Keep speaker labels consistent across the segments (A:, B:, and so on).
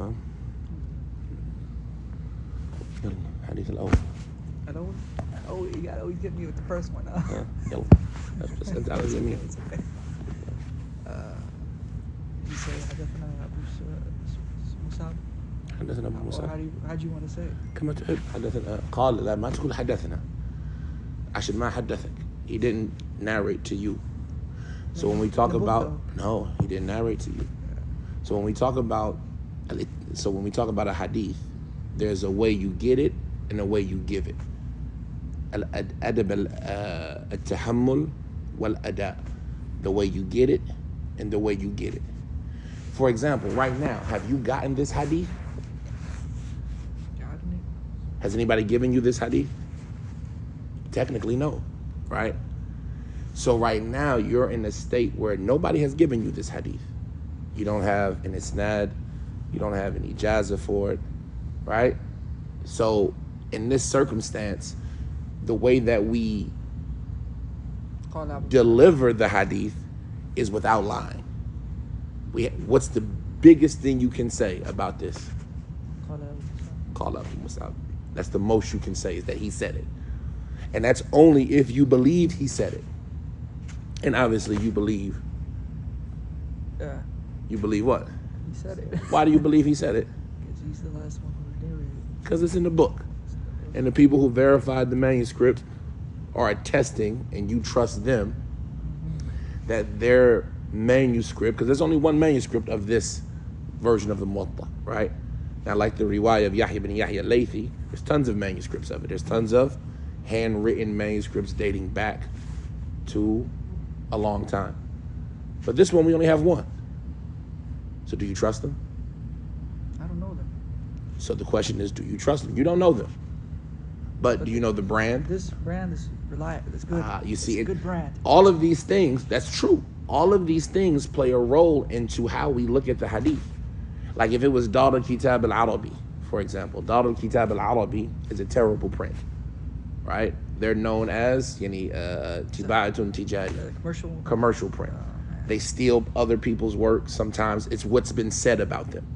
A: تمام. يلا الحديث الأول.
B: الأول. Oh, you gotta always get me with the first one.
A: يلا. بس أنت على اليمين.
B: It's okay. You say حدثنا أبو مصعب.
A: حدثنا أبو
B: Or
A: موسى.
B: how do you want to say it?
A: كما تحب. حدثنا قال. لا ما تقول حدثنا عشان ما حدثك. He didn't narrate to you. So when we talk about no, he didn't narrate to you. So when we talk about a hadith, there's a way you get it and a way you give it. Al-adab al-tahammul wal-ada. The way you get it and the way you get it. For example, right now, have you gotten this hadith? Has anybody given you this hadith? Technically, no, right? So right now, you're in a state where nobody has given you this hadith. You don't have an isnad, you don't have an ijazah for it, right? So in this circumstance, the way that we deliver the hadith is without lying. What's the biggest thing you can say about this? Call Abu Musab. That's the most you can say, is that he said it. And that's only if you believe he said it. And obviously you believe.
B: Yeah.
A: You believe what?
B: He said it.
A: Why do you believe he said it?
B: Because he's the last one who narrated it.
A: Because it's in the book. And the people who verified the manuscript are attesting, and you trust them, that their manuscript, because there's only one manuscript of this version of the Muwatta, right? Now, like the riwayah of Yahya ibn Yahya al-Laythi, there's tons of manuscripts of it. There's tons of handwritten manuscripts dating back to a long time. But this one, we only have one. So do you trust them?
B: I don't know them.
A: So the question is, do you trust them? You don't know them. But do you know the brand?
B: This brand is reliable. It's good.
A: You see,
B: it's a good brand.
A: All of these things, that's true. All of these things play a role into how we look at the hadith. Like if it was Dar al-Kitab al-Arabi, for example. Dar al-Kitab al-Arabi is a terrible print, right? They're known as Tibaatun Tijari, commercial print. They steal other people's work. Sometimes it's what's been said about them.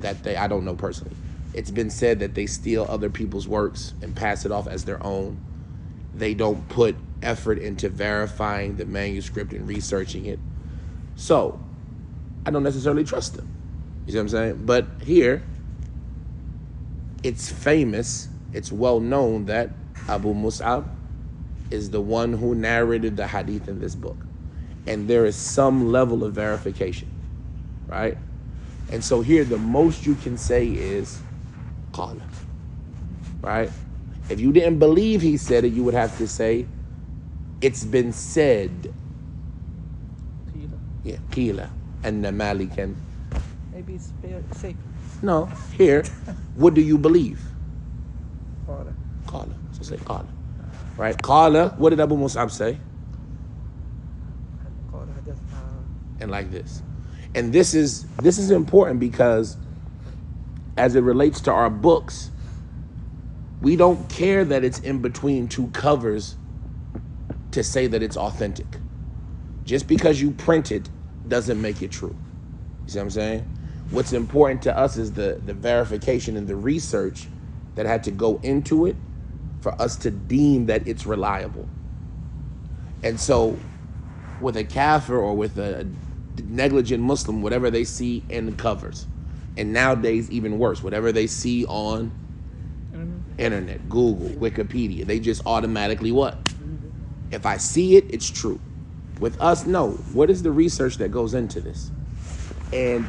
A: I don't know personally. It's been said that they steal other people's works and pass it off as their own. They don't put effort into verifying the manuscript and researching it. So, I don't necessarily trust them. You see what I'm saying? But here, it's famous, it's well known that Abu Mus'ab is the one who narrated the hadith in this book. And there is some level of verification, right? And so here, the most you can say is, Qala, right? If you didn't believe he said it, you would have to say, it's been said. Yeah, Qila, anna malikan.
B: Maybe it's safe.
A: No, here, what do you believe?
B: Qala.
A: Qala. So say Qala. Right? Qala, what did Abu Mus'ab say? And like this. And this is important because as it relates to our books, we don't care that it's in between two covers to say that it's authentic. Just because you print it doesn't make it true. You see what I'm saying? What's important to us is the verification and the research that had to go into it for us to deem that it's reliable. And so with a kafir or with a negligent Muslim, whatever they see in the covers, and nowadays even worse, whatever they see on internet, Google, Wikipedia, they just automatically what? If I see it, it's true. With us, no. What is the research that goes into this? And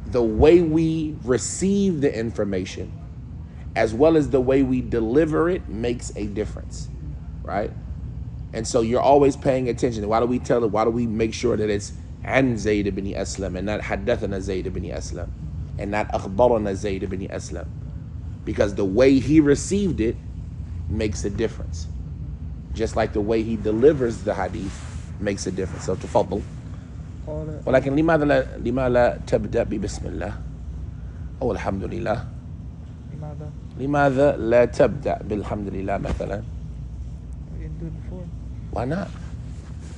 A: the way we receive the information, as well as the way we deliver it, makes a difference, right? And so you're always paying attention. Why do we tell it? Why do we make sure that it's an Zayd ibn Aslam and not haddathana Zayd ibn Aslam and not akhbarana Zayd ibn Aslam? Because the way he received it makes a difference. Just like the way he delivers the hadith makes a difference. So تفضل. ولكن لماذا لا تبدأ ببسم الله أو الحمد لله؟ لماذا لا تبدأ بالحمد لله مثلا؟
B: We didn't do it before.
A: Why not?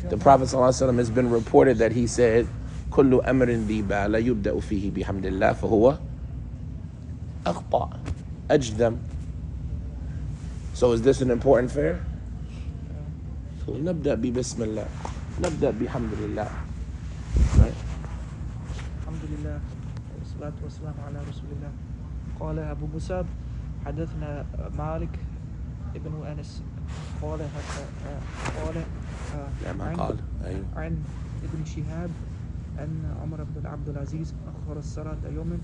A: The Prophet ﷺ has been reported that he said, كل أمر ذي بال يبدأ فيه بحمد الله فهو أخطأ أجذم. So is this an important fair? So نبدأ ببسم الله نبدأ بحمد لله. Right?
B: الحمد لله والصلاة والسلام على رسول الله. قال أبو مصعب حدثنا مالك ابن أنس قال
A: قال أيوه.
B: عن ابن شهاب أن عمر بن عبد العزيز أخر الصلاة يوما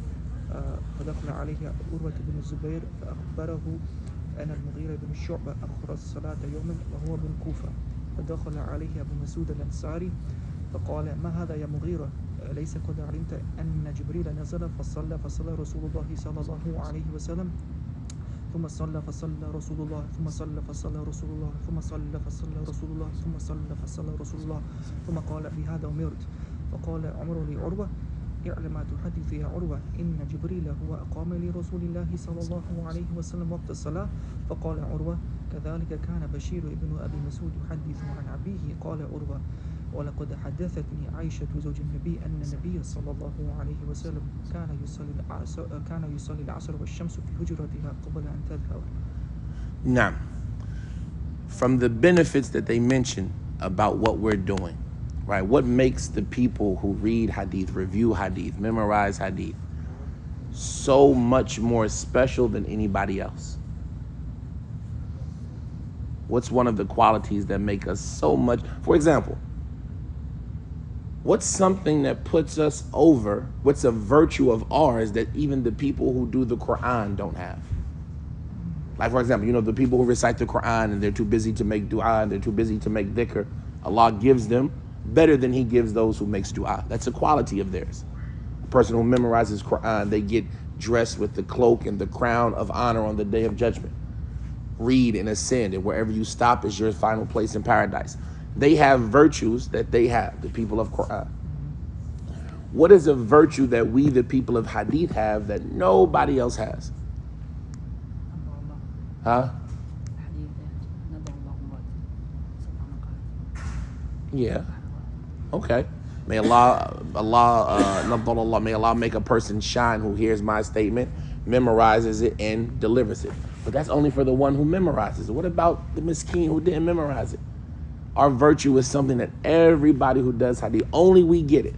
B: فدخل عليه عروة بن الزبير فأخبره أن المغيرة بن شعبة أخر الصلاة يوما وهو بالكوفة فدخل عليه أبو مسعود الأنصاري فقال ما هذا يا مغيرة ليس قد علمت أن جبريل نزل فصلى رسول الله صلى الله عليه وسلم ثم صلى رسول الله ثم صلى رسول الله ثم صلى رسول الله ثم صلى رسول الله ثم قال بهذا أمرت. فقال عمر لعروة اعلم ما تحدث يا عروة إن جبريل هو أقام لرسول الله صلى الله عليه وسلم وقت الصلاة. فقال عروة كذلك كان بشير ابن أبي مسعود يحدث عن أبيه. قال عروة ولقد حدثتني عائشة زوج النبي أن النبي صلى الله عليه وسلم كان يصلي العصر والشمس في حجرتها قبل أن تذهب.
A: Now, from the benefits that they mention about what we're doing, right? What makes the people who read hadith, review hadith, memorize hadith so much more special than anybody else? What's one of the qualities that make us so much? For example, what's something that puts us over? What's a virtue of ours that even the people who do the Quran don't have? Like, for example, you know, the people who recite the Quran and they're too busy to make dua and they're too busy to make dhikr, Allah gives them better than he gives those who makes dua. That's a quality of theirs. A person who memorizes Quran, they get dressed with the cloak and the crown of honor on the day of judgment. Read and ascend, and wherever you stop is your final place in paradise. They have virtues that they have, the people of Quran. What is a virtue that we, the people of hadith, have that nobody else has? Huh? Yeah. Okay. May Allah make a person shine who hears my statement, memorizes it, and delivers it. But that's only for the one who memorizes it. What about the miskeen who didn't memorize it? Our virtue is something that everybody who does hadith, only we get it.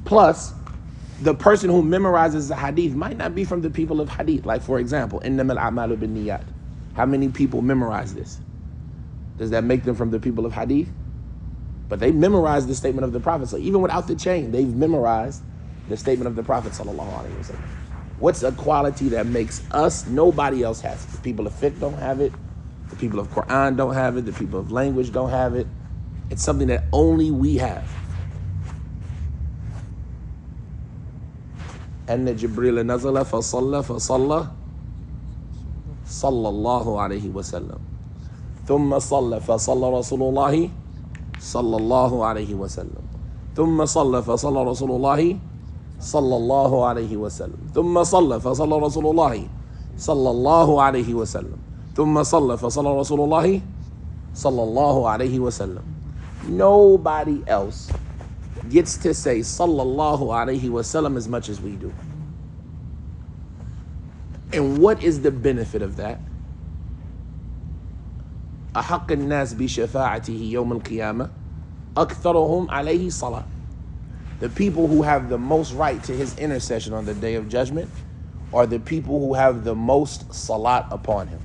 A: Plus, the person who memorizes the hadith might not be from the people of hadith. Like, for example, إِنَّمَا الْأَعْمَالُ بِالنِّيَّاتِ. How many people memorize this? Does that make them from the people of hadith? But they memorized the statement of the Prophet. So even without the chain, they've memorized the statement of the Prophet sallallahu alaihi wasallam. What's a quality that makes us, nobody else has it? The people of fiqh don't have it. The people of Quran don't have it. The people of language don't have it. It's something that only we have. أن جبريل نزل فصلى صلى الله عليه وسلم ثم صلى فصلى رسول الله صلى الله عليه وسلم ثم صلى فصلى رسول الله صلى الله عليه وسلم ثم صلى فصلى رسول الله صلى الله عليه وسلم ثم صلى فصلى رسول الله صلى الله عليه وسلم. Nobody else gets to say sallallahu alayhi wasallam as much as we do. And what is the benefit of that? أحق الناس بشفاعته يوم القيامة أكثرهم عليه صلاة. The people who have the most right to his intercession on the day of judgment are the people who have the most salat upon him.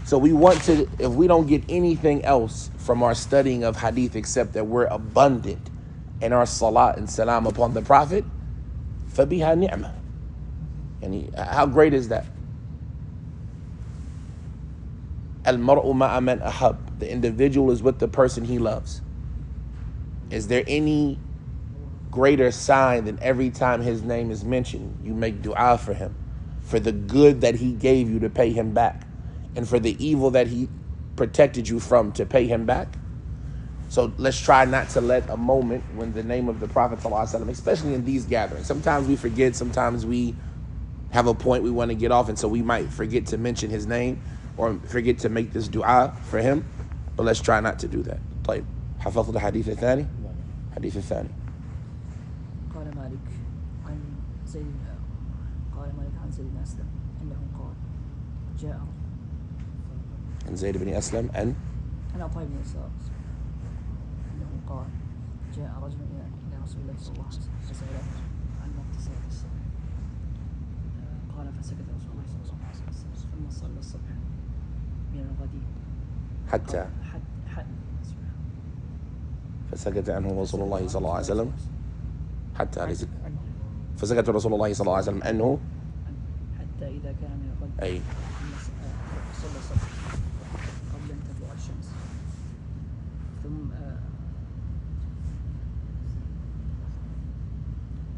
A: So we want to, if we don't get anything else from our studying of hadith except that we're abundant in our salat and salam upon the Prophet, فَبِهَا نِعْمَةً. And how great is that? الْمَرْءُ مَعَ مَنْ أَحَبَّ. The individual is with the person he loves. Is there any greater sign than every time his name is mentioned, you make dua for him, for the good that he gave you to pay him back, and for the evil that he protected you from to pay him back? So let's try not to let a moment when the name of the Prophet ﷺ, especially in these gatherings, sometimes we forget, sometimes we have a point we want to get off, and so we might forget to mention his name or forget to make this dua for him, but let's try not to do that. طيب حفظت الحديث الثاني. حديث الثاني.
B: قال مالك عن زيد
C: قال مالك عن زيد بن أسلم أنه قال جاء
A: عن زيد بن أسلم أن
C: عطاء بن يسار أنه قال جاء رجل إلى رسول الله صلى الله عليه وسلم فسأله عن وقت صلاة الصبح قال فسكت رسول الله صلى الله عليه وسلم ثم صلى الصبح من الغد
A: حتى فسكت عنه رسول الله صلى الله عليه وسلم حتى فسكت رسول الله صلى الله عليه وسلم أنه
C: حتى إذا كان من الغد
A: أي
C: صلى الصبح قبل أن تطلع الشمس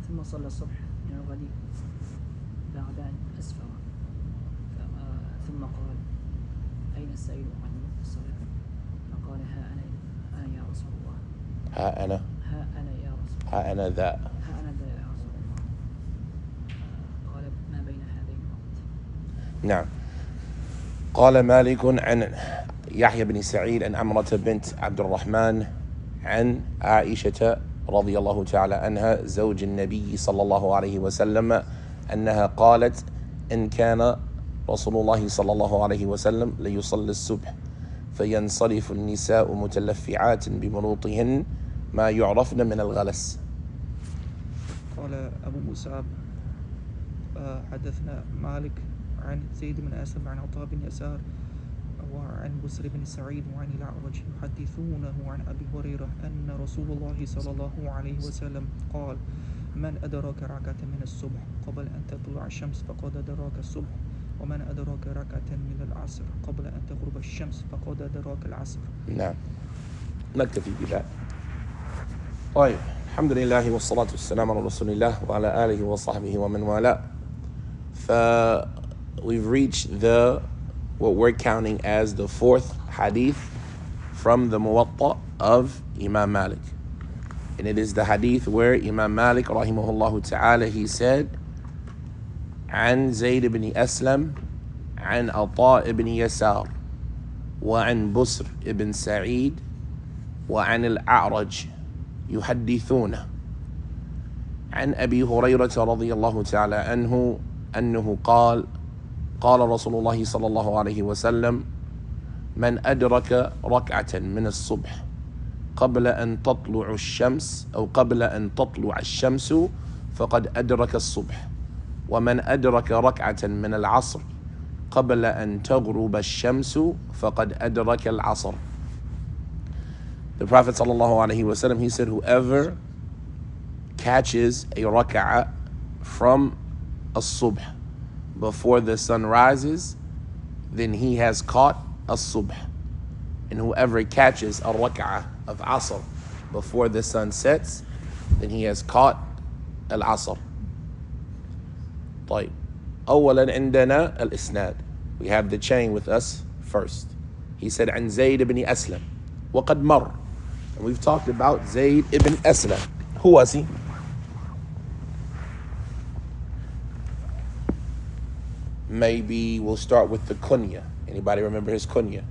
C: ثم صلى الصبح من الغد بعد أن أسفر ثم قال أين السائل عن وقت الصلاة فقال ها أنا يا رسول الله
A: ها أنا
C: يا رسول الله
A: ها أنا ذا
C: يا رسول الله قال ما بين هذين الوقت.
A: نعم. قال مالك عن يحيى بن سعيد عن عمرة بنت عبد الرحمن عن عائشة رضي الله تعالى عنها زوج النبي صلى الله عليه وسلم أنها قالت إن كان رسول الله صلى الله عليه وسلم ليصلي الصبح فينصرف النساء متلفعات بمروطهن ما يعرفن من الغلس.
B: قال أبو مصعب حدثنا مالك عن زيد بن أسلم عن عطاء بن يسار وعن بسر بن سعيد وعن الأعرج يحدثونه عن أبي هريرة أن رسول الله صلى الله عليه وسلم قال من أدرك ركعة من الصبح قبل أن تطلع الشمس فقد أدرك الصبح ومن أدرك ركعة من العصر قبل أن تغرب الشمس فقد أدرك العصر.
A: نعم نكتفي بذلك. طيب الحمد لله والصلاة والسلام على رسول الله وعلى آله وصحبه ومن والاه. We've reached what we're counting as the fourth hadith from the Muwatta of Imam Malik. And it is the hadith where Imam Malik rahimahullah ta'ala, he said, عن زيد بن أسلم عن عطاء بن يسار وعن بسر بن سعيد وعن الأعرج يحدثون عن أبي هريرة رضي الله تعالى عنه أنه قال قال رسول الله صلى الله عليه وسلم من أدرك ركعة من الصبح قبل أن تطلع الشمس أو قبل أن تطلع الشمس فقد أدرك الصبح ومن أدرك ركعة من العصر قبل أن تغرب الشمس فقد أدرك العصر. The Prophet sallallahu alaihi wasallam, he said, whoever catches a rak'ah from a subh before the sun rises, then he has caught a subh. And whoever catches a rak'ah of asr before the sun sets, then he has caught al-asr. طيب. أولا عندنا الإسناد. We have the chain with us first. He said عن زيد بن أسلم وقد مر. And we've talked about Zayd ibn Aslam. Who was he? Maybe we'll start with the kunya. Anybody remember his kunya?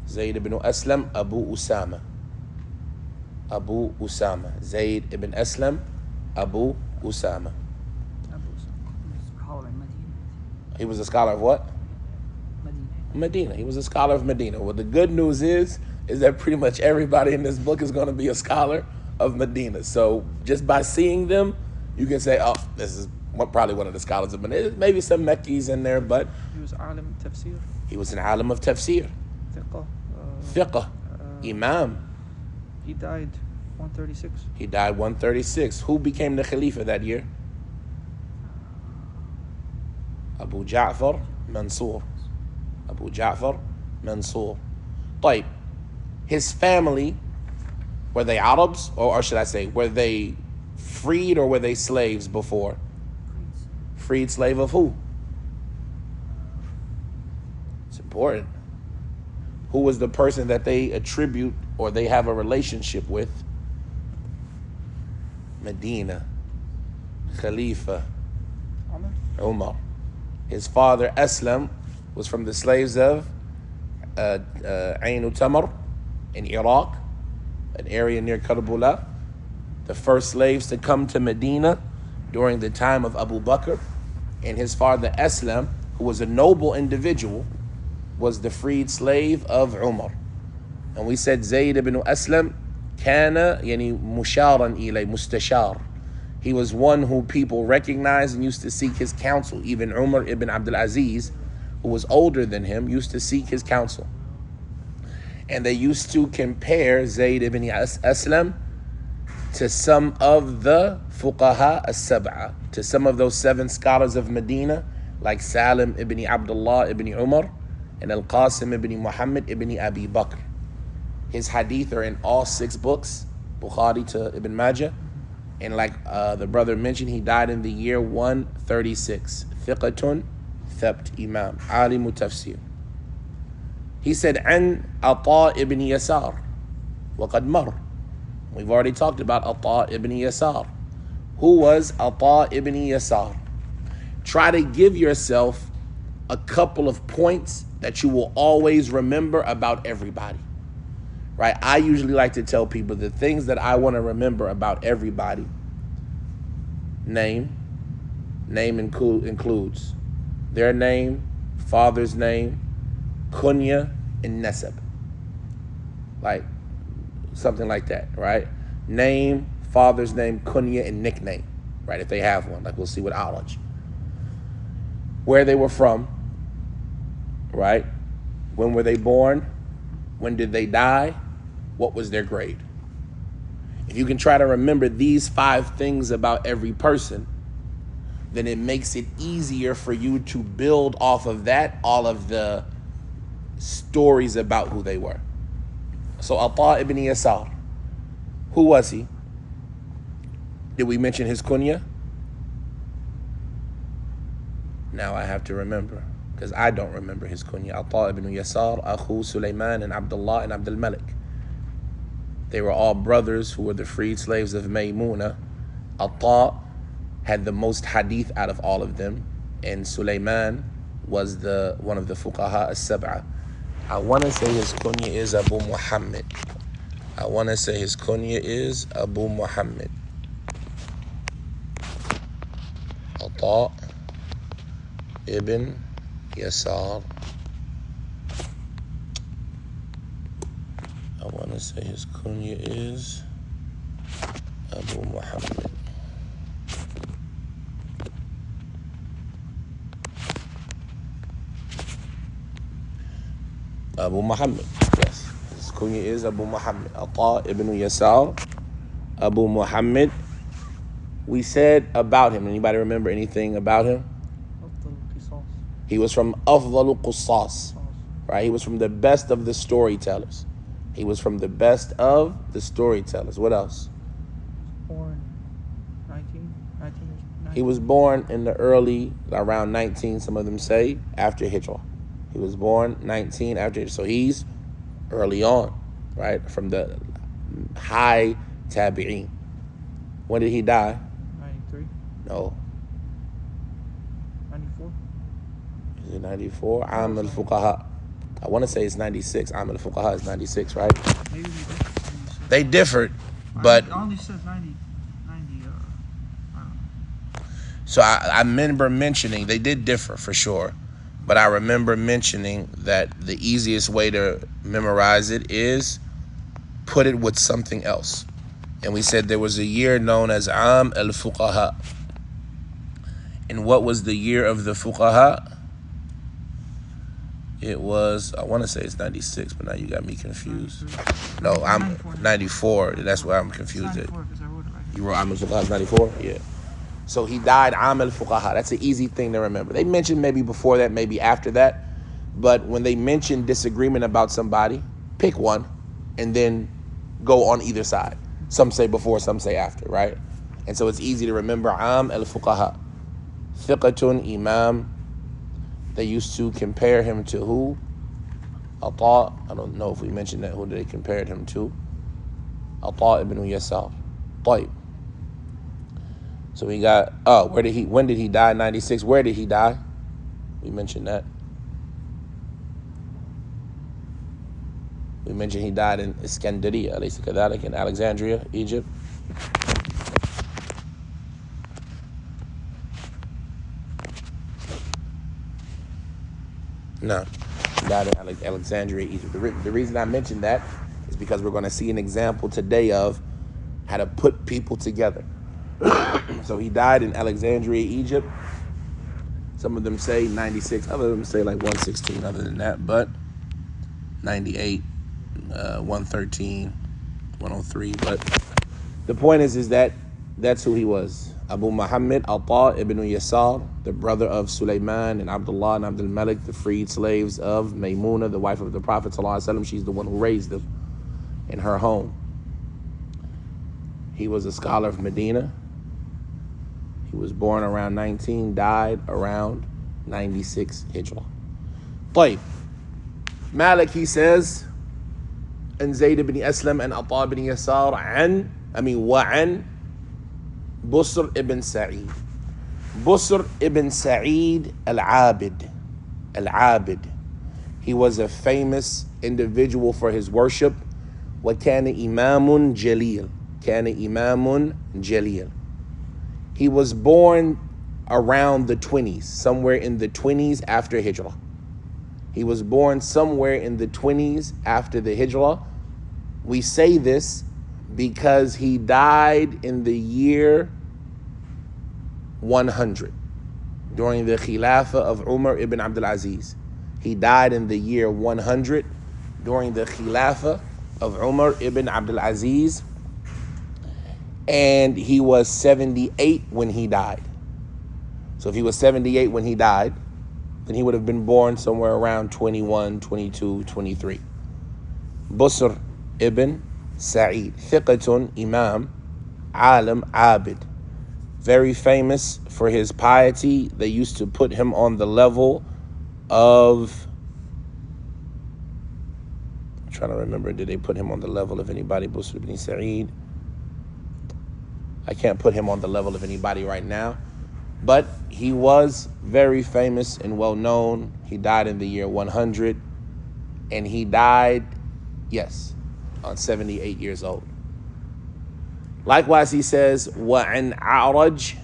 A: Zayd ibn Aslam, Abu Usama. Abu Usama. Zayd ibn Aslam, Abu Usama. He was a scholar of what? Medina. He was a scholar of Medina. Well, the good news is that pretty much everybody in this book is going to be a scholar of Medina. So just by seeing them, you can say, oh, this is probably one of the scholars of Medina. Maybe some Mekkis in there, but
B: He was alim tafsir.
A: He was an alim of tafsir. Fiqh. Imam.
B: He died 136.
A: He died 136. Who became the Khalifa that year? Abu Ja'far Mansur. Abu Ja'far Mansur. طيب. His family, were they Arabs? Or should I say, were they freed or were they slaves before? Freed slave of who? It's important. Who was the person that they attribute or they have a relationship with? Medina. Khalifa. Umar. His father, Aslam, was from the slaves of Ainu Tamar in Iraq, an area near Karbala. the first slaves to come to Medina during the time of Abu Bakr, and his father Aslam, who was a noble individual, was the freed slave of Umar. And we said Zayd ibn Aslam kana yani musharan ilay, mustashar. He was one who people recognized and used to seek his counsel. Even Umar ibn Abdul Aziz, who was older than him, used to seek his counsel. And they used to compare Zayd ibn Aslam to some of the fuqaha as-sab'a, to some of those 7 scholars of Medina, like Salim ibn Abdullah ibn Umar and al-Qasim ibn Muhammad ibn Abi Bakr. His hadith are in all 6 books, Bukhari to Ibn Majah. And like the brother mentioned, he died in the year 136. Thiqatun, thabt, imam, alimu tafsir. He said, An Ata ibn Yasar, waqad mar. We've already talked about Ata ibn Yasar. Who was Ata ibn Yasar? Try to give yourself a couple of points that you will always remember about everybody. Right? I usually like to tell people the things that I want to remember about everybody. Name includes their name, father's name, kunya, and nasab. Like something like that, right? Name, father's name, kunya, and nickname, right? If they have one, like we'll see with Alaj. Where they were from, right? When were they born? When did they die? What was their grade? If you can try to remember these 5 things about every person, then it makes it easier for you to build off of that all of the stories about who they were. So Ata ibn Yasar, who was he? Did we mention his kunya? Now I have to remember, because I don't remember his kunya. Ata ibn Yasar, Akhu Sulaiman and Abdullah and Abdul Malik. They were all brothers who were the freed slaves of Maymuna. Ata had the most hadith out of all of them, and Sulaiman was one of the fuqaha as-sab'a. I want to say his kunya is Abu Muhammad. Ata ibn Yasar. I want to say his kunya is Abu Muhammad. Abu Muhammad, yes. His kunya is Abu Muhammad. Ata ibn Yasar, Abu Muhammad. We said about him, anybody remember anything about him? He was from Afdal Qusas, right? He was from the best of the storytellers. What else?
B: Born 19
A: He was born in the early, around 19, some of them say, after Hijrah. He was born 19 after Hijrah. So he's early on, right? From the high tabi'een. When did he die?
B: 93.
A: No.
B: 94.
A: Is it 94? Am al-Fuqaha. I want to say it's 96. Am al-Fuqaha is 96, right?
B: Maybe
A: They differed, but...
B: I only said 90. I don't know.
A: So I remember mentioning, they did differ for sure, but I remember mentioning that the easiest way to memorize it is put it with something else. And we said there was a year known as Am al-Fuqaha. And what was the year of the Fuqaha? It was, I want to say it's 96, but now you got me confused. No, I'm 94. That's where I'm confused at. You wrote Am al-Fuqaha 94? Yeah. So he died Am al-Fuqaha. That's an easy thing to remember. They mentioned maybe before that, maybe after that. But when they mention disagreement about somebody, pick one and then go on either side. Some say before, some say after, right? And so it's easy to remember Am al-Fuqaha. Thiqatun, Imam. They used to compare him to who? Ata. I don't know if we mentioned that, who they compared him to. Ata ibn Yasar. Tayyib. So we got, when did he die? 96. Where did he die? We mentioned that. We mentioned he died in Iskandariya, in Alexandria, Egypt. No. He died in Alexandria, Egypt. The reason I mentioned that is because we're going to see an example today of how to put people together. So he died in Alexandria, Egypt. Some of them say 96, other of them say like 116 other than that, but 98, 113, 103. But the point is that that's who he was. Abu Muhammad Ata ibn Yasar, the brother of Sulaiman and Abdullah and Abdul Malik, the freed slaves of Maymuna, the wife of the Prophet ﷺ. She's the one who raised them in her home. He was a scholar of Medina. He was born around 19, died around 96 Hijrah. طيب. Malik, he says, and Zayd ibn Aslam and Ata ibn Yasar وعن Busr ibn Sa'id. Busr ibn Sa'id al-Abid. Al-Abid. He was a famous individual for his worship. وكان إمام جليل. كان إمام جليل. He was born around the 20s, somewhere in the 20s after Hijrah. He was born somewhere in the 20s after the Hijrah. We say this because he died in the year 100 during the Khilafah of Umar ibn Abdul Aziz. He died in the year 100 during the Khilafah of Umar ibn Abdul Aziz. And he was 78 when he died. So if he was 78 when he died, then he would have been born somewhere around 21, 22, 23. Busr ibn Sa'id, thiqatun, imam, alim, abid. Very famous for his piety. They used to put him on the level of, I'm trying to remember, did they put him on the level of anybody? Busr ibn Sa'id. I can't put him on the level of anybody right now, but he was very famous and well known. He died in the year 100, and he died, yes, on 78 years old. Likewise, he says, وَعَنْ أَعْرَجْ.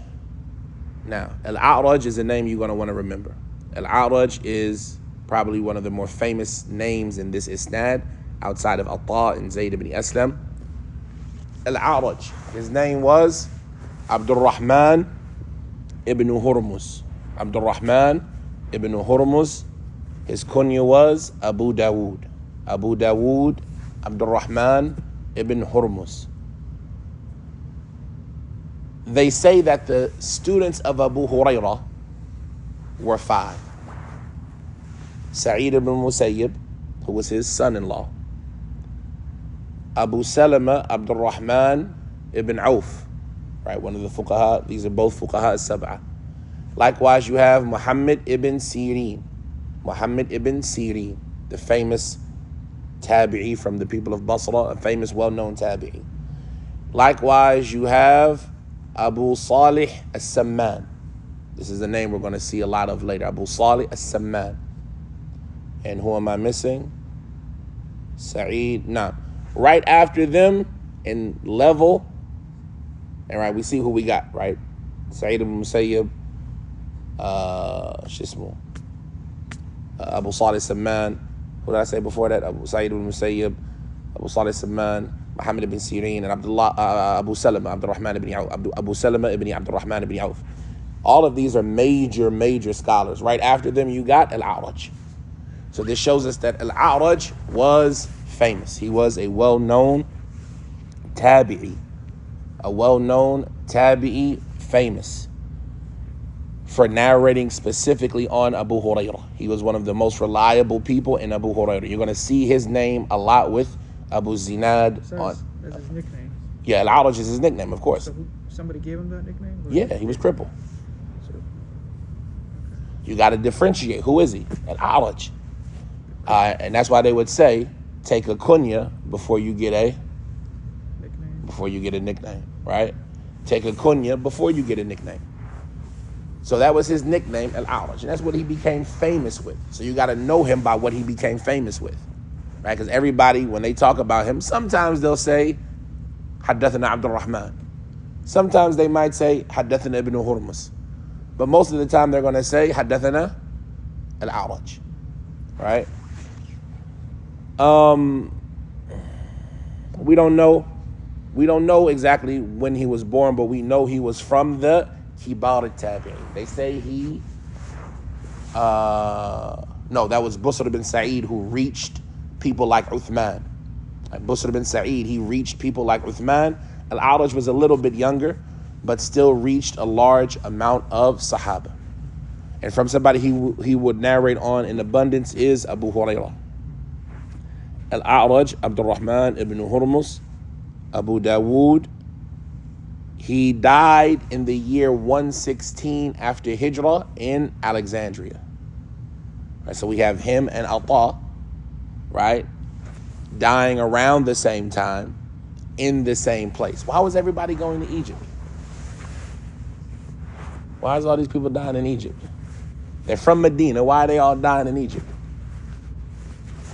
A: Now, al-A'raj is a name you're going to want to remember. Al-A'raj is probably one of the more famous names in this isnad, outside of Ata and Zayd ibn Aslam. Al-A'raj, his name was Abdul Rahman ibn Hurmuz. Abdul Rahman ibn Hurmuz. His kunya was Abu Dawood. Abu Dawood, Abdul Rahman ibn Hurmuz. They say that the students of Abu Hurairah were 5. Sa'id ibn Musayyib, who was his son-in-law. Abu Salama Abdul Rahman ibn Auf, right? One of the fuqaha. These are both fuqaha as-sab'ah. Likewise, you have Muhammad ibn Sirin. Muhammad ibn Sirin, the famous tabi'i from the people of Basra, a famous, well-known tabi'i. Likewise, you have Abu Salih as-Samman. This is the name we're going to see a lot of later. Abu Salih as-Samman. And who am I missing? Sa'id. No. Right after them in level, and right, we see who we got, right? Sa'id ibn Musayyib, Abu Salih Samman. What did I say before that? Sa'id ibn Musayyib, Abu Salih Samman, Muhammad ibn Sirin, and Abu Salama, Abdul Rahman ibn Auf, Abu Salama ibn Abdul Rahman ibn Auf. All of these are major scholars. Right after them, you got Al-A'raj. So this shows us that Al-A'raj was famous. He was a well-known tabi'i. A well-known tabi'i, famous for narrating specifically on Abu Hurairah. He was one of the most reliable people in Abu Hurairah. You're going to see his name a lot with Abu Zinad.
B: That's his nickname.
A: Yeah, Al-A'raj is his nickname, of course.
B: So somebody gave him that nickname?
A: Yeah, he was crippled.
B: So, okay.
A: You got to differentiate. Who is he? Al-A'raj. And that's why they would say, take a kunya before you get a nickname, right? Take a kunya before you get a nickname. So that was his nickname, Al-A'raj, and that's what he became famous with. So you got to know him by what he became famous with, right? Because everybody, when they talk about him, sometimes they'll say, Haddathana Abdul Rahman. Sometimes they might say, Haddathana Ibn Hurmuz. But most of the time they're going to say, Haddathana Al-A'raj. right? We don't know exactly when he was born, but we know he was from the Kibar Tabi'in. They say he no, that was Busr bin Sa'id who reached people like Uthman. Like Busr bin Sa'id, he reached people like Uthman. Al-A'raj was a little bit younger, but still reached a large amount of Sahaba. And from somebody he would narrate on in abundance is Abu Hurairah. Al-A'raj, Abdul Rahman ibn Hurmus, Abu Dawood. He died in the year 116 after Hijrah in Alexandria. Right, so we have him and Atta, right, dying around the same time in the same place. Why was everybody going to Egypt? Why is all these people dying in Egypt? They're from Medina. Why are they all dying in Egypt?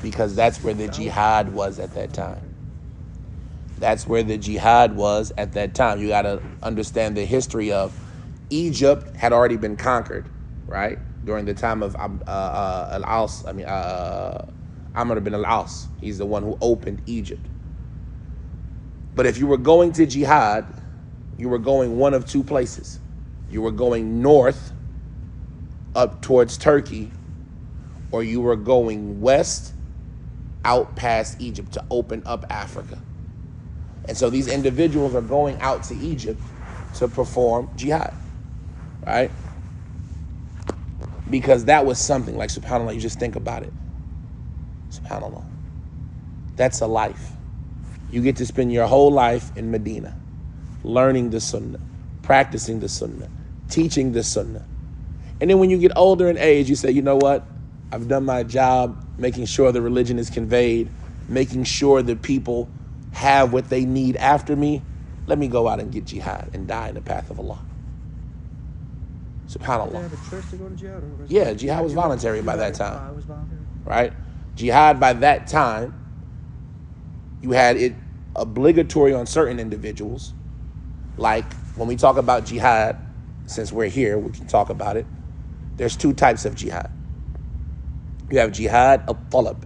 A: Because that's where the jihad was at that time. That's where the jihad was at that time. You got to understand the history of Egypt had already been conquered, right? During the time of Al-As, Amr bin Al-As. He's the one who opened Egypt. But if you were going to jihad, you were going one of two places. You were going north up towards Turkey, or you were going west out past Egypt to open up Africa. And so these individuals are going out to Egypt to perform jihad, right? Because that was something like, subhanAllah, you just think about it. SubhanAllah. That's a life. You get to spend your whole life in Medina, learning the Sunnah, practicing the Sunnah, teaching the Sunnah. And then when you get older in age, you say, you know what? I've done my job making sure the religion is conveyed, making sure that people have what they need after me. Let me go out and get jihad and die in the path of Allah.
B: Did they
A: SubhanAllah.
B: have a choice to go to jihad? Or was
A: Yeah, jihad was voluntary by that
B: It
A: time,
B: was voluntary.
A: right? Jihad by that time, you had it obligatory on certain individuals. Like when we talk about jihad, since we're here, we can talk about it. There's two types of jihad. You have jihad al-talab,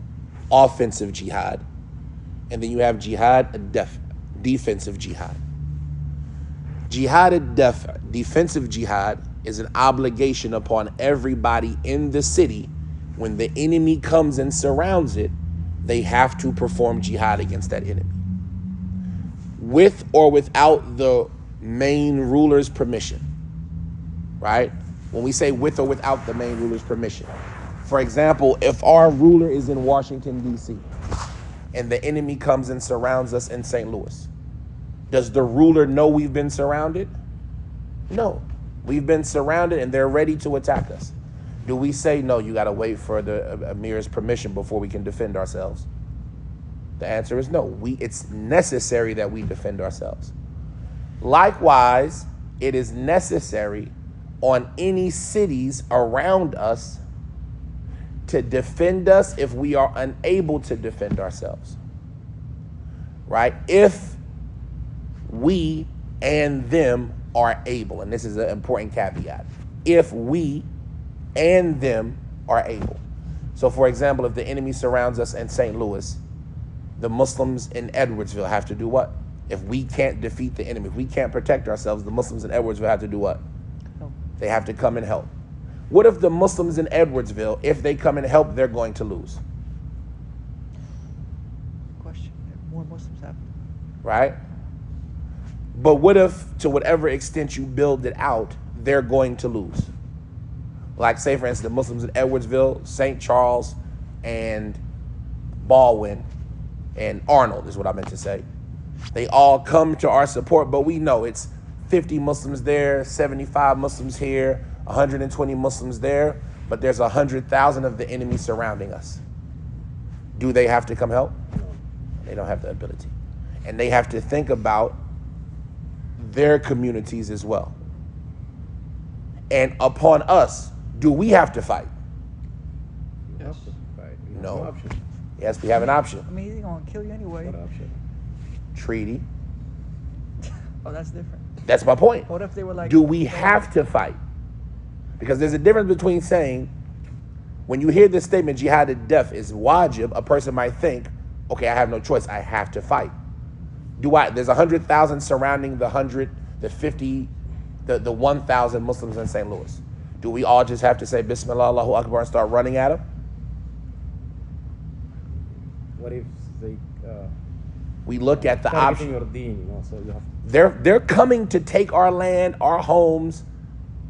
A: offensive jihad. And then you have jihad al-daf, defensive jihad. Jihad al-daf, defensive jihad, is an obligation upon everybody in the city. When the enemy comes and surrounds it, they have to perform jihad against that enemy, with or without the main ruler's permission, right? When we say with or without the main ruler's permission. For example, if our ruler is in Washington, D.C., and the enemy comes and surrounds us in St. Louis, does the ruler know we've been surrounded? No. We've been surrounded and they're ready to attack us. Do we say, no, you got to wait for the emir's permission before we can defend ourselves? The answer is no. It's necessary that we defend ourselves. Likewise, it is necessary on any cities around us to defend us if we are unable to defend ourselves, right? If we and them are able, and this is an important caveat, if we and them are able. So for example, if the enemy surrounds us in St. Louis, the Muslims in Edwardsville have to do what? If we can't defeat the enemy, if we can't protect ourselves, the Muslims in Edwardsville have to do what?
B: Help.
A: They have to come and help. What if the Muslims in Edwardsville, if they come and help, they're going to lose?
B: Question. More Muslims have.
A: Right? But what if, to whatever extent you build it out, they're going to lose? Like, say, for instance, the Muslims in Edwardsville, St. Charles, and Baldwin, and Arnold is what I meant to say. They all come to our support, but we know it's 50 Muslims there, 75 Muslims here, 120 Muslims there, but there's 100,000 of the enemy surrounding us. Do they have to come help? They don't have the ability. And they have to think about their communities as well. And upon us, do we have to fight?
D: Yes. Right. You have
A: No.
D: an option.
A: Yes, we have an option.
B: I mean, he's gonna kill you anyway.
D: What option?
A: Treaty.
B: Oh, that's different.
A: That's my point.
B: What if they were like?
A: Do we have to fight? Because there's a difference between saying When you hear this statement, jihad at death is wajib, a person might think, okay, I have no choice, I have to fight. There's 100,000 surrounding the 100, the 50, the 1,000 Muslims in St. Louis. Do we all just have to say Bismillah, Allahu Akbar and start running at them?
D: What if they
A: We look at the
D: targeting
A: option.
D: your deen, you know, so you have
A: They're coming to take our land, our homes,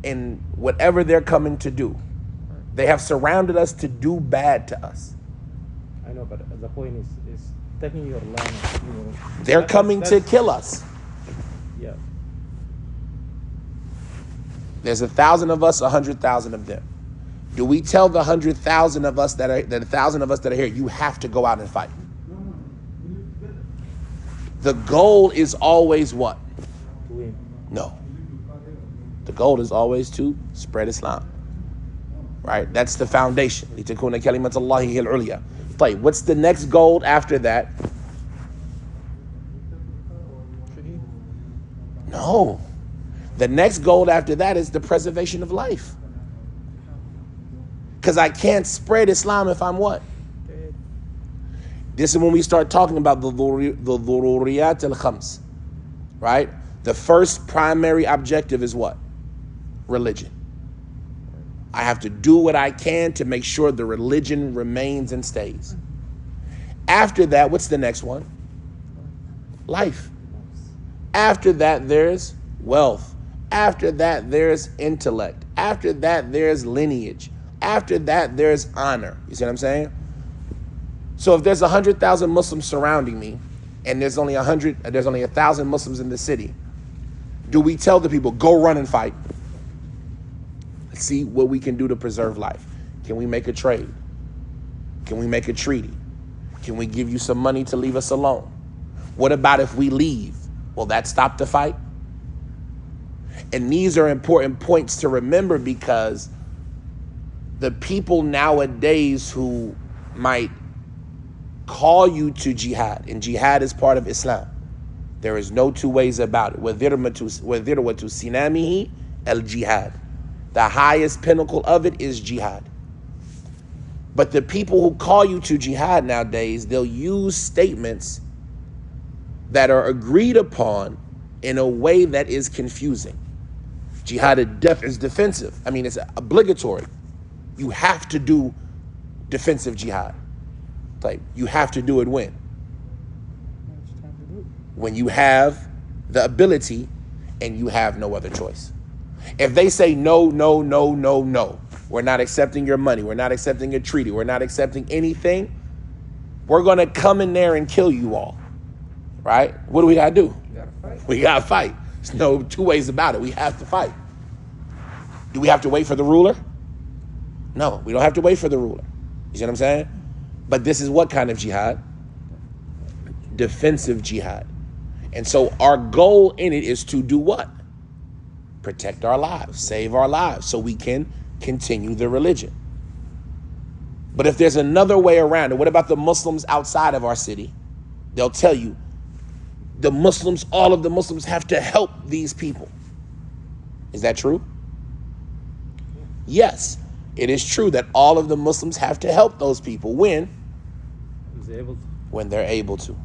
A: and whatever they're coming to do. They have surrounded us to do bad to us.
D: I know, but the point is taking your land, you know.
A: They're coming to kill us.
D: Yeah.
A: There's 1,000 of us, 100,000 of them. Do we tell the 100,000 of us that 1,000 of us that are here, you have to go out and fight? The goal is always what?
D: To win.
A: No. The goal is always to spread Islam. Right? That's the foundation. لِتَكُونَ كَلِمَةَ اللَّهِ هِيَ الْعُلْيَا. طيب, what's the next goal after that? No. The next goal after that is the preservation of life. Because I can't spread Islam if I'm what? This is when we start talking about the dhururiyat al-khams. Right? The first primary objective is what? Religion. I have to do what I can to make sure the religion remains and stays. After that, what's the next one? Life. After that, there's wealth. After that, there's intellect. After that, there's lineage. After that, there's honor. You see what I'm saying? So if there's 100,000 Muslims surrounding me, and there's only 1,000 Muslims in the city, do we tell the people, go run and fight? Let's see what we can do to preserve life. Can we make a trade? Can we make a treaty? Can we give you some money to leave us alone? What about if we leave? Will that stop the fight? And these are important points to remember, because the people nowadays who might call you to jihad, and jihad is part of Islam. There is no two ways about it. وَذِرْوَةُ سِنَامِهِ الْجِهَادِ. The highest pinnacle of it is jihad. But the people who call you to jihad nowadays, they'll use statements that are agreed upon in a way that is confusing. Jihad at death is defensive. I mean, it's obligatory. You have to do defensive jihad. Like, you have to do it when? When you have the ability and you have no other choice. If they say no, no, no, no, no, we're not accepting your money, we're not accepting a treaty, we're not accepting anything, we're going to come in there and kill you all. Right? What do we got to do? We got to fight. There's no two ways about it. We have to fight. Do we have to wait for the ruler? No, we don't have to wait for the ruler. You see what I'm saying? But this is what kind of jihad? Defensive jihad. And so our goal in it is to do what? Protect our lives, save our lives, so we can continue the religion. But if there's another way around it, what about the Muslims outside of our city? They'll tell you, the Muslims, all of the Muslims have to help these people. Is that true? Yes, it is true that all of the Muslims have to help those people. When? When they're able to.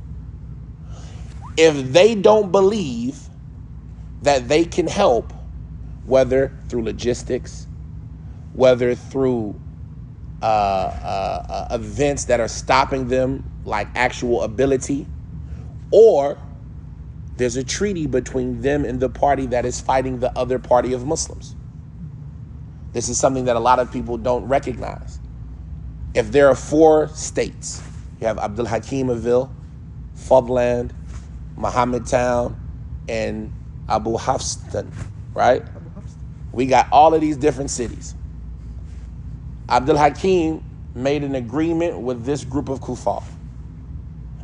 A: If they don't believe that they can help, whether through logistics, whether through events that are stopping them, like actual ability, or there's a treaty between them and the party that is fighting the other party of Muslims. This is something that a lot of people don't recognize. If there are 4 states, you have Abdul Hakimaville, Fadland, Muhammad Town, and Abu Hafstan, right? We got all of these different cities. Abdul Hakim made an agreement with this group of kuffar.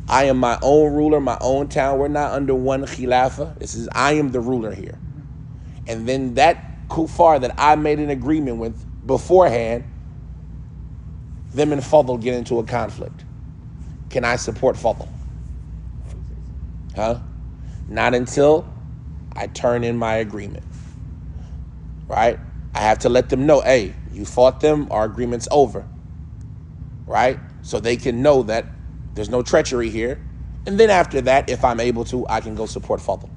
A: I am my own ruler, my own town. We're not under one khilafah. I am the ruler here. And then that kuffar that I made an agreement with beforehand, them and Fadl get into a conflict. Can I support Fadl? Huh? Not until I turn in my agreement. Right? I have to let them know, hey, you fought them, our agreement's over. right? So they can know that there's no treachery here. And then after that, if I'm able to, I can go support Fadl,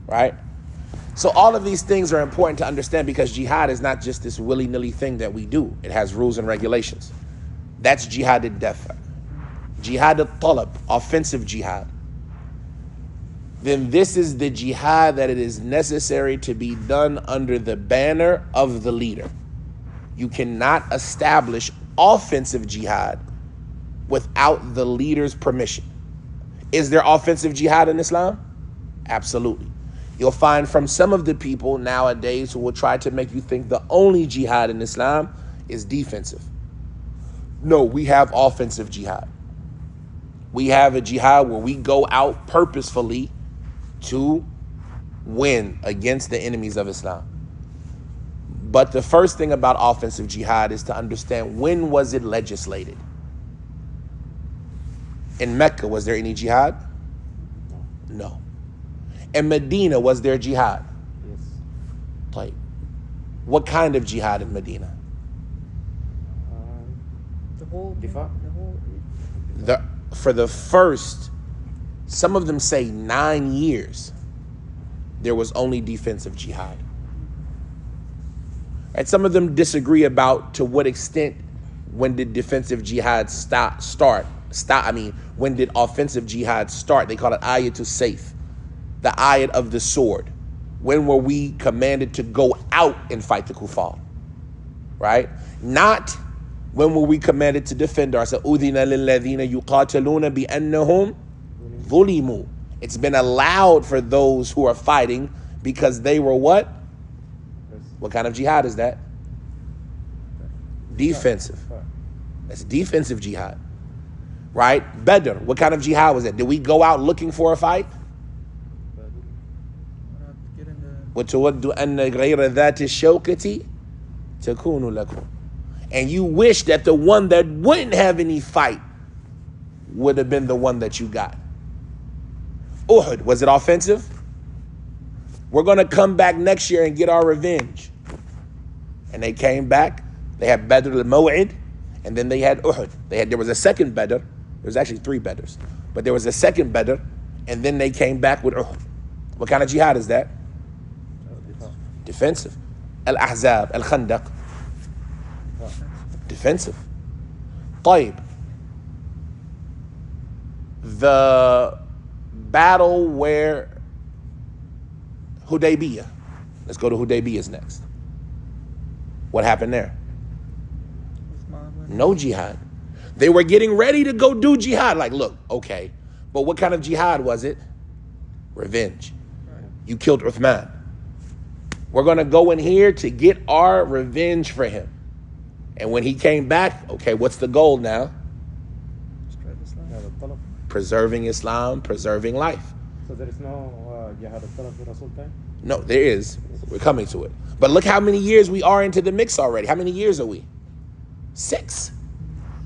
A: right? So all of these things are important to understand because jihad is not just this willy-nilly thing that we do. It has rules and regulations. That's jihad al-dafa. Jihad al-talab, offensive jihad. Then this is the jihad that it is necessary to be done under the banner of the leader. You cannot establish offensive jihad without the leader's permission. Is there offensive jihad in Islam? Absolutely. You'll find from some of the people nowadays who will try to make you think the only jihad in Islam is defensive. No, we have offensive jihad. We have a jihad where we go out purposefully to win against the enemies of Islam. But the first thing about offensive jihad is to understand, when was it legislated? In Mecca, was there any jihad? No. In Medina, was there jihad?
D: Yes.
A: Like, what kind of jihad in Medina?
B: The whole,
D: Difa?
A: For the first, some of them say 9 years, there was only defensive jihad. Right? Some of them disagree about to what extent, when did defensive jihad start? When did offensive jihad start? They call it ayatul sayf, the ayat of the sword. When were we commanded to go out and fight the kuffar? Right? Not when were we commanded to defend ourselves. أُذِنَ لِلَّذِينَ يُقَاتَلُونَ بِأَنَّهُمْ ظُلِمُوا. It's been allowed for those who are fighting because they were what? What kind of jihad is that? Defensive. That's defensive jihad. Right? Badr, what kind of jihad was that? Did we go out looking for a fight? وَتُوَدُّ أَنَّ غَيْرَ ذَاتِ الشَّوْكَةِ تَكُونُ لَكُمْ. And you wish that the one that wouldn't have any fight would have been the one that you got. Uhud, was it offensive? We're going to come back next year and get our revenge. And they came back. They had Badr al-Maw'id, and then they had Uhud. There was a second Badr. There was actually 3 Badrs. But there was a second Badr, and then they came back with Uhud. What kind of jihad is that? Defensive. Al-Ahzab, Al-Khandaq. Defensive. طيب. The battle where Hudaybiyah. Let's go to Hudaybiyah's next. What happened there? No jihad. They were getting ready to go do jihad. Like, look, okay, but what kind of jihad was it? Revenge. You killed Uthman. We're going to go in here to get our revenge for him. And when he came back, okay, what's the goal now? Preserving Islam, preserving life.
D: So there is no jihad al-talab in Rasul time?
A: No, there is. We're coming to it. But look how many years we are into the mix already. How many years are we? 6.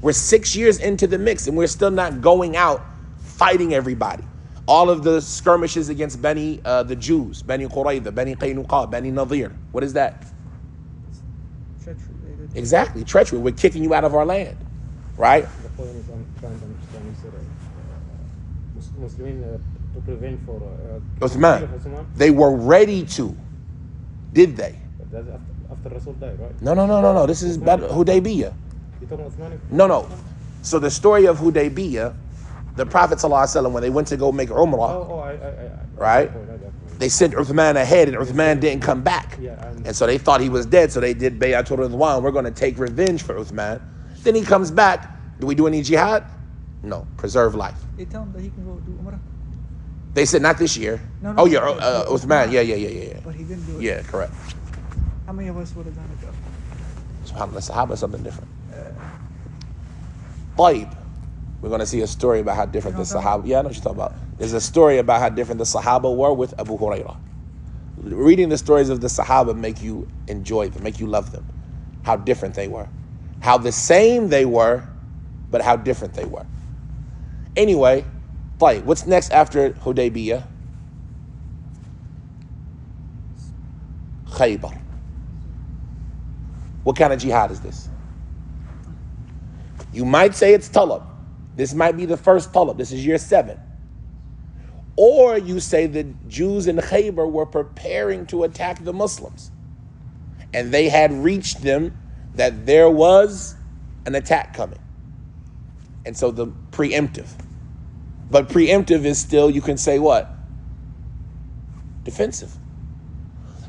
A: We're 6 years into the mix, and we're still not going out fighting everybody. All of the skirmishes against the Jews, Bani Qurayza, Bani Qaynuqa, Bani Nadir. What is that?
B: treachery.
A: Exactly, treachery. We're kicking you out of our land, right?
D: The point is, I'm trying to understand, you said Muslims took revenge for
A: Uthman. They were ready to. Did they?
D: But that's after Rasul died, right?
A: No. This is Hudaybiyah.
D: You talking Uthmanic?
A: No. So the story of Hudaybiyah, the Prophet ﷺ, when they went to go make Umrah, right? They sent Uthman ahead, and Uthman didn't come back. And so they thought he was dead, so they did Bayatul Ridwan. We're going to take revenge for Uthman. Then he comes back. Do we do any jihad? No. Preserve life.
B: They tell him that he can go do Umrah.
A: They said not this year.
B: No,
A: Uthman. Yeah.
B: But he didn't do it.
A: Yeah, correct.
B: How many of us would have done it though?
A: SubhanAllah, Sahaba is something different. طيب. We're going to see a story about how different the Sahaba... Yeah, I know what you're talking about. There's a story about how different the Sahaba were with Abu Hurairah. Reading the stories of the Sahaba make you enjoy them, make you love them. How different they were. How the same they were, but how different they were. Anyway, طيب, what's next after Hudaybiyah? Khaybar. What kind of jihad is this? You might say it's talab. This might be the first talab. This is year 7. Or you say the Jews in Khaybar were preparing to attack the Muslims. And they had reached them that there was an attack coming. And so the preemptive. But preemptive is still, you can say what? Defensive.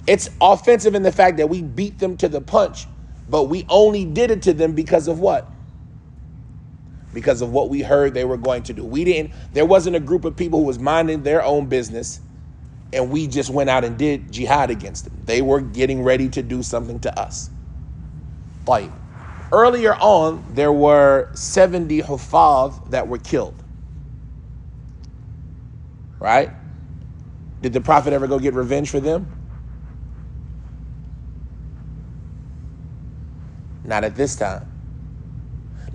A: It's offensive in the fact that we beat them to the punch, but we only did it to them because of what? Because of what we heard they were going to do. There wasn't a group of people who was minding their own business and we just went out and did jihad against them. They were getting ready to do something to us. Like, earlier on, there were 70 Hufaz that were killed. Right? Did the Prophet ever go get revenge for them? Not at this time.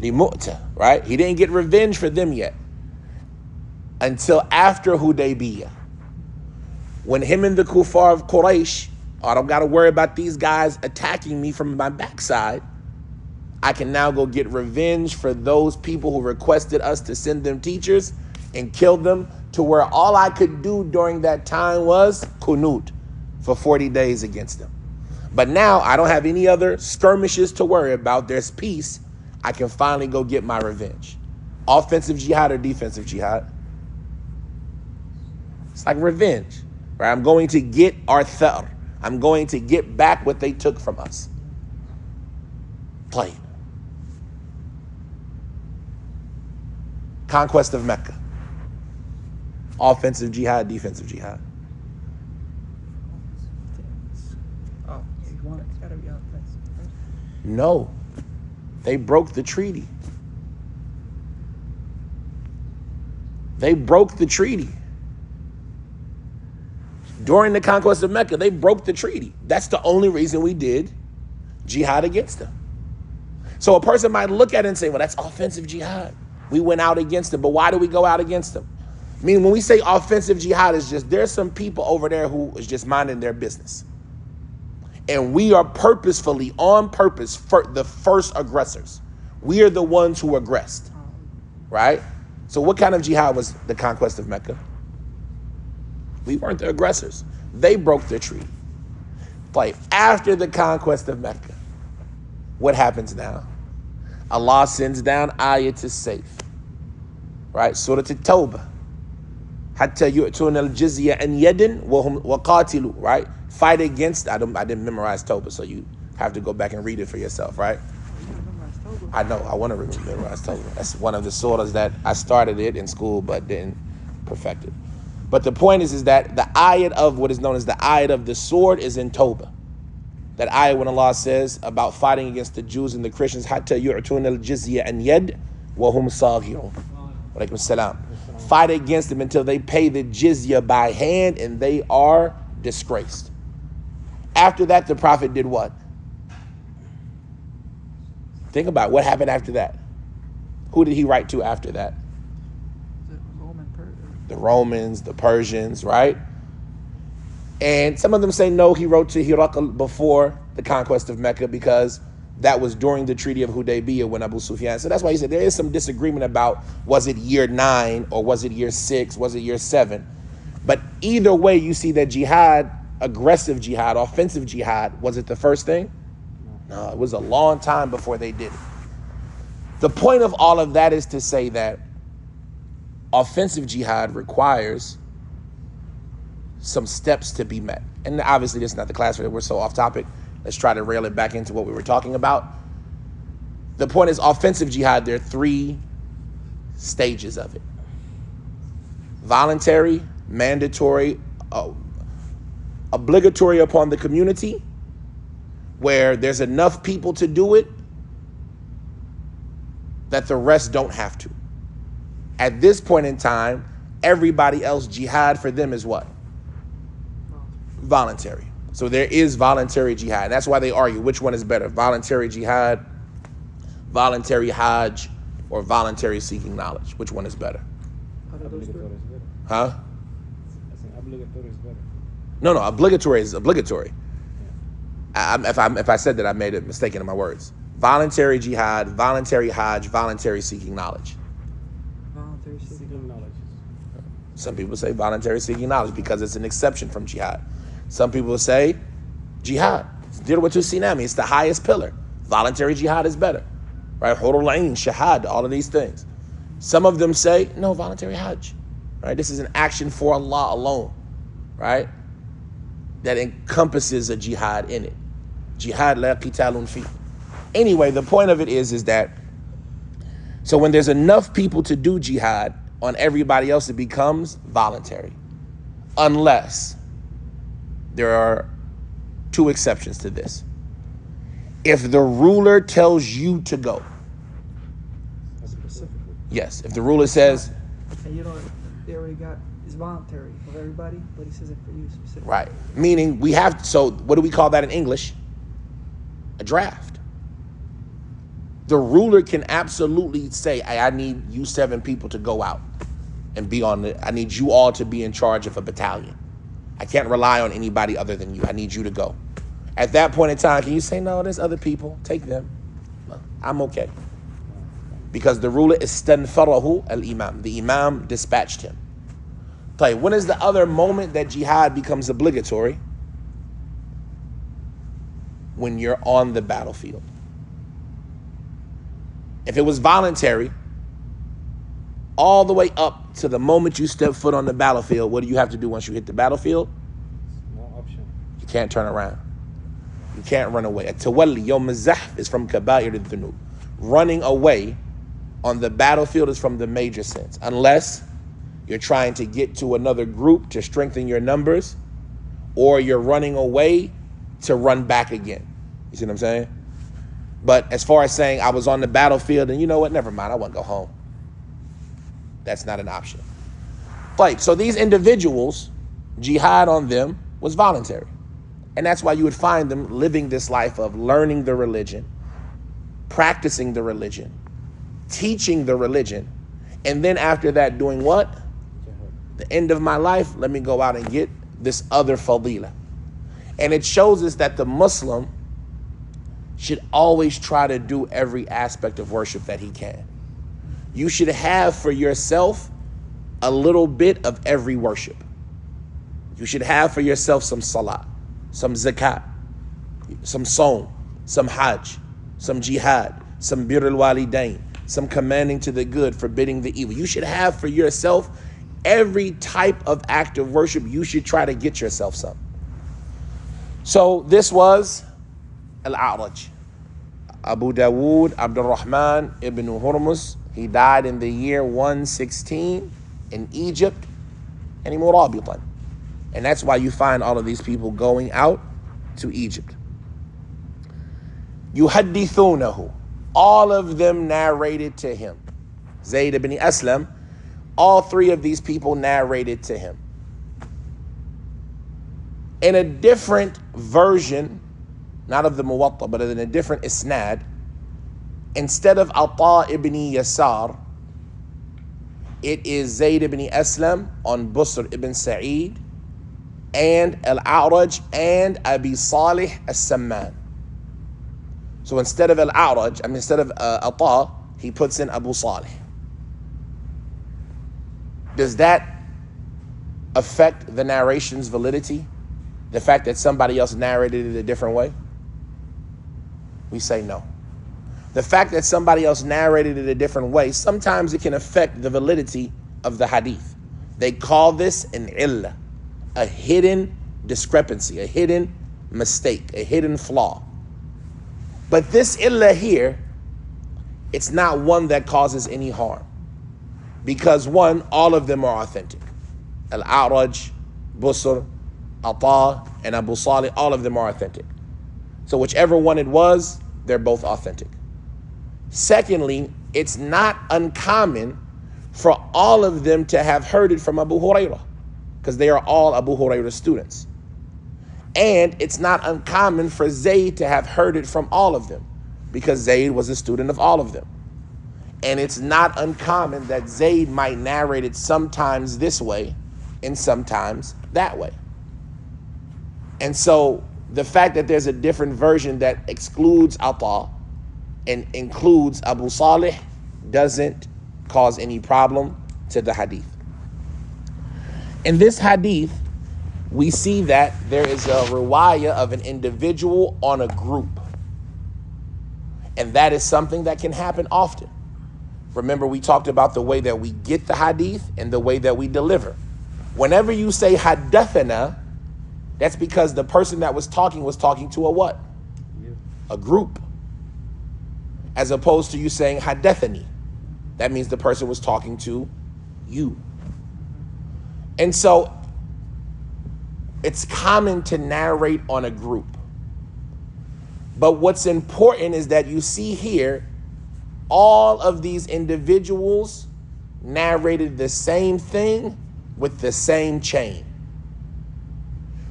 A: al-Muwatta, right? He didn't get revenge for them yet until after Hudaybiyah. When him and the kuffar of Quraysh, I don't got to worry about these guys attacking me from my backside. I can now go get revenge for those people who requested us to send them teachers and kill them, to where all I could do during that time was kunut for 40 days against them. But now I don't have any other skirmishes to worry about. There's peace. I can finally go get my revenge. Offensive jihad or defensive jihad? It's like revenge, right? I'm going to get our thar. I'm going to get back what they took from us. Plain. Conquest of Mecca. Offensive jihad, defensive jihad.
B: Oh, you want it? It's gotta be offensive. Right?
A: No. They broke the treaty. They broke the treaty. During the conquest of Mecca, they broke the treaty. That's the only reason we did jihad against them. So a person might look at it and say, well, that's offensive jihad. We went out against them, but why do we go out against them? I mean, when we say offensive jihad, it's just there's some people over there who is just minding their business. And we are purposefully, on purpose, for the first aggressors. We are the ones who aggressed, right? So what kind of jihad was the conquest of Mecca? We weren't the aggressors. They broke their treaty. Like, after the conquest of Mecca, what happens now? Allah sends down ayat as-sayf, right? Surah at-Tawbah. Hatta yu'tuna al-jizya an yadin wa qatilu, right? Fight against, I didn't memorize Tawbah, so you have to go back and read it for yourself, right? I know, I want to memorize Tawbah. That's one of the surahs that I started it in school but didn't perfect it. But the point is that the ayat of what is known as the ayat of the sword is in Tawbah. That ayat when Allah says about fighting against the Jews and the Christians, hatta yu'tuna al-jizya an yad wa hum saghirun. Walaikum salam. Fight against them until they pay the jizya by hand and they are disgraced. After that, the Prophet did what? Think about it. What happened after that. Who did he write to after that? The Romans, the Persians, right? And some of them say no, he wrote to Hirakl before the conquest of Mecca because that was during the Treaty of Hudaybiyah when Abu Sufyan. So that's why he said there is some disagreement about was it year 9 or was it year 6, was it year 7? But either way, you see that jihad, aggressive jihad, offensive jihad, was it the first thing? No, it was a long time before they did it. The point of all of that is to say that offensive jihad requires some steps to be met. And obviously this is not the class for it. We're so off topic. Let's try to rail it back into what we were talking about. The point is offensive jihad, there are 3 stages of it. Voluntary, mandatory, obligatory upon the community, where there's enough people to do it that the rest don't have to. At this point in time, everybody else, jihad for them is what? Voluntary. So there is voluntary jihad. That's why they argue which one is better, voluntary jihad, voluntary hajj, or voluntary seeking knowledge. Which one is better?
D: Obligatory is better.
A: Huh?
D: I think obligatory is better.
A: No, obligatory is obligatory. If I said that, I made a mistake in my words. Voluntary jihad, voluntary hajj, voluntary seeking knowledge.
B: Voluntary seeking.
D: Seeking knowledge.
A: Some people say voluntary seeking knowledge because it's an exception from jihad. Some people say jihad. Dirwatu sinami, it's the highest pillar. Voluntary jihad is better. Right? Hurul ain, shahad, all of these things. Some of them say, no, voluntary hajj. Right? This is an action for Allah alone. Right? That encompasses a jihad in it. Jihad la qitalun fi. Anyway, the point of it is that, so when there's enough people to do jihad, on everybody else it becomes voluntary. Unless there are two exceptions to this. If the ruler tells you to go.
B: Specifically.
A: Yes, if the ruler says,
B: And you know, they already got, it's voluntary for everybody, but he says it for you specifically.
A: right, meaning we have, so what do we call that in English? A draft. The ruler can absolutely say, I need you 7 people to go out and be on I need you all to be in charge of a battalion. I can't rely on anybody other than you. I need you to go. At that point in time, can you say, no, there's other people, take them. No, I'm okay. Because the ruler istanfarahu al-imam. The imam dispatched him. When is the other moment that jihad becomes obligatory? When you're on the battlefield. If it was voluntary, all the way up to the moment you step foot on the battlefield, what do you have to do once you hit the battlefield?
D: No option.
A: You can't turn around. You can't run away. At-tawalli yawm az-zahf is from kaba'ir al-dhunub. Running away on the battlefield is from the major sins. Unless you're trying to get to another group to strengthen your numbers, or you're running away to run back again. You see what I'm saying? But as far as saying I was on the battlefield and you know what, never mind, I want to go home. That's not an option. So these individuals, jihad on them was voluntary. And that's why you would find them living this life of learning the religion, practicing the religion, teaching the religion, and then after that doing what? The end of my life, let me go out and get this other fadila. And it shows us that the Muslim should always try to do every aspect of worship that he can. You should have for yourself a little bit of every worship. You should have for yourself some salah, some zakat, some saum, some hajj, some jihad, some birr al-walidain, some commanding to the good, forbidding the evil. You should have for yourself every type of act of worship. You should try to get yourself some. So this was al-A'raj. Abu Dawood Abdul Rahman ibn Hurmuz. He died in the year 116 in Egypt, and he murabitan. And that's why you find all of these people going out to Egypt. Yuhaddithunahu. All of them narrated to him. Zayd ibn Aslam, all 3 of these people narrated to him. In a different version, not of the Muwatta, but in a different isnad, instead of Ata ibn Yasar, it is Zayd ibn Aslam on Busr ibn Sa'id and al-A'raj and Abi Salih as-Samman. So instead of al-A'raj, instead of Ata, he puts in Abu Salih. Does that affect the narration's validity? The fact that somebody else narrated it a different way? We say no. The fact that somebody else narrated it a different way, sometimes it can affect the validity of the hadith. They call this an illah, a hidden discrepancy, a hidden mistake, a hidden flaw. But this illah here, it's not one that causes any harm. Because one, all of them are authentic. Al-A'raj, Busr, Ata, and Abu Salih, all of them are authentic. So whichever one it was, they're both authentic. Secondly, it's not uncommon for all of them to have heard it from Abu Hurairah, because they are all Abu Hurairah students. And it's not uncommon for Zayd to have heard it from all of them, because Zayd was a student of all of them. And it's not uncommon that Zayd might narrate it sometimes this way and sometimes that way. And so the fact that there's a different version that excludes Ata and includes Abu Salih doesn't cause any problem to the hadith. In this hadith, we see that there is a riwayah of an individual on a group. And that is something that can happen often. Remember, we talked about the way that we get the hadith and the way that we deliver. Whenever you say haddathana, that's because the person that was talking to a what? A group. As opposed to you saying haddathani. That means the person was talking to you. And so it's common to narrate on a group. But what's important is that you see here, all of these individuals narrated the same thing with the same chain.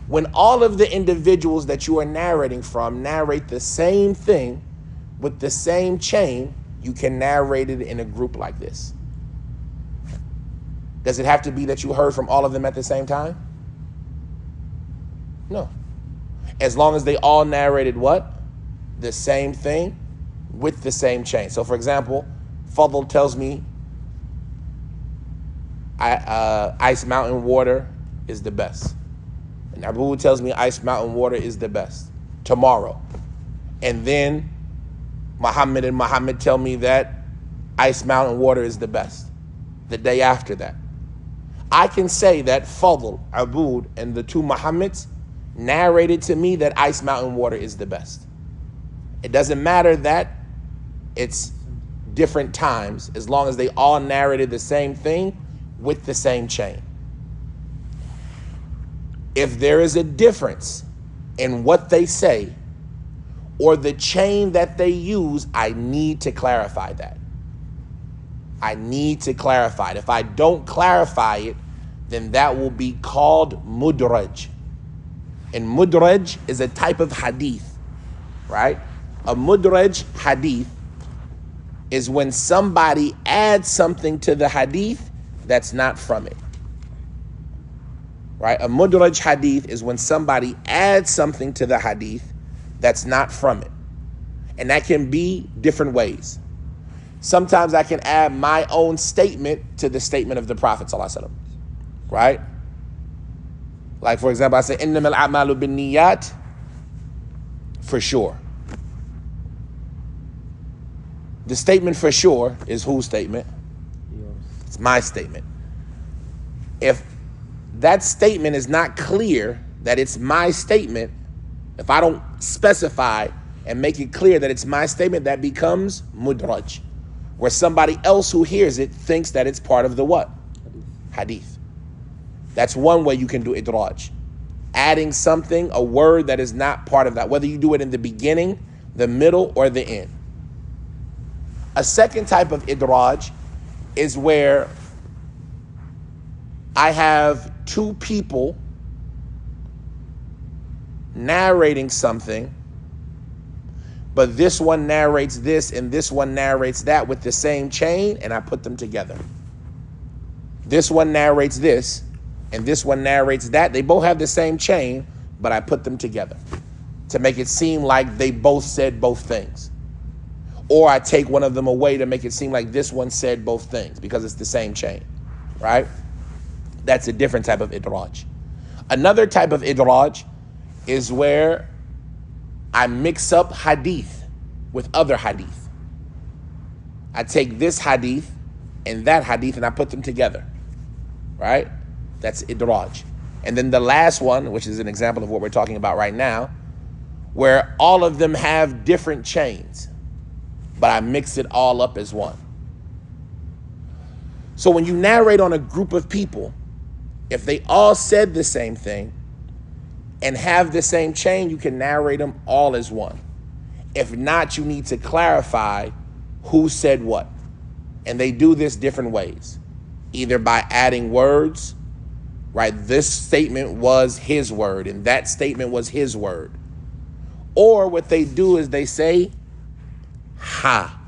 A: When all of the individuals that you are narrating from narrate the same thing with the same chain, you can narrate it in a group like this. Does it have to be that you heard from all of them at the same time? No. As long as they all narrated what? The same thing with the same chain. So for example, Fadl tells me Ice Mountain water is the best. And Abu tells me Ice Mountain water is the best tomorrow. And then Muhammad and Muhammad tell me that Ice Mountain water is the best the day after that. I can say that Fadl, Abu, and the two Muhammads narrated to me that Ice Mountain water is the best. It doesn't matter that it's different times, as long as they all narrated the same thing with the same chain. If there is a difference in what they say or the chain that they use, I need to clarify that. I need to clarify it. If I don't clarify it, then that will be called mudraj. And mudraj is a type of hadith, right? A mudraj hadith is when somebody adds something to the hadith that's not from it. Right? A mudraj hadith is when somebody adds something to the hadith that's not from it. And that can be different ways. Sometimes I can add my own statement to the statement of the Prophet ﷺ. Right? Like for example, I say, إِنَّمَا الْأَعْمَالُ بِالنِّيَّاتِ, for sure. The statement for sure is whose statement?
D: Yours.
A: It's my statement. If that statement is not clear that it's my statement, if I don't specify and make it clear that it's my statement, that becomes mudraj, where somebody else who hears it thinks that it's part of the what? Hadith. That's one way you can do idraj. Adding something, a word that is not part of that, whether you do it in the beginning, the middle, or the end. A second type of idraj is where I have two people narrating something, but this one narrates this and this one narrates that with the same chain, and I put them together. This one narrates this and this one narrates that. They both have the same chain, but I put them together to make it seem like they both said both things. Or I take one of them away to make it seem like this one said both things because it's the same chain, right? That's a different type of idraj. Another type of idraj is where I mix up hadith with other hadith. I take this hadith and that hadith and I put them together, right? That's idraj. And then the last one, which is an example of what we're talking about right now, where all of them have different chains, but I mix it all up as one. So when you narrate on a group of people, if they all said the same thing and have the same chain, you can narrate them all as one. If not, you need to clarify who said what. And they do this different ways, either by adding words, right? This statement was his word and that statement was his word. Or what they do is they say, ha.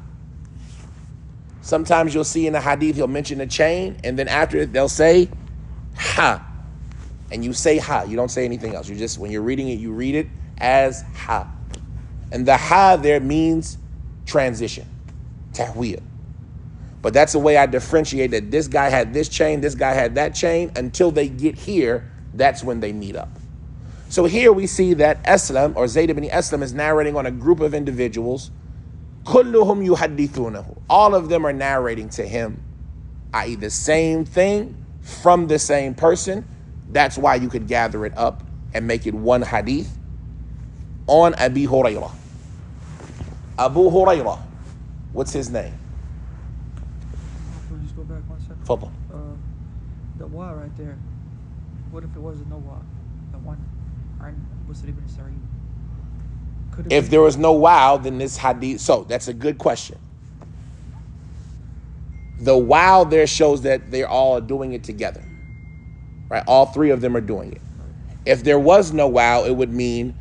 A: Sometimes you'll see in the hadith, he'll mention a chain, and then after it, they'll say, ha. And you say ha. You don't say anything else. You just, when you're reading it, you read it as ha. And the ha there means transition, tahwiyah. But that's the way I differentiate that this guy had this chain, this guy had that chain. Until they get here, that's when they meet up. So here we see that Aslam, or Zayd ibn Aslam, is narrating on a group of individuals. كُلُّهُمْ يُحَدِّثُونَهُ. All of them are narrating to him, i.e. the same thing from the same person. That's why you could gather it up and make it one hadith on Abi Hurairah. Abu Hurairah, what's his name?
B: We'll just go back 1 second.
A: Fadl.
B: The wa right there. What if it was a no wa? The one An Busri ibn Sa'id. Could it
A: If
B: be-
A: there was no wow, then this hadith, so that's a good question. The wow there shows that they're all doing it together, right? All three of them are doing it. If there was no wow, it would mean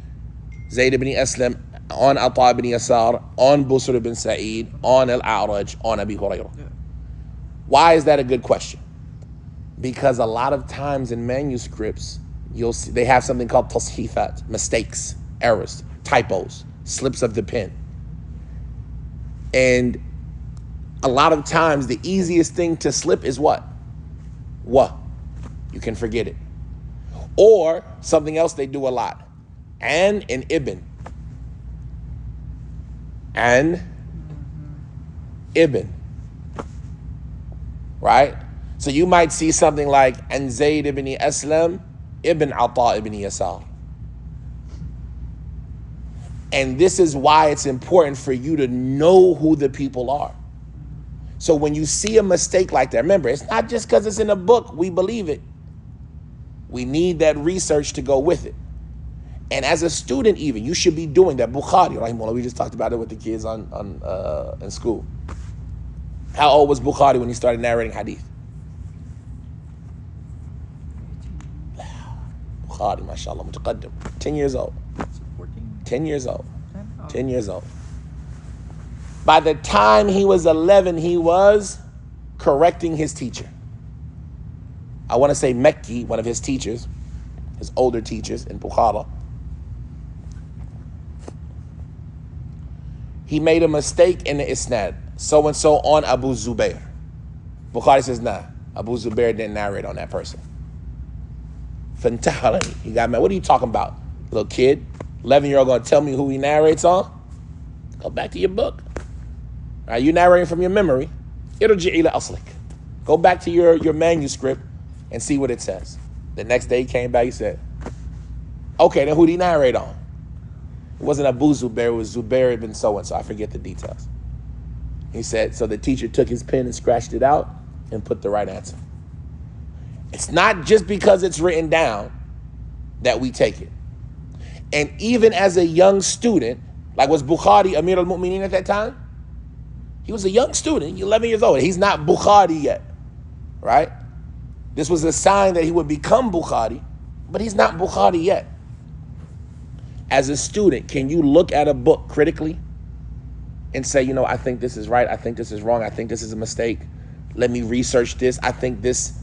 A: Zayd ibn Aslam on Ata ibn Yasar, on Busr ibn Sa'id, on Al-A'raj, on Abi Hurairah.
B: Yeah.
A: Why is that a good question? Because a lot of times in manuscripts, you'll see they have something called tashifat, mistakes, errors, typos, slips of the pen. And a lot of times the easiest thing to slip is what? Wa. You can forget it. Or something else they do a lot. And ibn. And ibn. Right? So you might see something like an Zayd ibn Aslam ibn Ata ibn Yasar. And this is why it's important for you to know who the people are. So when you see a mistake like that, remember, it's not just because it's in a book, we believe it. We need that research to go with it. And as a student even, you should be doing that. Bukhari, rahimahullah, we just talked about it with the kids in school. How old was Bukhari when he started narrating hadith? Bukhari, mashallah, mutaqaddim. 10 years old.
B: 14?
A: 10 years old.
B: 10? Oh.
A: 10 years old. By the time he was 11, he was correcting his teacher. I want to say Mekki, one of his teachers, his older teachers in Bukhara. He made a mistake in the isnad. So-and-so on Abu Zubair. Bukhari says, nah, Abu Zubair didn't narrate on that person. Fantality. He got mad. What are you talking about? Little kid, 11-year-old gonna tell me who he narrates on? Go back to your book. All right, you narrating from your memory. Irji' ila aslik. Go back to your manuscript and see what it says. The next day he came back, he said, okay, then who did he narrate on? It wasn't Abu Zubair, it was Zubair ibn so-and-so. I forget the details. He said, so the teacher took his pen and scratched it out and put the right answer. It's not just because it's written down that we take it. And even as a young student, like was Bukhari Amir al-Mu'mineen at that time? He was a young student, 11 years old. He's not Bukhari yet, right? This was a sign that he would become Bukhari, but he's not Bukhari yet. As a student, can you look at a book critically and say, you know, I think this is right, I think this is wrong, I think this is a mistake. Let me research this. I think this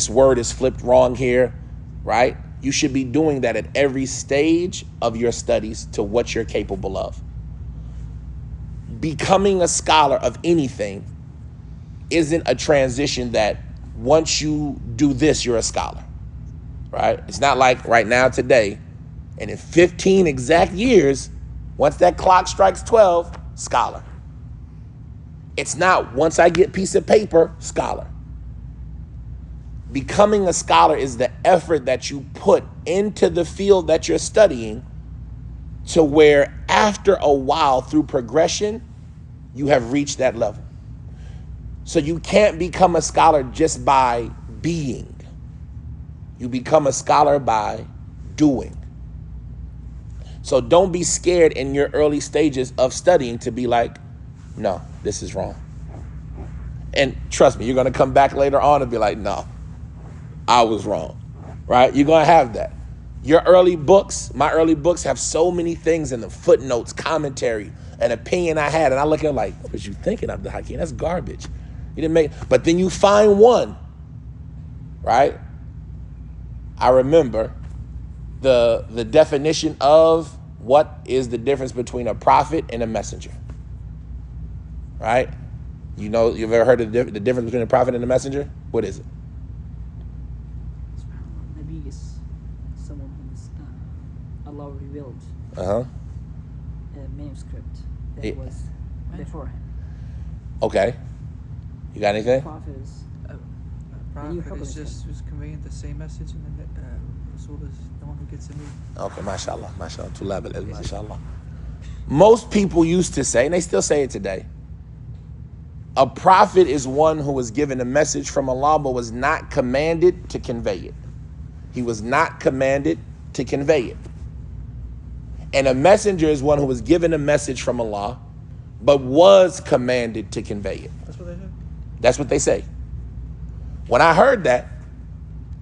A: word is flipped wrong here, right? You should be doing that at every stage of your studies to what you're capable of. Becoming a scholar of anything isn't a transition that once you do this, you're a scholar, right? It's not like right now, today, and in 15 exact years, once that clock strikes 12, scholar. It's not once I get piece of paper, scholar. Becoming a scholar is the effort that you put into the field that you're studying to where after a while, through progression, you have reached that level. So you can't become a scholar just by being. You become a scholar by doing. So don't be scared in your early stages of studying to be like, no, this is wrong. And trust me, you're going to come back later on and be like, no, I was wrong, right? You're going to have that. Your early books, my early books have so many things in the footnotes, commentary, an opinion I had. And I look at it like, what was you thinking, Abdul Hakim? That's garbage. You didn't make, but then you find one, right? I remember the definition of what is the difference between a prophet and a messenger. right? You know, you've ever heard of the difference between a prophet and a messenger? What is it?
C: SubhanAllah. Nabi is someone who is Allah revealed
A: Uh-huh.
C: a manuscript that
A: Yeah.
C: was before him.
A: Okay. You got anything?
C: Prophet is
B: Prophet
C: Prophet
B: is
C: is
B: just conveying the same message, and then Rasul is the one who gets it new.
A: Okay, mashallah, mashallah. Tulab al-ilm, mashallah. Most people used to say, and they still say it today, a prophet is one who was given a message from Allah but was not commanded to convey it. He was not commanded to convey it. And a messenger is one who was given a message from Allah but was commanded to convey it.
B: That's what they said.
A: That's what they say. When I heard that,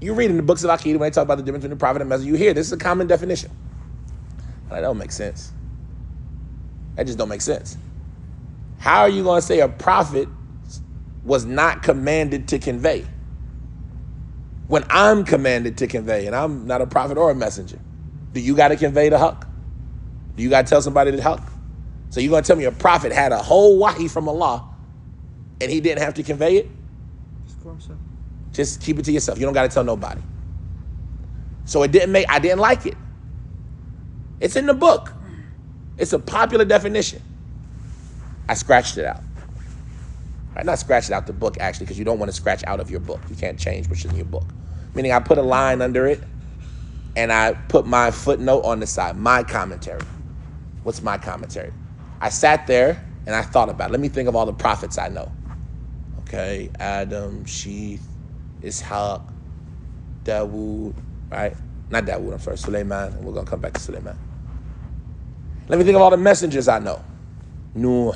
A: you read in the books of Aqeedah, when they talk about the difference between the prophet and messenger, you hear this is a common definition. That don't make sense. That just don't make sense. How are you going to say a prophet was not commanded to convey when I'm commanded to convey and I'm not a prophet or a messenger? Do you got to convey the haqq? Do you got to tell somebody the haqq? So you're going to tell me a prophet had a whole wahi from Allah and he didn't have to convey it?
B: Just for himself.
A: Just keep it to yourself. You don't got to tell nobody. So I didn't like it. It's in the book. It's a popular definition. I scratched it out. I not scratched it out the book, actually, because you don't want to scratch out of your book. You can't change what's in your book. Meaning I put a line under it, and I put my footnote on the side, my commentary. What's my commentary? I sat there, and I thought about it. Let me think of all the prophets I know. Okay, Adam, Sheeth, Ishaq, Dawood, right? Not Dawood, I'm sorry, Sulaiman, and we're going to come back to Sulaiman. Let me think of all the messengers I know. Nuh,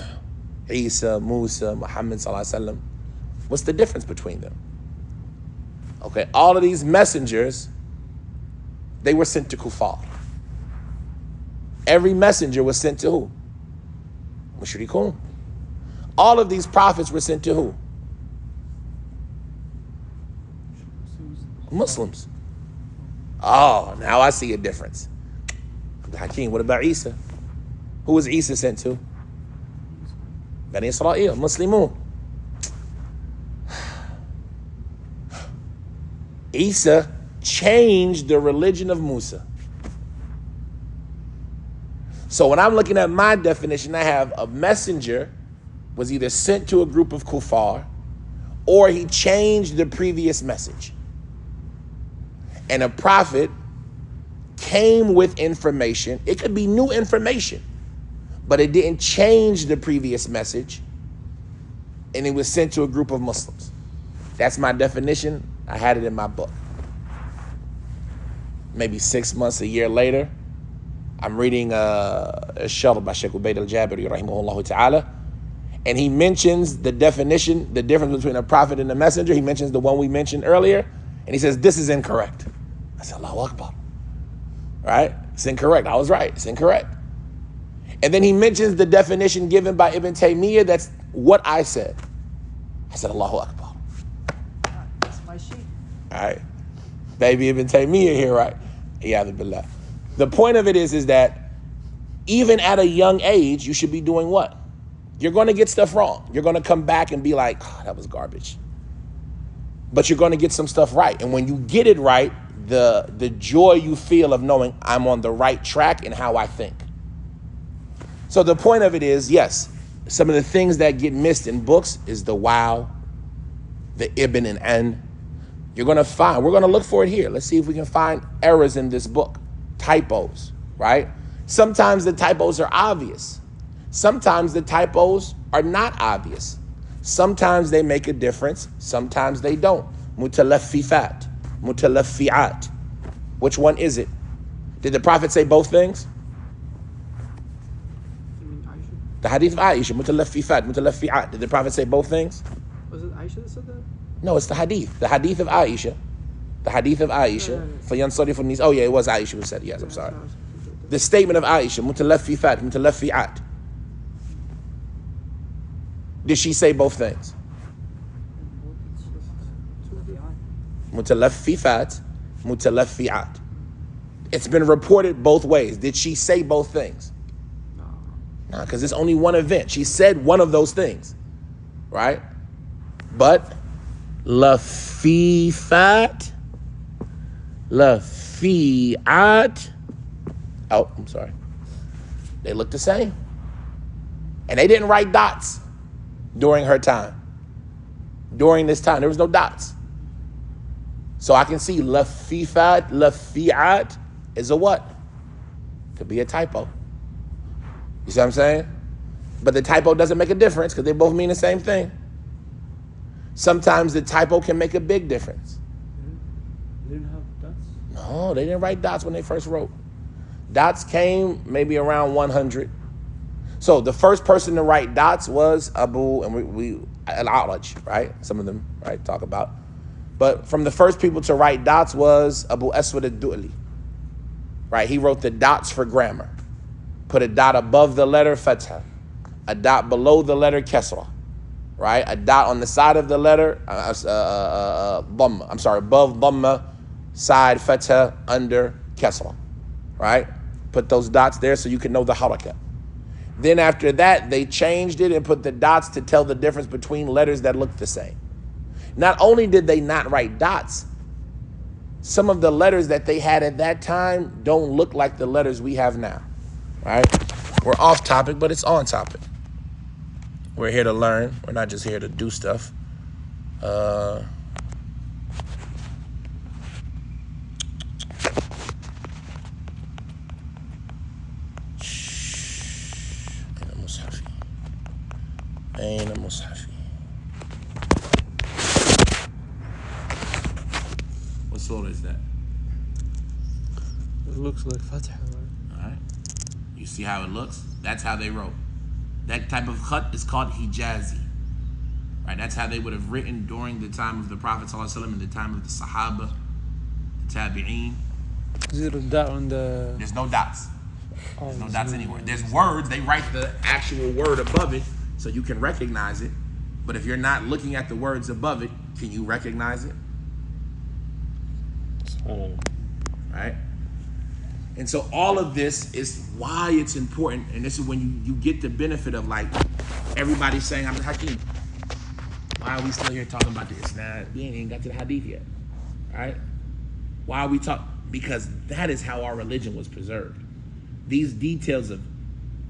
A: Isa, Musa, Muhammad sallallahu alaihi wasallam. What's the difference between them? Okay, all of these messengers, they were sent to Kufar. Every messenger was sent to who? Mushrikun. All of these prophets were sent to who? Muslims. Oh, now I see a difference. Hakeem, what about Isa? Who was Isa sent to? Bani Israel, Muslimun. Isa changed the religion of Musa. So when I'm looking at my definition, I have a messenger was either sent to a group of kuffar or he changed the previous message. And a prophet came with information. It could be new information, but it didn't change the previous message, and it was sent to a group of Muslims. That's my definition. I had it in my book. Maybe 6 months, a year later, I'm reading a sharh by Sheikh Ubayd al-Jabiri, rahimahullah ta'ala, and he mentions the definition, the difference between a prophet and a messenger. He mentions the one we mentioned earlier, and he says, this is incorrect. I said, Allahu Akbar. Right? It's incorrect. I was right. It's incorrect. And then he mentions the definition given by Ibn Taymiyyah. That's what I said. I said, Allahu Akbar.
C: That's my sheet.
A: All right. Baby Ibn Taymiyyah here, right? Iyadhu billah. The point of it is that even at a young age, you should be doing what? You're going to get stuff wrong. You're going to come back and be like, oh, that was garbage. But you're going to get some stuff right. And when you get it right, the joy you feel of knowing I'm on the right track in how I think. So the point of it is, yes, some of the things that get missed in books is the wow, the ibn and an. We're going to look for it here. Let's see if we can find errors in this book, typos, right? Sometimes the typos are obvious. Sometimes the typos are not obvious. Sometimes they make a difference. Sometimes they don't. Mutalaffifat, mutalaffi'at. Which one is it? Did the Prophet say both things?
B: You mean Aisha?
A: The hadith of Aisha, mutalaffifat, mutalaffi'at. Did the Prophet say both things?
B: Was it Aisha that said that?
A: No, it's the hadith. The hadith of Aisha. The hadith of Aisha. فَيَنْصَرِفُ النِّسَاءُ. Oh yeah, it was Aisha who said it. Yes, I'm sorry. The statement of Aisha, mutalaffifat, mutalaffi'at. Did she say both things? Mutalaffifat, mutalaffi'at. It's been reported both ways. Did she say both things? Because it's only one event. She said one of those things, right? But lafifat, lafiat. Oh, I'm sorry. They look the same. And they didn't write dots during her time. During this time, there was no dots. So I can see lafifat, lafiat is a what? Could be a typo. You see what I'm saying? But the typo doesn't make a difference because they both mean the same thing. Sometimes the typo can make a big difference.
D: They didn't have dots?
A: No, they didn't write dots when they first wrote. Dots came maybe around 100. So the first person to write dots was Abu, and we al-A'raj, right? Some of them, right, talk about. But from the first people to write dots was Abu Aswad ad-Du'li, right? He wrote the dots for grammar. Put a dot above the letter fatha, a dot below the letter kasra, right? A dot on the side of the letter, dhamma. I'm sorry, above dhamma, side fatha, under kasra, right? Put those dots there so you can know the harakat. Then after that, they changed it and put the dots to tell the difference between letters that look the same. Not only did they not write dots, some of the letters that they had at that time don't look like the letters we have now, right? We're off topic, but it's on topic. We're here to learn. We're not just here to do stuff. أين مصحفي? What surah is that?
B: It looks like Fatih.
A: All right. You see how it looks? That's how they wrote. That type of khat is called Hijazi. Right? That's how they would have written during the time of the Prophet ﷺ and the time of the Sahaba, the Tabi'een.
B: Is it a dot on the...
A: There's no dots. There's no dots anywhere. There's words. They write the actual word above it so you can recognize it. But if you're not looking at the words above it, can you recognize it? Right? And so all of this is why it's important. And this is when you get the benefit of like everybody saying, I'm Hakeem. Why are we still here talking about this? Now, we ain't even got to the hadith yet. Right? Why are we talking? Because that is how our religion was preserved. These details of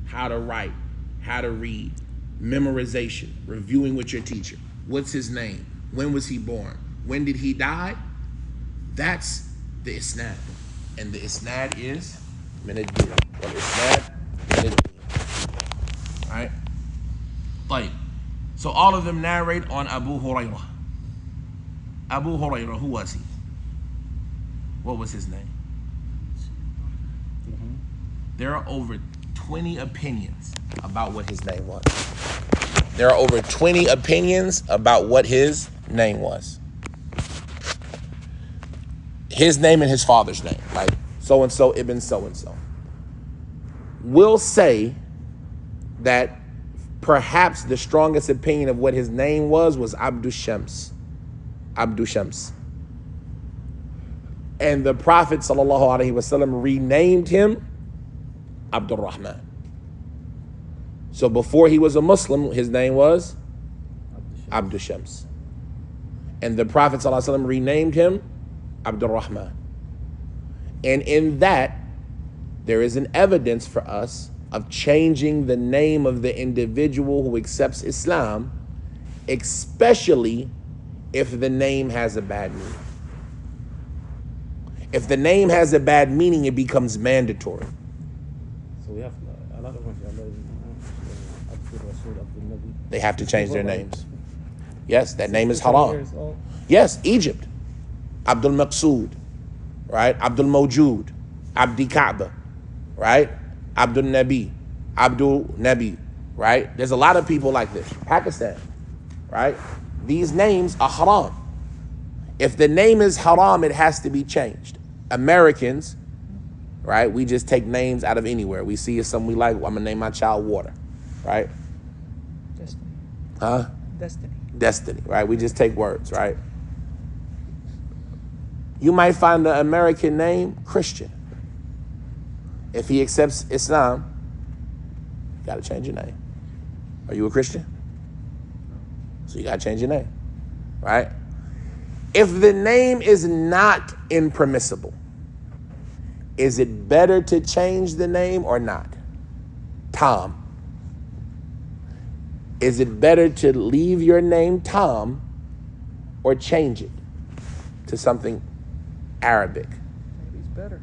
A: how to write, how to read, memorization, reviewing with your teacher. What's his name? When was he born? When did he die? That's the isnad. And the isnad is min ad-din. Well, isnad min ad-din. Right? Like, so all of them narrate on Abu Hurairah. Abu Hurairah, who was he? What was his name? There are over 20 opinions about what his name was. There are over 20 opinions about what his name was. His name and his father's name, like so-and-so ibn so-and-so. We'll say that perhaps the strongest opinion of what his name was Abdul Shams. Abdul Shams. And the Prophet ﷺ renamed him Abdul Rahman. So before he was a Muslim, his name was Abdul Shams. And the Prophet ﷺ renamed him Abdul Rahman. And in that, there is an evidence for us of changing the name of the individual who accepts Islam, especially if the name has a bad meaning. If the name has a bad meaning, it becomes mandatory.
D: So we have a lot of Abdul Rasul, Abdul Nabi.
A: They have to change their names. Yes, that name is haram. Yes, Egypt. Abdul Maqsood, right? Abdul Mawjood, Abdi Kaaba, right? Abdul Nabi, Abdul Nabi, right? There's a lot of people like this. Pakistan, right? These names are haram. If the name is haram, it has to be changed. Americans, right? We just take names out of anywhere. We see something we like, I'm gonna name my child Water, right?
B: Destiny.
A: Huh?
B: Destiny.
A: Destiny, right? We just take words, right? You might find the American name Christian. If he accepts Islam, You got to change your name. Are you a Christian? So you got to change your name, right? If the name is not impermissible, is it better to change the name or not? Tom. Is it better to leave your name Tom or change it to something Arabic?
B: Maybe it's better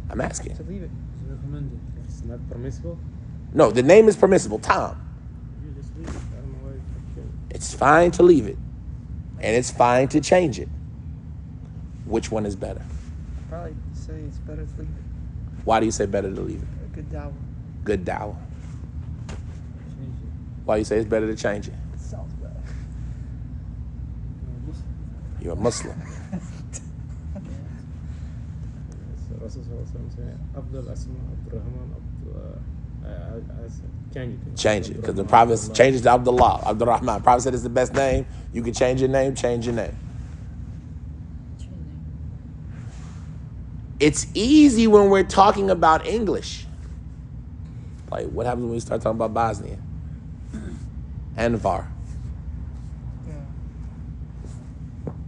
A: I'm asking.
B: to leave it.
D: It's recommended. It's not permissible.
A: No, the name is permissible, Tom.
D: You just leave it. I don't know why you change it.
A: It's fine to leave it, and it's fine to change it. Which one is better?
B: I'd probably say it's better to leave it.
A: Why do you say better to leave it?
B: A good dawah.
A: Good dawah.
D: Change it.
A: Why you say it's better to change it?
B: It sounds better.
A: You're a Muslim.
D: الرسول صلى الله عليه وسلم said, أفضل أسماء عبد الرحمن change it.
A: Change it, because the Prophet changed to Abdullah, Abdurrahman. The Prophet said it's the best name. You can change your name, change your name. It's easy when we're talking about English. Like, what happens when we start talking about Bosnian? Anvar.
B: Yeah.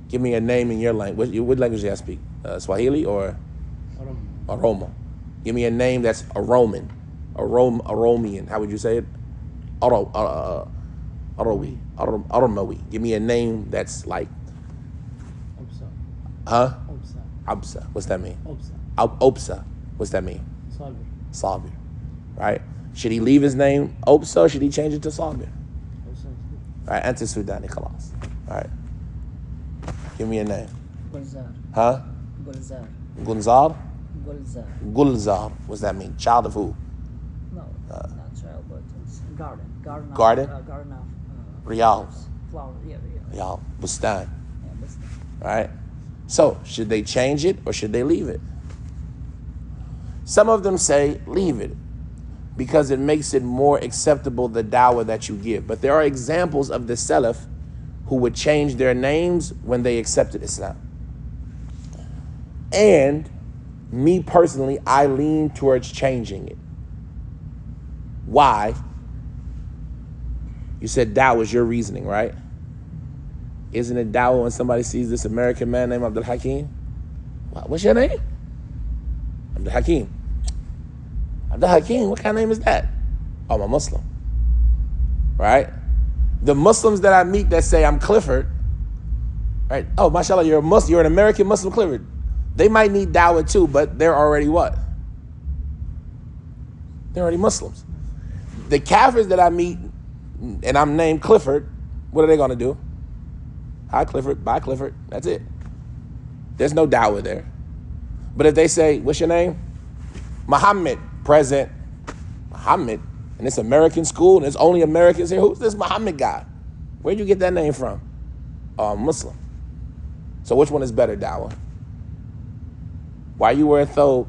A: Give me a name in your language. What language do you speak? Swahili or Oromo? Give me a name that's a Roman. Oromian. How would you say it? Oromawi. Give me a name that's like,
D: Obsa.
A: huh?
D: Obsa.
A: Absa. What's that mean?
D: Obsa.
A: Opsa. What's that mean?
D: Sabir.
A: Sabir. Right? Should he leave his name Opsa or should he change it to Sabir?
D: Obsa.
A: Right? Anta Sudani khalas. Right. Give me a name.
C: Gulzar.
A: Huh?
C: Gulzar.
A: Gunzar?
C: Gulzar.
A: Gulzar. What's that mean? Child of who?
C: No, not child, but it's garden. Garden.
A: Garden?
C: Garden of
A: Riyal.
C: flowers. Yeah.
A: Riyal. Bustan.
C: Yeah, that's
A: Right? So, should they change it or should they leave it? Some of them say leave it because it makes it more acceptable, the dawah that you give. But there are examples of the Salaf who would change their names when they accepted Islam. And me personally, I lean towards changing it. Why? You said dawah is your reasoning, right? Isn't it dawah when somebody sees this American man named Abdul Hakim? What's your name? Abdul Hakim. Abdul Hakim, what kind of name is that? Oh, I'm a Muslim. Right? The Muslims that I meet that say I'm Clifford, right? Oh, mashallah, you're a Muslim, you're an American Muslim Clifford. They might need dawah too, but they're already what? They're already Muslims. The Kafirs that I meet and I'm named Clifford, what are they gonna do? Hi Clifford, bye Clifford, that's it. There's no dawah there. But if they say, what's your name? Muhammad, present. Muhammad, and it's American school and there's only Americans here. Who's this Muhammad guy? Where'd you get that name from? Oh, I'm Muslim. So which one is better, dawah? Why you wear a thobe?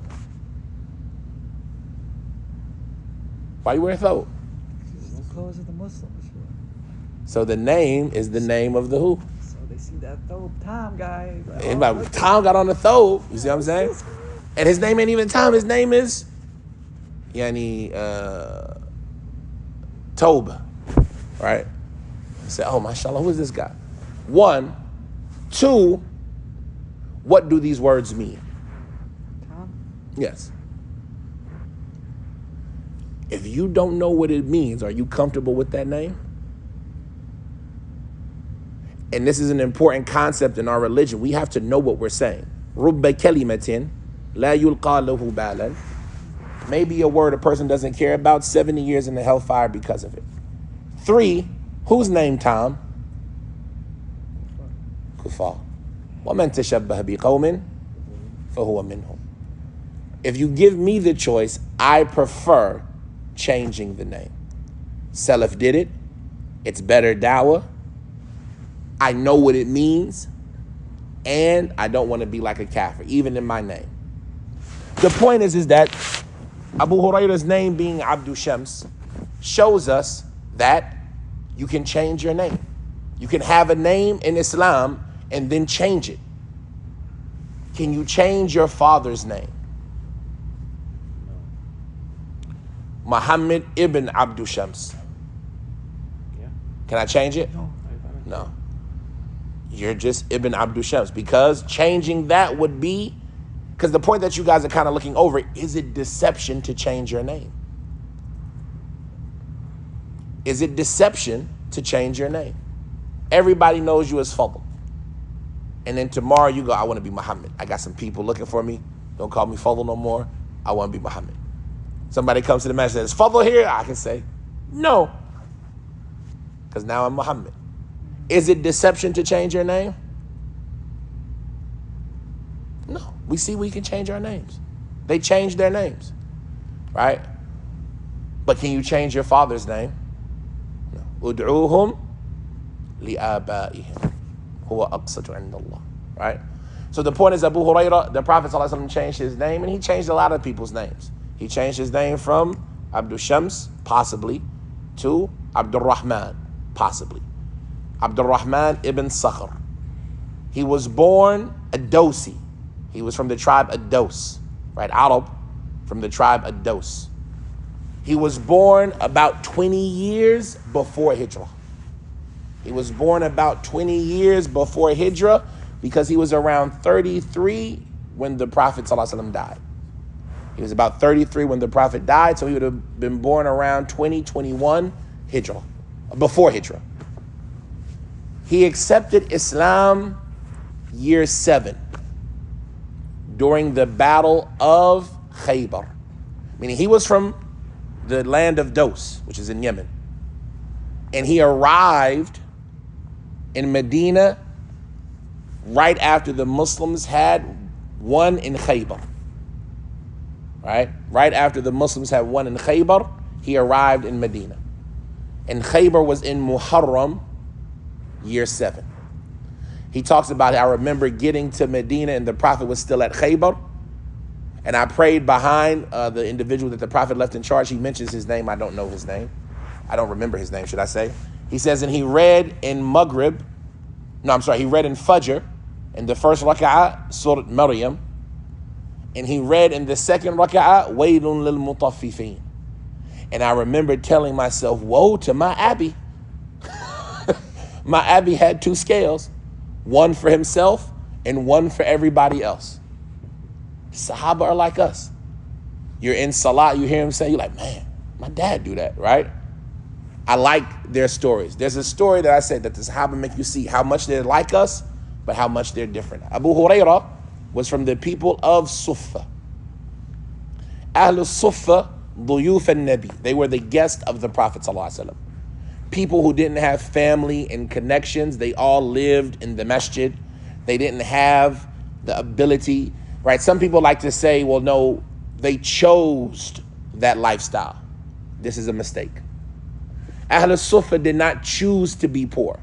A: Why you wear a thobe?
B: The clothes of the Muslims.
A: So the name is the name of the who?
B: So they see that thobe Tom guy. Like,
A: And like, Tom got on the thobe, you see what I'm saying? And his name ain't even Tom, his name is Yani Toba, right? Say, oh, mashallah, who is this guy? One. Two, what do these words mean?
B: Tom?
A: Yes. If you don't know what it means, are you comfortable with that name? And this is an important concept in our religion. We have to know what we're saying. رُبَّ كَلِمَةٍ لَا يُلْقَى لَهُ بَالًا. Maybe a word a person doesn't care about, 70 years in the hellfire because of it. 3, who's named Tom? Kufar. وَمَنْ تَشَبَّهَ بِقَوْمٍ فَهُوَ مِنْهُمْ. If you give me the choice, I prefer changing the name. Salaf did it. It's better dawah. I know what it means. And I don't want to be like a kafir, even in my name. The point is that Abu Hurairah's name being Abdul Shams shows us that you can change your name. You can have a name in Islam and then change it. Can you change your father's name? Muhammad ibn Abdul Shams.
D: Yeah.
A: Can I change it?
B: No.
A: No. You're just Ibn Abdul Shams, because changing that would be, because the point that you guys are kind of looking over, is it deception to change your name? Is it deception to change your name? Everybody knows you as Fadl. And then tomorrow you go, I want to be Muhammad. I got some people looking for me. Don't call me Fadl no more. I want to be Muhammad. Somebody comes to the masjid and says, Fadl here? I can say, no. Because now I'm Muhammad. Is it deception to change your name? No. We see we can change our names. They changed their names, right? But can you change your father's name? No. Ud'uhum li'abaihim huwa aqsatu 'inda Allah, right? So the point is, Abu Hurairah, the Prophet ﷺ changed his name, and he changed a lot of people's names. He changed his name from Abdul Shams, possibly, to Abdul Rahman, possibly. Abdul Rahman ibn Sakhr. He was born a Dosi. He was from the tribe Ados, right? Arab, from the tribe Ados. He was born about 20 years before Hijrah. He was born about 20 years before Hijrah because he was around 33 when the Prophet ﷺ died. He was about 33 when the Prophet died, so he would have been born around 2021 Hijrah, before Hijrah. He accepted Islam year 7 during the Battle of Khaybar. Meaning he was from the land of Dos, which is in Yemen. And he arrived in Medina right after the Muslims had won in Khaybar. Right after the Muslims had won in Khaybar, he arrived in Medina. And Khaybar was in Muharram, year 7. He talks about, I remember getting to Medina and the Prophet was still at Khaybar. And I prayed behind the individual that the Prophet left in charge. He mentions his name. I don't know his name. I don't remember his name, should I say. He says, and he read in Maghrib, he read in Fajr, in the first raka'ah, Surah Maryam. And he read in the second raka'ah, Waylun lil mutaffifin. And I remember telling myself, woe to my Abbey. My Abbey had 2 scales, one for himself and one for everybody else. Sahaba are like us. You're in Salah, you hear him say, you're like, man, my dad do that, right? I like their stories. There's a story that I said that the Sahaba make you see how much they're like us, but how much they're different. Abu Hurairah was from the people of Sufa. Ahlul Sufa, Duyuf al-Nabi. They were the guest of the Prophet ﷺ. People who didn't have family and connections, they all lived in the masjid. They didn't have the ability, right? Some people like to say, well, no, they chose that lifestyle. This is a mistake. Ahl Sufa did not choose to be poor,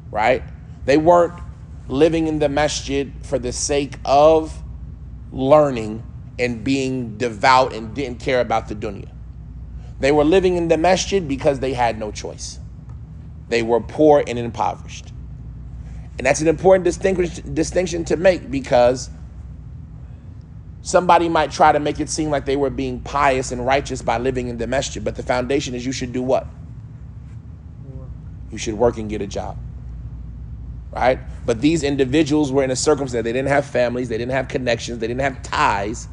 A: right? They weren't living in the masjid for the sake of learning and being devout and didn't care about the dunya. They were living in the masjid because they had no choice. They were poor and impoverished. And that's an important distinction to make, because somebody might try to make it seem like they were being pious and righteous by living in the masjid, but the foundation is you should do what? You should work and get a job, right? But these individuals were in a circumstance, they didn't have families, they didn't have connections, they didn't have ties,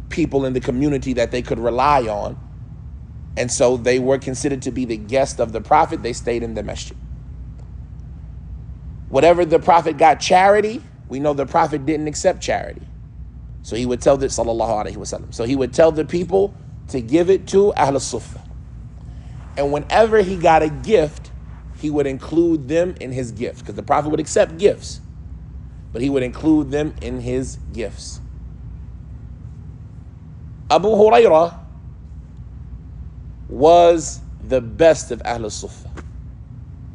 A: people in the community that they could rely on. And so they were considered to be the guest of the Prophet. They stayed in the masjid. Whatever the Prophet got charity, we know the Prophet didn't accept charity. So he would tell the sallallahu alaihi wasallam. So he would tell the people to give it to Ahl Sufa. And whenever he got a gift, he would include them in his gift, because the Prophet would accept gifts, but he would include them in his gifts. Abu Hurairah was the best of Ahl Sufa.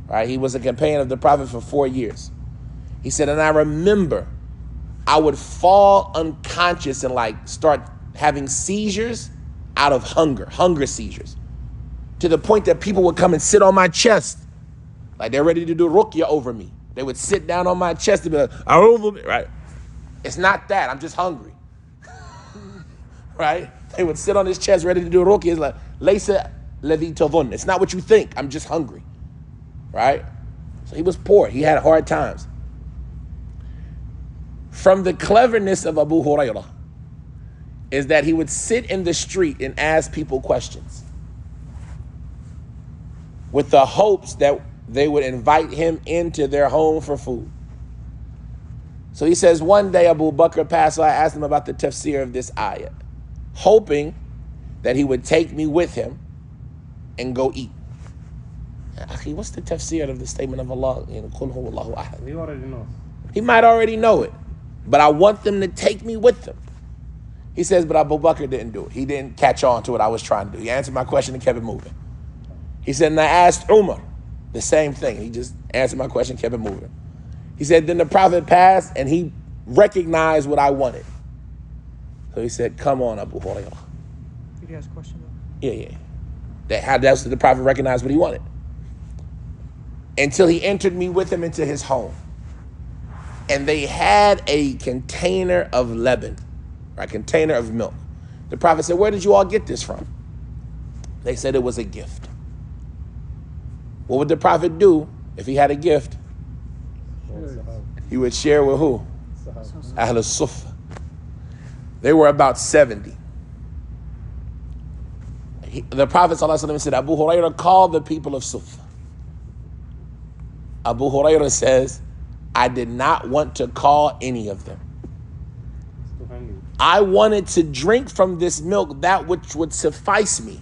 A: Right? He was a companion of the Prophet for 4 years. He said, and I remember I would fall unconscious and start having seizures out of hunger seizures, to the point that people would come and sit on my chest like they're ready to do ruqya over me. They would sit down on my chest and be like, right? It's not that, I'm just hungry. Right? They would sit on his chest ready to do ruqya. It's like, Laysa ladhi tadhun. It's not what you think. I'm just hungry. Right? So he was poor. He had hard times. From the cleverness of Abu Hurairah is that he would sit in the street and ask people questions with the hopes that they would invite him into their home for food. So he says, one day Abu Bakr passed, so I asked him about the tafsir of this ayah, hoping that he would take me with him and go eat. Akhi, what's the tafsir of the statement of Allah? Qul huwa Allahu ahad.
D: He already knows.
A: He might already know it, but I want them to take me with them. He says, but Abu Bakr didn't do it. He didn't catch on to what I was trying to do. He answered my question and kept it moving. He said, and I asked Umar the same thing. He just answered my question, kept it moving. He said, then the Prophet passed and he recognized what I wanted. So he said, come on, Abu Hurairah.
B: Did he ask a question?
A: Yeah. That's the Prophet recognized what he wanted. Until he entered me with him into his home. And they had a container of leban, or a container of milk. The Prophet said, where did you all get this from? They said it was a gift. What would the Prophet do if he had a gift? He would share with who? Ahl al-Suffah. They were about 70. The Prophet ﷺ said, Abu Hurairah called the people of Suffah. Abu Hurairah says, I did not want to call any of them. I wanted to drink from this milk that which would suffice me.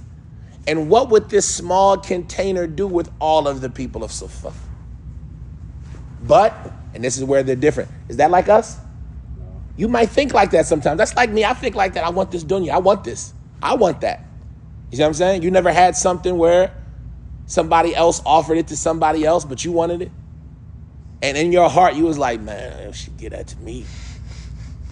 A: And what would this small container do with all of the people of Suffah? But, and this is where they're different. Is that like us? No. You might think like that sometimes. That's like me. I think like that. I want this dunya. I want this. I want that. You see what I'm saying? You never had something where somebody else offered it to somebody else, but you wanted it? And in your heart, you was like, man, I should give that to me.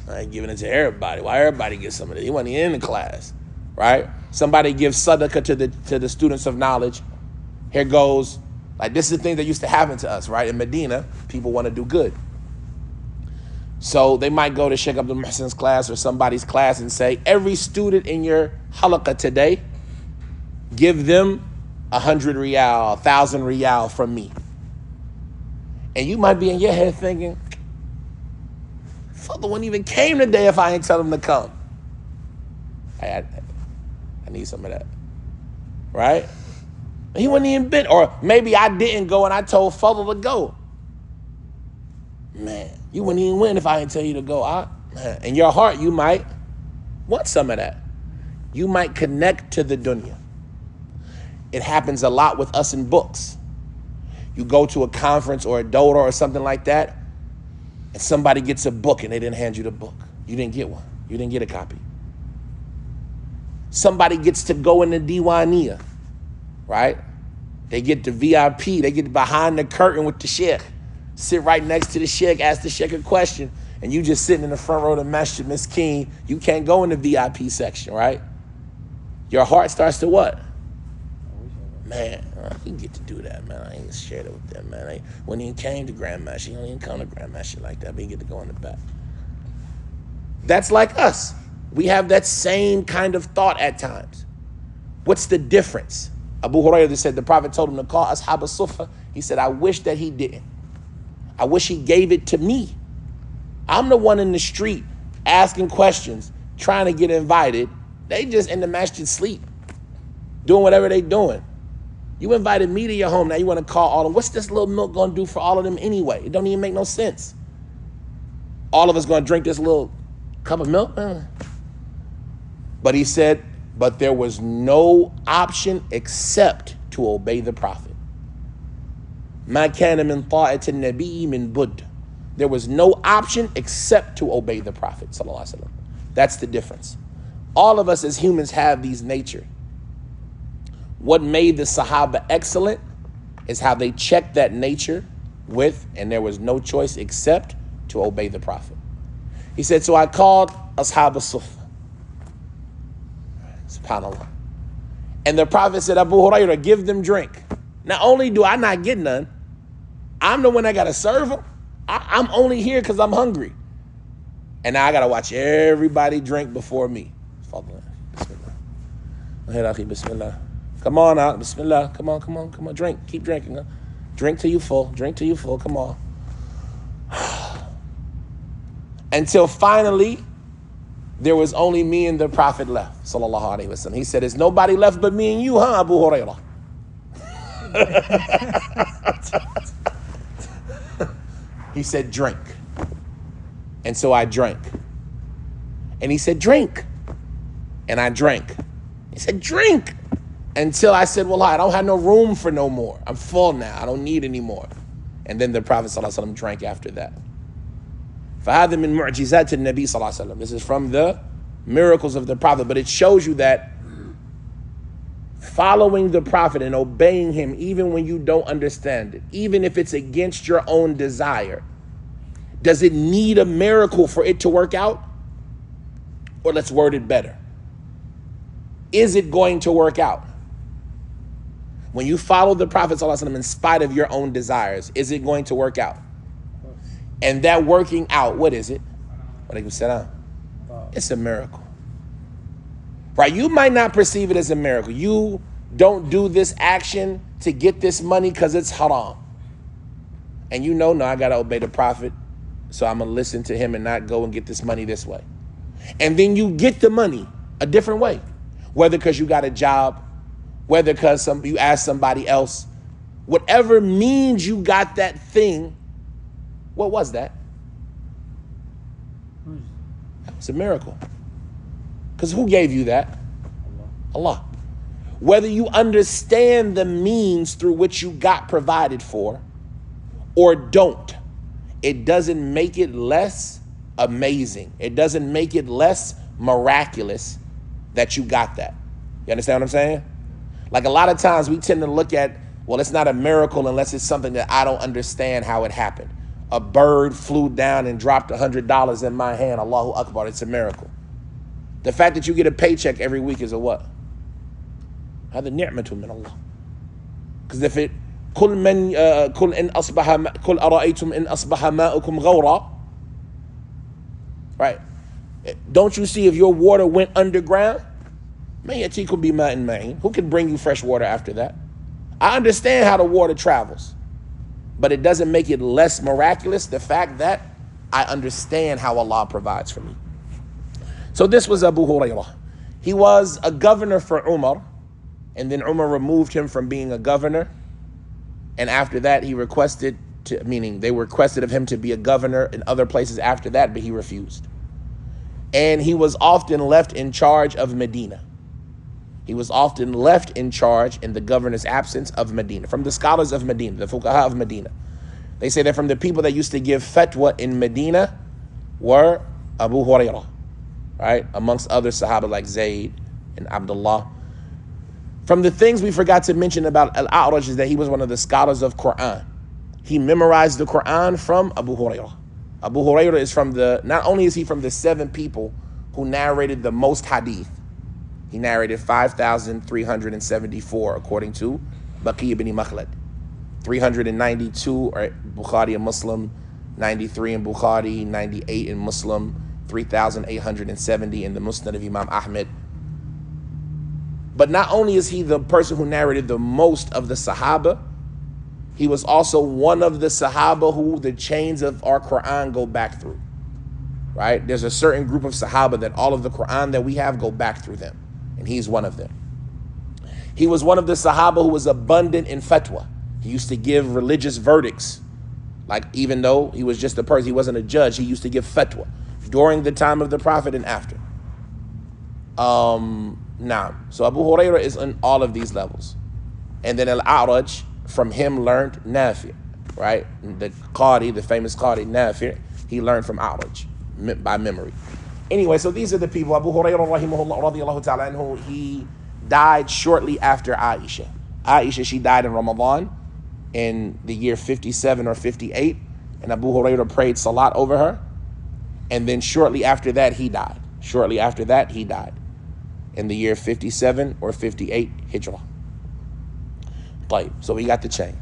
A: I ain't giving it to everybody. Why everybody get some of it? He wasn't even in the class, right? Somebody gives sadaqah to the students of knowledge. Here goes, like this is the thing that used to happen to us, right? In Medina, people want to do good. So they might go to Sheikh Abdul Muhsin's class or somebody's class and say, every student in your halaqah today, give them 100 riyal, 1,000 riyal from me. And you might be in your head thinking, Father wouldn't even came today if I ain't tell him to come. I need some of that, right? He wouldn't even been, or maybe I didn't go and I told Father to go. Man, you wouldn't even win if I didn't tell you to go. Man, in your heart, you might want some of that. You might connect to the dunya. It happens a lot with us in books. You go to a conference or a dawah or something like that, and somebody gets a book and they didn't hand you the book. You didn't get one. You didn't get a copy. Somebody gets to go in the diwaniyah, right? They get the VIP. They get behind the curtain with the sheikh. Sit right next to the sheikh, ask the sheikh a question, and you just sitting in the front row of the masjid, miskeen. You can't go in the VIP section, right? Your heart starts to what? Man, I can get to do that, man. I ain't shared it with them, man. When he came to Grand Master, he don't even come to Grand Master like that, but he get to go in the back. That's like us. We have that same kind of thought at times. What's the difference? Abu Hurairah said the Prophet told him to call Ashab al-Suffah. He said, I wish that he didn't. I wish he gave it to me. I'm the one in the street asking questions, trying to get invited. They just in the masjid sleep, doing whatever they doing. You invited me to your home. Now you want to call all of them. What's this little milk going to do for all of them anyway? It don't even make no sense. All of us going to drink this little cup of milk? But he said, but there was no option except to obey the Prophet. مَا كَانَ مِنْ طَاعَةِ النَّبِيِّ مِنْ بُدٍّ. There was no option except to obey the Prophet sallallahu alaihi wasallam. That's the difference. All of us as humans have these nature. What made the Sahaba excellent is how they checked that nature with, and there was no choice except to obey the Prophet. He said, so I called Ashab al-Suffah. SubhanAllah. And the Prophet said, Abu Hurairah, give them drink. Not only do I not get none, I'm the one that got to serve them. I'm only here because I'm hungry. And now I got to watch everybody drink before me. Bismillah. Ahead, Akhi, bismillah. Come on out, bismillah. Come on. Drink, keep drinking. Huh? Drink till you full, come on. Until finally, there was only me and the Prophet left, sallallahu alaihi wasallam. He said, "There's nobody left but me and you, huh, Abu Hurairah?" He said, "Drink." And so I drank. And he said, "Drink." And I drank. He said, "Drink." Until I said, "Well, I don't have no room for no more. I'm full now. I don't need any more." And then the Prophet ﷺ drank after that. فَهَذَا مِن مُعْجِزَاتِ النَّبِي ﷺ. This is from the miracles of the Prophet. But it shows you that following the Prophet and obeying him, even when you don't understand it, even if it's against your own desire, does it need a miracle for it to work out? Or let's word it better. Is it going to work out? When you follow the Prophet ﷺ in spite of your own desires, is it going to work out? And that working out, what is it? It's a miracle. Right? You might not perceive it as a miracle. You don't do this action to get this money because it's haram. And you know, no, I got to obey the Prophet, so I'm going to listen to him and not go and get this money this way. And then you get the money a different way. Whether because you got a job, whether because you asked somebody else, whatever means you got that thing, what was that? That was a miracle. Because who gave you that? Allah. Whether you understand the means through which you got provided for or don't, it doesn't make it less amazing. It doesn't make it less miraculous that you got that. You understand what I'm saying? Like a lot of times we tend to look at, well, it's not a miracle unless it's something that I don't understand how it happened. A bird flew down and dropped $100 in my hand. Allahu Akbar, it's a miracle. The fact that you get a paycheck every week is a what? هذا نعمة من الله. Because if it كل أرأيتم إن أصبح ماؤكم غورا, right? Don't you see if your water went underground? Who can bring you fresh water after that? I understand how the water travels, but it doesn't make it less miraculous, the fact that I understand how Allah provides for me. So this was Abu Hurairah. He was a governor for Umar, and then Umar removed him from being a governor. And after that, they requested of him to be a governor in other places after that, but he refused. And he was often left in charge of Medina. He was often left in charge in the governor's absence of Medina. From the scholars of Medina, the fuqaha of Medina, they say that from the people that used to give fatwa in Medina were Abu Hurairah, right? Amongst other Sahaba like Zayd and Abdullah. From the things we forgot to mention about al-A'raj is that he was one of the scholars of Quran. He memorized the Quran from Abu Hurairah. Abu Hurairah is not only is he from the 7 people who narrated the most hadith. He narrated 5,374 according to Baqi ibn Makhlad. 392 are Bukhari and Muslim, 93 in Bukhari, 98 in Muslim, 3,870 in the Musnad of Imam Ahmed. But not only is he the person who narrated the most of the Sahaba, he was also one of the Sahaba who the chains of our Quran go back through, right? There's a certain group of Sahaba that all of the Quran that we have go back through them, and he's one of them. He was one of the Sahaba who was abundant in fatwa. He used to give religious verdicts, like even though he was just a person, he wasn't a judge, he used to give fatwa during the time of the Prophet and after. So Abu Hurairah is on all of these levels. And then al-A'raj, from him learned Nafi', right? The Qadi, the famous Qadi Nafi', he learned from A'raj by memory. Anyway, so these are the people. Abu Hurairah rahimahullah radiyallahu ta'ala anhu, he died shortly after Aisha. Aisha, she died in Ramadan in the year 57 or 58, and Abu Hurairah prayed salat over her, and then shortly after that he died. In the year 57 or 58 Hijrah. So we got the chain.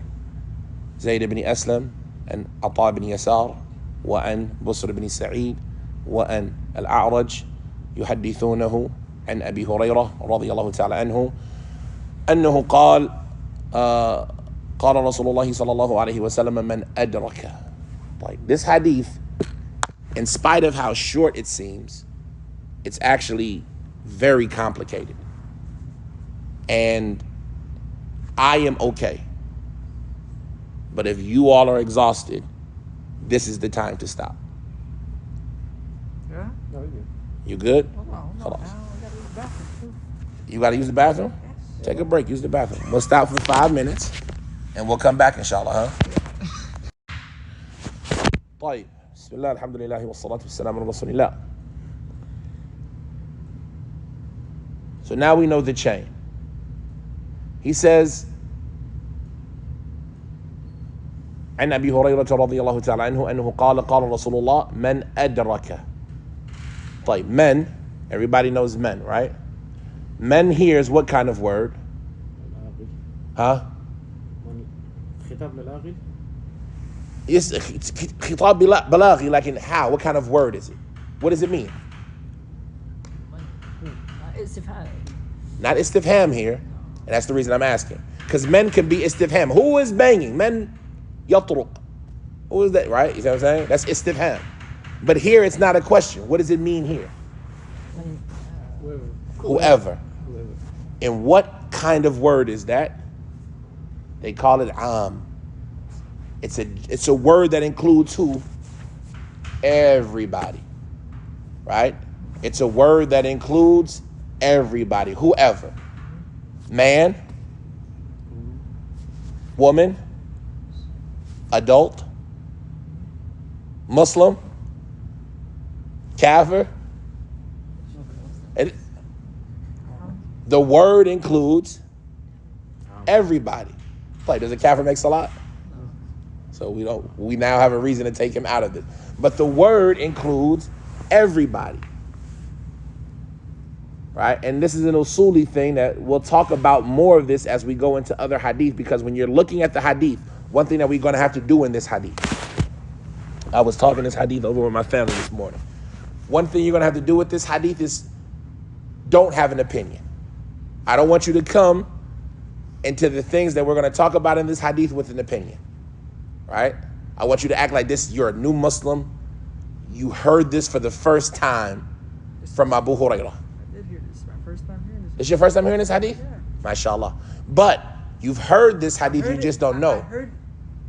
A: Zayd ibn Aslam and Ata ibn Yasar وأن بصر بن سعيد وأن الأعرج يحدثونه عن أبي هريرة رضي الله تعالى عنه أنه قال قال رسول الله صلى الله عليه وسلم من أدرك. Like this hadith, in spite of how short it seems, it's actually very complicated. And I am okay. But if you all are exhausted, this is the time to stop.
B: Yeah?
D: No, we're good.
A: You good?
B: Oh, no,
A: Hold on.
B: now we gotta use the bathroom too.
A: You got to use the bathroom?
B: Yes.
A: Take a break, use the bathroom. We'll stop for 5 minutes and we'll come back inshallah, huh? طيب بسم الله الحمد لله والصلاة والسلام على رسول الله. So now we know the chain. He says عن أبي هريرة رضي الله تعالى عنه أنه قال قال رسول الله من أدرك. طيب men, everybody knows men, right? Men here is what kind of word?
D: العاقل.
A: Huh?
D: خطاب للعاقل.
A: Yes, خطاب بلاغي, like in how? What kind of word is it? What does it mean?
C: استفهام.
A: Not istifham here, and that's the reason I'm asking. Because men can be istifham. Who is banging? Men yatruq. Who is that, right? You know what I'm saying? That's istifham. But here it's not a question. What does it mean here? Whoever. And what kind of word is that? They call it It's a word that includes who? Everybody. Right? It's a word that includes everybody. Whoever. Man, woman, adult, Muslim, kafir. The word includes everybody. Like, does a kafir make salat? So we now have a reason to take him out of this. But the word includes everybody. Right? And this is an usuli thing that we'll talk about more of this as we go into other hadith, because when you're looking at the hadith, one thing that we're going to have to do in this hadith. I was talking this hadith over with my family this morning. One thing you're going to have to do with this hadith is don't have an opinion. I don't want you to come into the things that we're going to talk about in this hadith with an opinion. Right? I want you to act like this. You're a new Muslim. You heard this for the first time from Abu Hurairah.
B: I did hear this. My first time hearing this.
A: It's your first time hearing this hadith?
B: Yeah.
A: MashaAllah. But you've heard this hadith, you just don't
B: I
A: know.
B: heard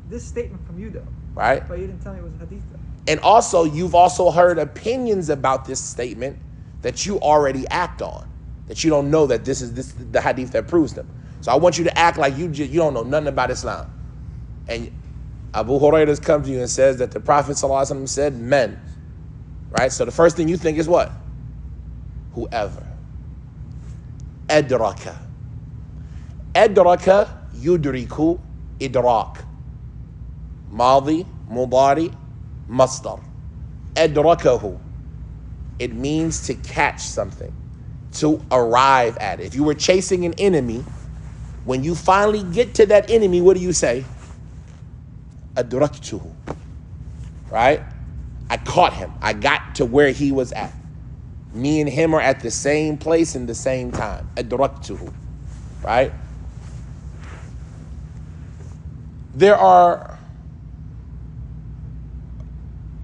B: this statement from you though.
A: Right?
B: But you didn't tell me it was a hadith though.
A: And also, you've also heard opinions about this statement that you already act on, that you don't know that this is the hadith that proves them. So I want you to act like you don't know nothing about Islam. And Abu Hurairah comes to you and says that the Prophet ﷺ said men. Right? So the first thing you think is what? Whoever. Adraka. Adraka yudriku idrak. Madi, mudari, masdar. Adrakahu. It means to catch something, to arrive at it. If you were chasing an enemy, when you finally get to that enemy, what do you say? Adraktuhu. Right? I caught him. I got to where he was at. Me and him are at the same place in the same time. Adraktuhu. Right? There are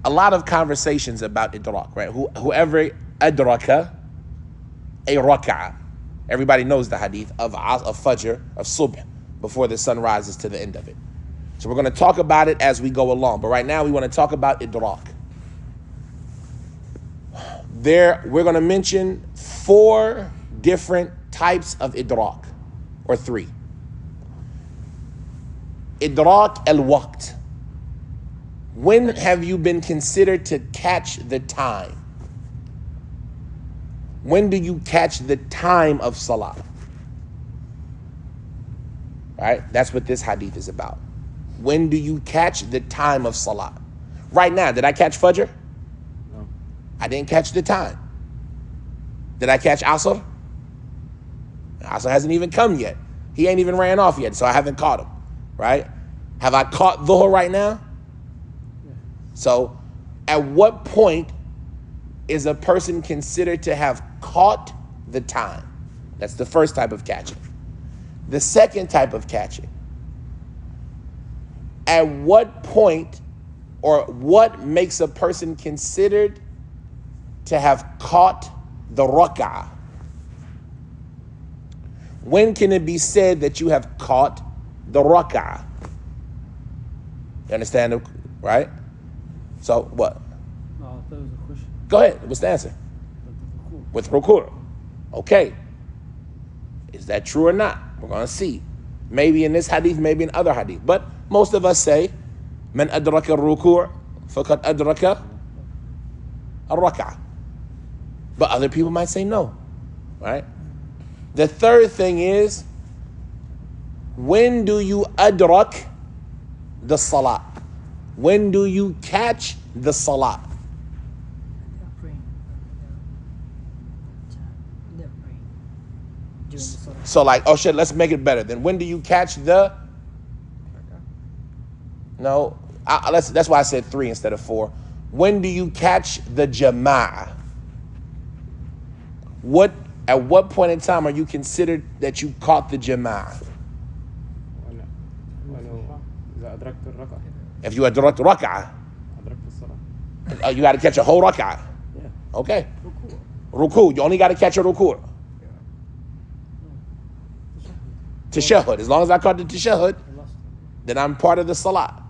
A: a lot of conversations about idrak, right? Whoever adraka a rak'ah. Everybody knows the hadith of Fajr, of Subh, before the sun rises to the end of it. So we're going to talk about it as we go along. But right now we want to talk about idrak. We're going to mention 4 different types of idrak, or 3. Idrak al-waqt. When have you been considered to catch the time? When do you catch the time of salah? Right? That's what this hadith is about. When do you catch the time of salah? Right now, did I catch Fajr?
D: No.
A: I didn't catch the time. Did I catch Asr? Asr hasn't even come yet. He ain't even ran off yet, so I haven't caught him. Right? Have I caught Dhuhr right now?
D: Yeah.
A: So, at what point is a person considered to have caught the time. That's the first type of catching. The second type of catching. At what point or what makes a person considered to have caught the rak'ah? When can it be said that you have caught the rak'ah? You understand, right? So what?
E: No, that was a question.
A: Go ahead. What's the answer? With ruku'. Okay. Is that true or not? We're going to see. Maybe in this hadith, maybe in other hadith. But most of us say, Man adraka al-ruku' faqad adraka al-rak'ah. But other people might say no. Right? The third thing is, when do you adrak the salat? When do you catch the salat?
C: They're praying. They're praying during the salah.
A: So like, oh shit, let's make it better. Then when do you catch the? No, that's why I said 3 instead of 4. When do you catch the jama'ah? At what point in time are you considered that you caught the jama'ah?
D: إذا أدركت الركعة
A: If you adrak rak'ah,
D: أدركت الصلاة.
A: you got to catch a whole rak'ah.
D: Yeah.
A: Okay. Ruku, you only got to catch a ruku. Tashahhud. As long as I caught the tashahhud, then I'm part of the salat.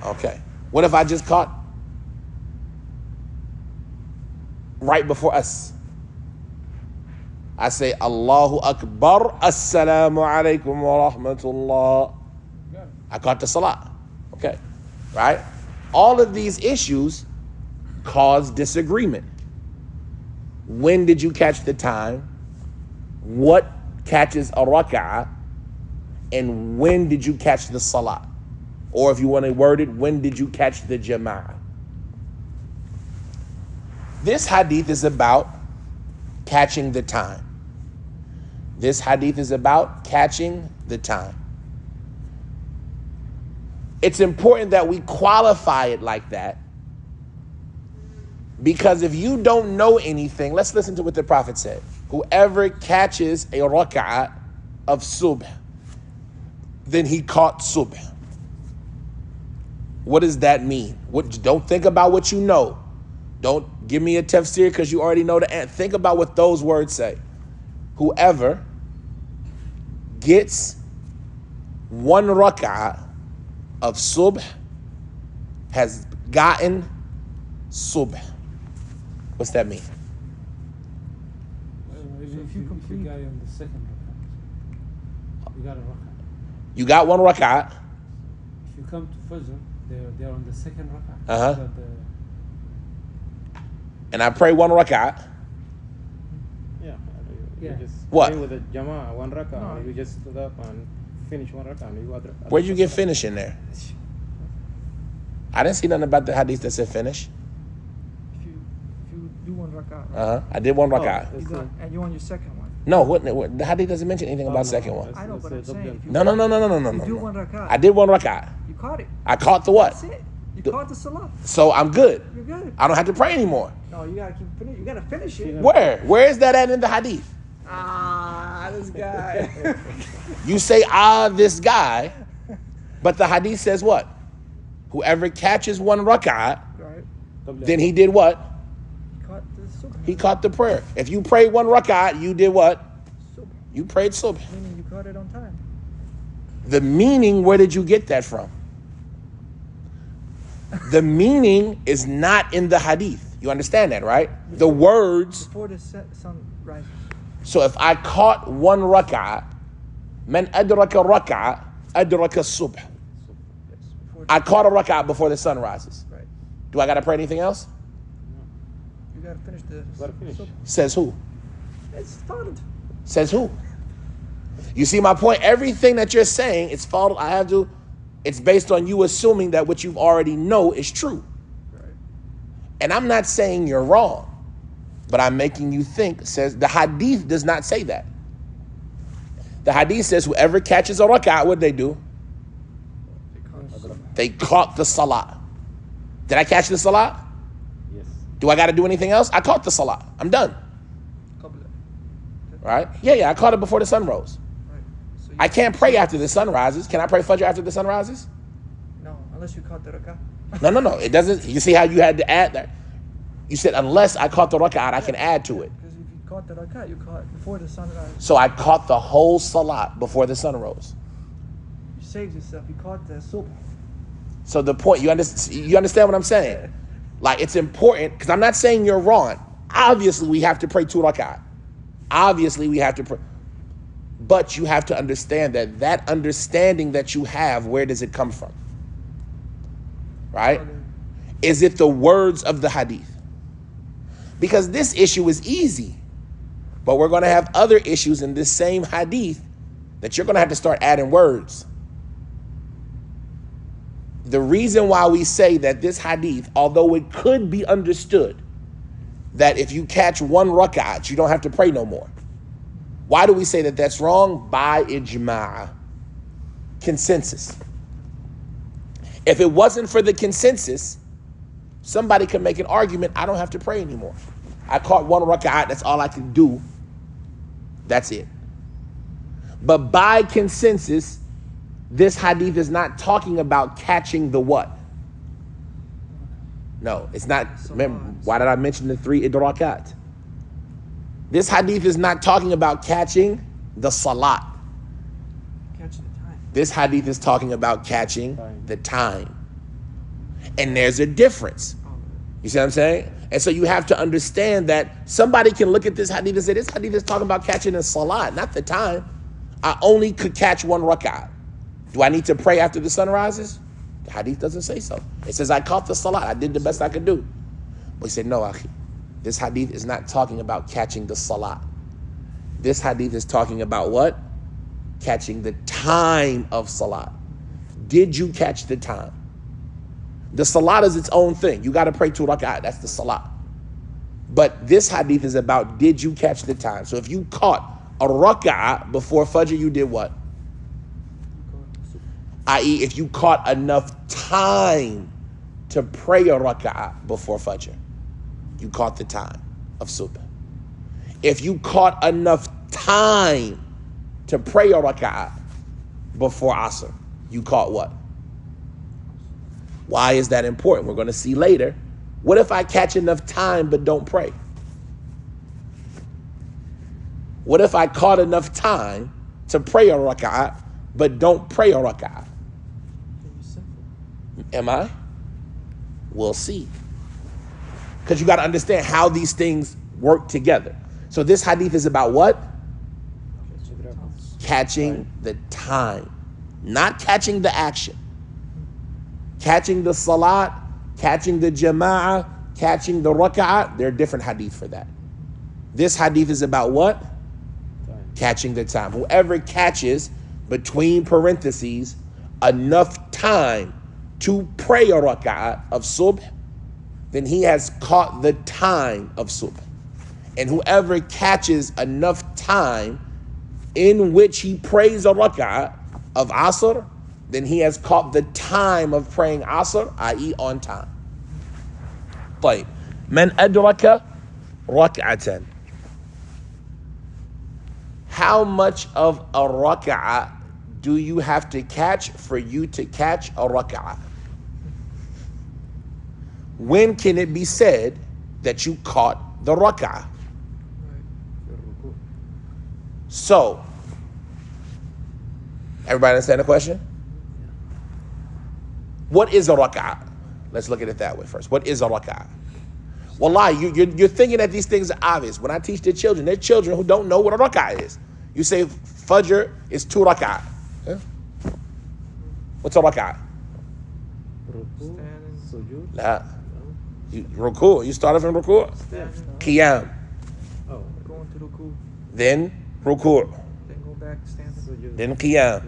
A: Okay. What if I just caught right before us? I say, Allahu Akbar, Assalamu alaikum wa rahmatullah. I caught the salat. Okay. Right? All of these issues cause disagreement. When did you catch the time? What catches a rak'ah? And when did you catch the salat? Or if you want to word it, when did you catch the jama'ah? This hadith is about catching the time. This hadith is about catching the time. It's important that we qualify it like that, because if you don't know anything, let's listen to what the Prophet said. Whoever catches a rak'ah of subh, then he caught subh. What does that mean? Don't think about what you know. Don't give me a tafsir because you already know the answer. Think about what those words say. Whoever gets 1 rak'ah of subh has gotten subh. What's that mean?
E: If you complete guy on the second rak'ah, you got a rak'ah.
A: You got 1 rak'ah.
E: If you come to Fajr, they're on the second rak'ah.
A: Uh-huh.
E: You got the-
A: And I pray 1 rak'ah.
D: Yeah. You
E: Yeah.
D: just
A: What?
D: pray with the Jama'ah 1 rak'ah.
B: No.
D: You just stood up and finish 1 rak'ah. And you
A: Where'd you get finish in there? I didn't see nothing about the hadith that said finish.
B: If you do 1 rak'ah, right?
A: Uh-huh. I did 1 rak'ah.
D: Oh,
B: You got, and you're on your second one.
A: No, what, the hadith doesn't mention anything about second one.
B: I know, but I'm saying if you,
A: No.
B: you do 1
A: no.
B: rak'ah,
A: I did 1 rak'ah.
B: you caught it.
A: I caught the what?
B: That's it. You caught the salah.
A: So I'm good.
B: You're good.
A: I don't have to pray anymore.
B: No, you gotta keep finish. You gotta finish it.
A: Where? Where is that at in the hadith?
B: This guy.
A: You say, this guy, but the hadith says what? Whoever catches 1 rak'ah,
B: Right.
A: then he did what?
B: Caught the subh.
A: He caught the prayer. If you prayed 1 rak'ah, you did what?
B: Subh.
A: You prayed subh.
B: Meaning you caught it on time.
A: The meaning, where did you get that from? The meaning is not in the hadith. You understand that, right? The words.
B: Before the sun rises.
A: So if I caught 1 rak'ah, man adraka rak'ah, adraka subh.
B: Yes. Before
A: I caught a rak'ah before the sun rises.
B: right.
A: Do I got to pray anything else?
B: You gotta finish the
D: Gotta finish.
B: subh.
A: Says who?
B: It's started.
A: Says who? You see my point? Everything that you're saying, it's based on you assuming that what you already know is true.
B: Right.
A: And I'm not saying you're wrong, but I'm making you think. Says the hadith does not say that. The hadith says whoever catches a rak'ah, what they do? They caught the salah. Did I catch the salah?
D: Yes.
A: Do I got to do anything else? I caught the salah. I'm done.
B: Qabla.
A: Right? Yeah, I caught it before the sun rose.
B: Right. So
A: I can't pray after the sun rises. Can I pray Fajr after the sun rises?
B: No, unless you caught the rak'ah.
A: No. It doesn't. You see how you had to add that? You said, unless I caught the rak'ah, I can add to it.
B: Because if you caught the rak'ah, you caught before the sunrise.
A: So I caught the whole salat before the sun rose.
B: You saved yourself. You caught the subh.
A: So the point, you understand what I'm saying? Like, it's important, because I'm not saying you're wrong. Obviously, we have to pray 2 rak'ah. Obviously, we have to pray. But you have to understand that understanding that you have, where does it come from? Right? Is it the words of the hadith? Because this issue is easy. But we're going to have other issues in this same hadith that you're going to have to start adding words. The reason why we say that this hadith, although it could be understood, that if you catch 1 rak'at, you don't have to pray no more. Why do we say that that's wrong? By ijma', consensus. If it wasn't for the consensus, somebody could make an argument, I don't have to pray anymore. I caught 1 rak'at, that's all I can do. That's it. But by consensus, this hadith is not talking about catching the what? No, it's not. Remember, why did I mention the 3 idrakat? This hadith is not talking about catching the salat.
B: Catch the time.
A: This hadith is talking about catching the time. And there's a difference. You see what I'm saying? And so you have to understand that somebody can look at this hadith and say, this hadith is talking about catching the salat, not the time. I only could catch 1 rak'ah. Do I need to pray after the sun rises? The hadith doesn't say so. It says, I caught the salat. I did the best I could do. We said, no, akhi. This hadith is not talking about catching the salat. This hadith is talking about what? Catching the time of salat. Did you catch the time? The salat is its own thing. You got to pray 2 rak'ah. That's the salat. But this hadith is about, did you catch the time? So if you caught a rak'ah before Fajr, you did what? I.e., if you caught enough time to pray a rak'ah before Fajr, you caught the time of subh. If you caught enough time to pray a rak'ah before Asr, you caught what? Why is that important? We're going to see later. What if I catch enough time but don't pray? What if I caught enough time to pray a rak'ah but don't pray a rak'ah? Am I? We'll see. Because you got to understand how these things work together. So this hadith is about what? Catching the time. Not catching the action. Catching the salat, catching the jama'ah, catching the rak'ah. There are different hadith for that. This hadith is about what? Catching the time. Whoever catches, between parentheses, enough time to pray a rak'ah of subh, then he has caught the time of subh. And whoever catches enough time in which he prays a rak'ah of asr, then he has caught the time of praying asr, i.e. on time. طيب. من أدرك ركعة. How much of a rak'ah do you have to catch for you to catch a rak'ah? When can it be said that you caught the rak'ah? So, everybody understand the question? What is a rak'ah? Let's look at it that way first. What is a rak'ah? Wallahi, you're thinking that these things are obvious. When I teach the children, they're children who don't know what a rak'ah is. You say Fajr is 2 rak'ah. Huh? What's a rak'ah? La. Ruku. You start off in ruku. Qiyam.
B: Oh, going to ruku.
A: Then ruku.
B: Then go back, standing.
A: Then qiyam.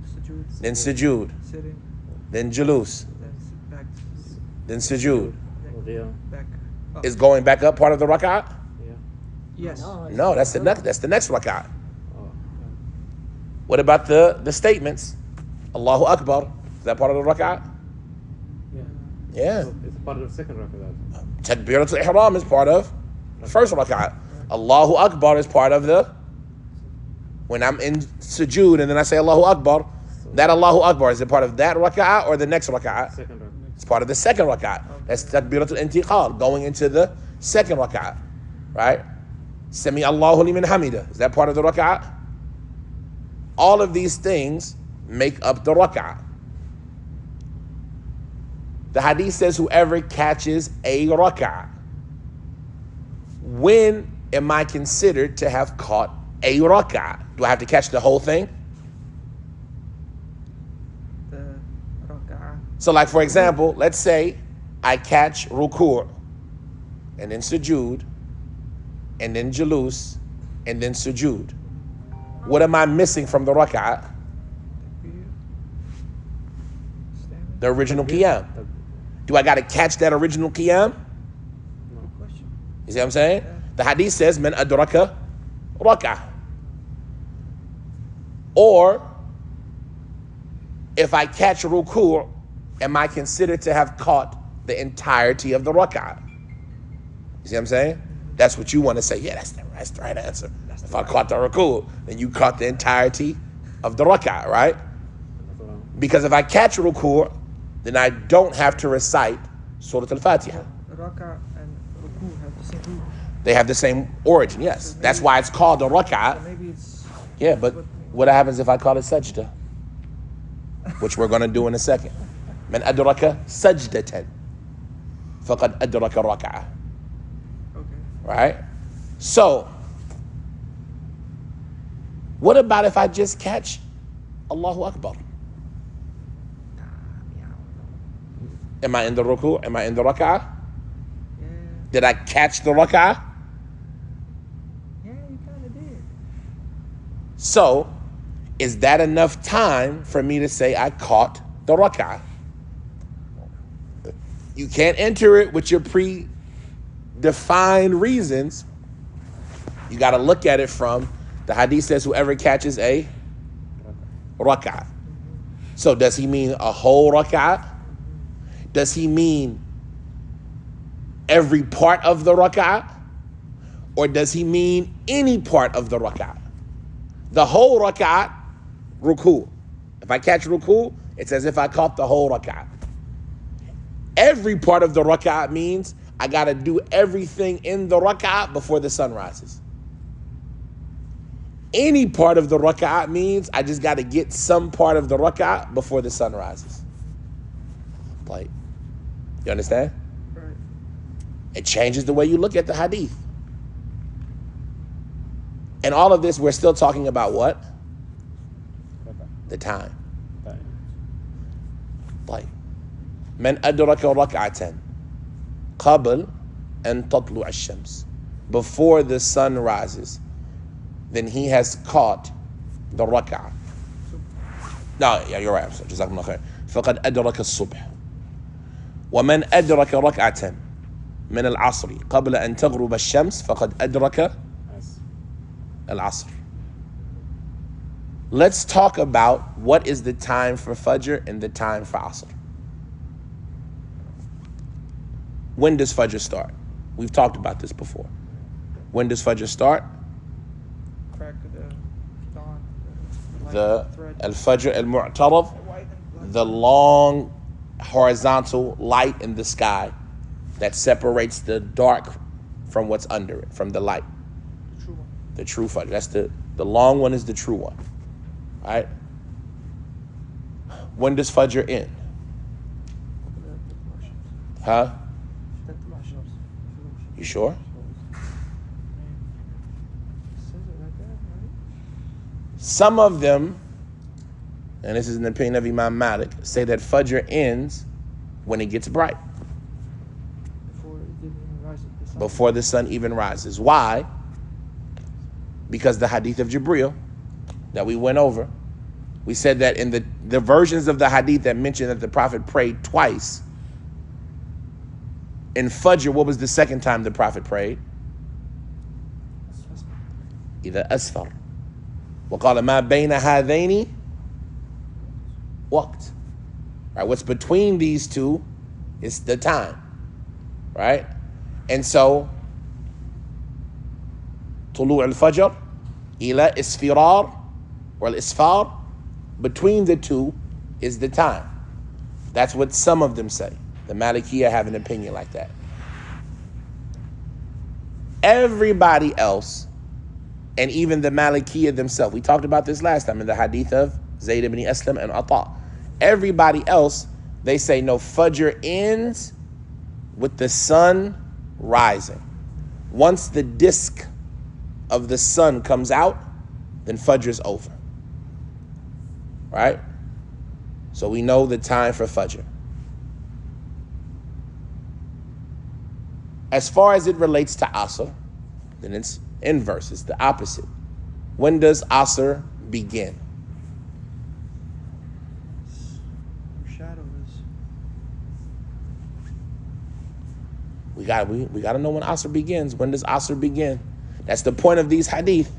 B: Sujood.
A: Then sujood.
B: Sitting.
A: Then julus.
B: Then back.
A: Then sujood.
B: Then back. Up.
A: Is going back up part of the rak'ah?
B: Yes.
A: No, that's the next rak'ah. What about the statements? Allahu Akbar. Is that part of the rak'ah? Yeah.
D: So it's part of the second rak'ah.
A: Takbiratul Ihram is part of the first rak'ah. Allahu Akbar is part of the When I'm in sujood and then I say Allahu Akbar, that Allahu Akbar, is it part of that raka'ah or the next raka'ah?
D: Second rak'ah.
A: It's part of the second raka'ah. That's takbiratul intiqal, going into the second raka'ah, right? Sami Allahu liman hamida, is that part of the raka'ah? All of these things make up the raka'ah. The hadith says whoever catches a raka'ah. When am I considered to have caught a raka'ah? Do I have to catch the whole thing?
B: The raka'ah.
A: So like for example, let's say I catch ruku' and then sujood and then julus and then sujood. What am I missing from the raka'ah?
B: Standing.
A: The original qiyam. Do I got to catch that original qiyam?
B: Good question.
A: You see what I'm saying? The hadith says, man adraka raka'ah. Or, if I catch ruku', am I considered to have caught the entirety of the raka'ah? You see what I'm saying? That's what you want to say. Yeah, that's the right answer. If I caught the ruku', then you caught the entirety of the raka'ah, right? Because if I catch ruku', then I don't have to recite Surah Al-Fatiha.
B: Raka'ah and ruku have the same root.
A: They have the same origin, yes. That's why it's called a
B: So
A: raka'ah.
B: maybe it's
A: Yeah, but what happens if I call it sajda? Which we're going to do in a second. Man adraka sajdatan faqad adraka raka'ah.
B: okay.
A: Right? So, what about if I just catch Allahu Akbar? Am I in the ruku'? Am I in the raka'ah?
B: Yeah.
A: Did I catch the raka'ah?
B: Yeah, you kind of did.
A: So, is that enough time for me to say I caught the raka'ah? You can't enter it with your predefined reasons. You got to look at it from the hadith says whoever catches a raka'ah. So does he mean a whole raka'ah? Does he mean every part of the raka'ah? Or does he mean any part of the raka'ah? The whole raka'ah, ruku'. If I catch ruku', it's as if I caught the whole raka'ah. Every part of the raka'ah means I got to do everything in the raka'ah before the sun rises. Any part of the raka'ah means I just got to get some part of the raka'ah before the sun rises. Like, you understand?
B: Right.
A: It changes the way you look at the hadith. And all of this, we're still talking about what? The time. Like, من أدرك ركعة قبل أن تطلع الشمس. Before the sun rises, then he has caught the rak'ah. No, yeah, you're right. جزاكم الله خير. فقد أدرك الصبح. ومن أدرك ركعة من العصر قبل أن تغرب الشمس فقد أدرك العصر. Let's talk about what is the time for Fajr and the time for Asr. When does Fajr start? We've talked about this before. When does Fajr start?
B: Crack of the dawn.
A: The
B: thread.
A: al-Fajr al-Mu'tarad,
B: White and black.
A: the long horizontal light in the sky that separates the dark from what's under it, from the light.
B: The true one.
A: The true Fajr. That's the long one is the true one. All right? When does Fajr end? Huh? You sure?
B: Says it like that, right?
A: Some of them, and this is an opinion of Imam Malik, say that Fajr ends when it gets bright,
B: Before it didn't even rise at the sun.
A: before the sun even rises. Why? Because the hadith of Jibril that we went over, we said that in the versions of the hadith that mentioned that the Prophet prayed twice, in Fajr, what was the second time the Prophet prayed? إِذَا أَسْفَرَ وَقَالَ مَا بَيْنَ هَذَيْنِ وَقْتٍ. Right, what's between these two is the time, right? And so, طلوع الفجر ila isfirar or isfar, between the two is the time. That's what some of them say. The Malikiya have an opinion like that. Everybody else, and even the Malikiya themselves, we talked about this last time in the hadith of Zayd ibn Aslam and Ata. Everybody else, they say no, Fajr ends with the sun rising. Once the disk of the sun comes out, then Fajr is over. Right? So we know the time for Fajr. As far as it relates to Asr, then it's inverse, it's the opposite. When does Asr begin?
B: Shadow is.
A: We gotta know when Asr begins. When does Asr begin? That's the point of these hadith.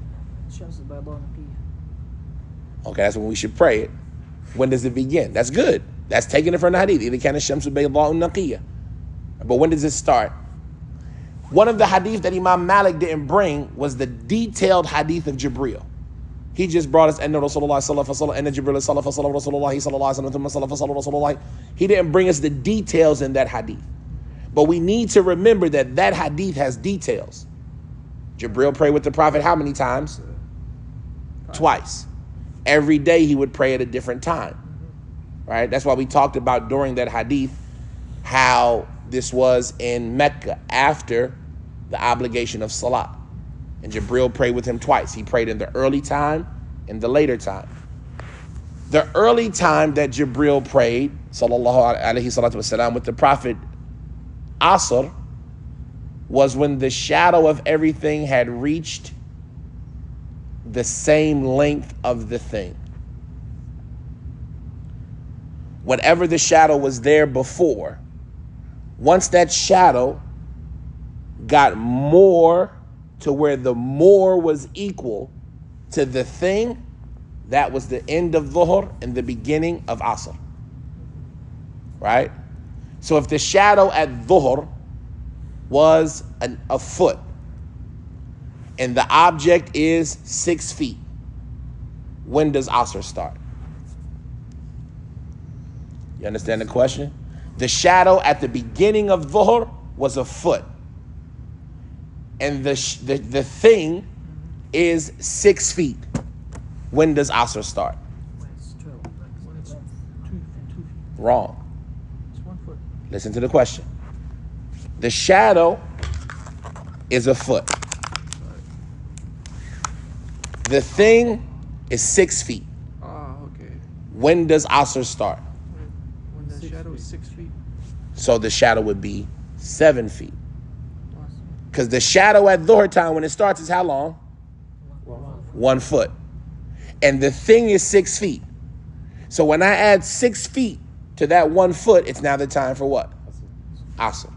C: الشمس البيضاء نقية.
A: Okay, that's when we should pray it. When does it begin? That's good. That's taking it from the hadith. Either kana shamsu bayda'u naqiyya. But when does it start? One of the hadith that Imam Malik didn't bring was the detailed hadith of Jibreel. He just brought us anna Rasulullah sallallahu alaihi wasallam, anna Jibreel sallallahu alaihi wasallam, Rasulullah sallallahu alaihi wasallam, Rasulullah. He didn't bring us the details in that hadith. But we need to remember that that hadith has details. Jibreel prayed with the Prophet how many times? Twice. Every day he would pray at a different time. Right? That's why we talked about during that hadith how this was in Mecca after the obligation of Salah. And Jibreel prayed with him twice. He prayed in the early time and the later time. The early time that Jibreel prayed, sallallahu alaihi salatu wasalam, with the Prophet, Asr, was when the shadow of everything had reached the same length of the thing. Whatever the shadow was there before, once that shadow got more to where the more was equal to the thing, that was the end of Dhuhr and the beginning of Asr. Right? So if the shadow at Dhuhr was a foot and the object is 6 feet, when does Asr start? You understand the question? The shadow at the beginning of Dhuhr was a foot. And the thing is 6 feet. When does Asr start?
C: When it's 12.
B: When it's 2 feet.
A: Wrong.
B: It's 1 foot.
A: Listen to the question. The shadow is a foot. The thing is 6 feet.
B: Ah, okay.
A: When does Asr start?
B: When the
E: 6
B: shadow is
E: feet.
B: 6 feet.
A: So the shadow would be 7 feet.
B: Awesome.
A: Because the shadow at Dhuhr time, when it starts, is how long? 1 foot. And the thing is 6 feet. So when I add 6 feet to that 1 foot, it's now the time for what? Asr.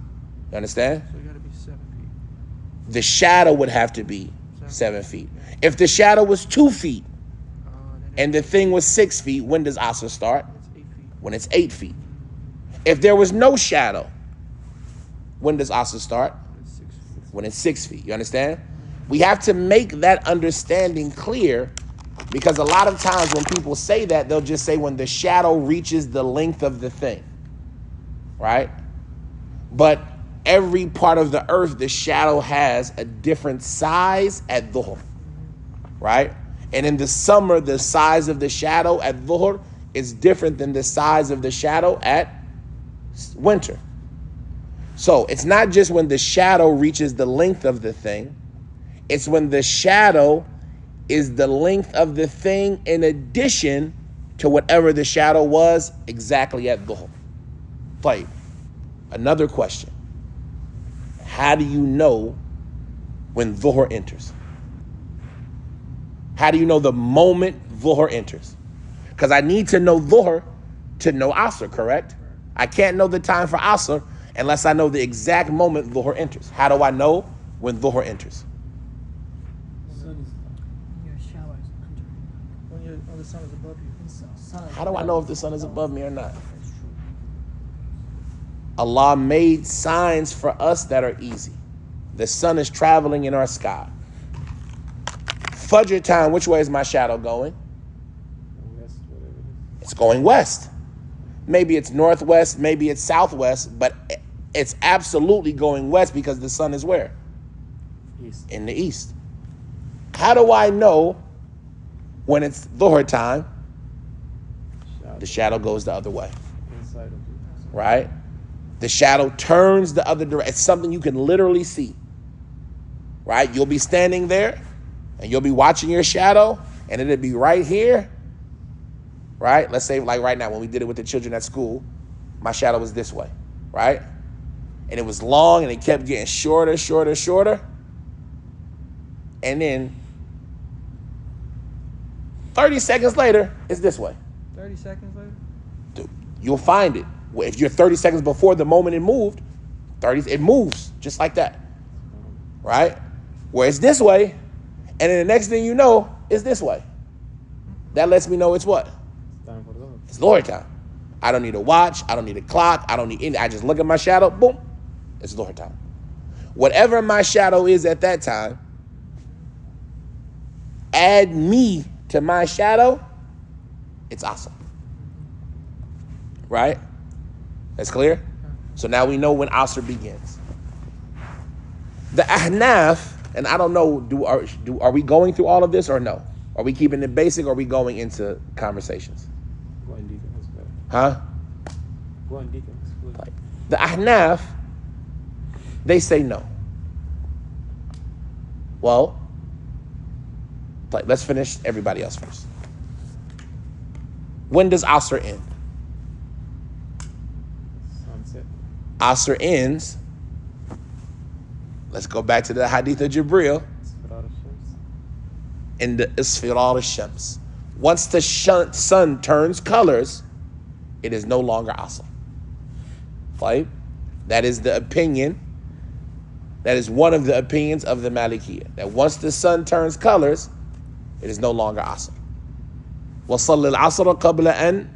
A: You understand?
B: So you gotta be 7 feet.
A: The shadow would have to be 7 feet. If the shadow was 2 feet
B: Then
A: and the thing was 6 feet, when does Asr start?
B: it's 8 feet.
A: When it's 8 feet. If there was no shadow, when does Asr start?
B: It's 6 feet.
A: When it's 6 feet. You understand? We have to make that understanding clear, because a lot of times when people say that, they'll just say when the shadow reaches the length of the thing. Right? But every part of the earth, the shadow has a different size at Dhuhr. Right? And in the summer, the size of the shadow at Dhuhr is different than the size of the shadow at winter. So it's not just when the shadow reaches the length of the thing, it's when the shadow is the length of the thing in addition to whatever the shadow was exactly at Dhuhr. Play. Another question. How do you know when Dhuhr enters? How do you know the moment Dhuhr enters? Because I need to know Dhuhr to know Asr, correct? I can't know the time for Asr unless I know the exact moment Dhuhr enters. How do I know when Dhuhr enters?
E: Sun is
C: Your shower is under.
B: When the sun is above you.
A: How do I know if the sun is above me or not? Allah made signs for us that are easy. The sun is traveling in our sky. Fajr time, which way is my shadow going?
D: West, whatever it
A: It's going west. Maybe it's northwest, maybe it's southwest, but it's absolutely going west because the sun is where?
D: is. East.
A: In the east. How do I know when it's Dhuhr time?
D: Shadow.
A: The shadow goes the other way,
D: Inside of you.
A: right? The shadow turns the other direction. It's something you can literally see, right? You'll be standing there and you'll be watching your shadow and it'll be right here, right? Let's say like right now when we did it with the children at school, my shadow was this way, right? And it was long and it kept getting shorter, shorter, shorter. And then 30 seconds later, it's this way.
B: 30 seconds later?
A: Dude, you'll find it. If you're 30 seconds before the moment it moved, it moves just like that, right? Where it's this way, and then the next thing you know, it's this way. That lets me know it's what?
D: It's time for Dhuhr.
A: It's Dhuhr time. I don't need a watch. I don't need a clock. I don't need any. I just look at my shadow. Boom. It's Dhuhr time. Whatever my shadow is at that time, add me to my shadow, it's Asr. Right? That's clear? So now we know when Asr begins. The Ahnaf, and I don't know, are we going through all of this or no? Are we keeping it basic or are we going into conversations?
D: Go in detail. It's better.
A: Huh?
D: Go in detail. It's good.
A: Like, the Ahnaf, they say no. Well, like, let's finish everybody else first. When does Asr end?
D: Sunset.
A: Asr ends. Let's go back to the Hadith of Jibril
D: Isfirar al-Shams.
A: in the Isfirar al-Shams. Once the sun turns colors, it is no longer Asr. Right? That is the opinion. That is one of the opinions of the Malikiya. That once the sun turns colors, it is no longer Asr. وصل العصر قبل أن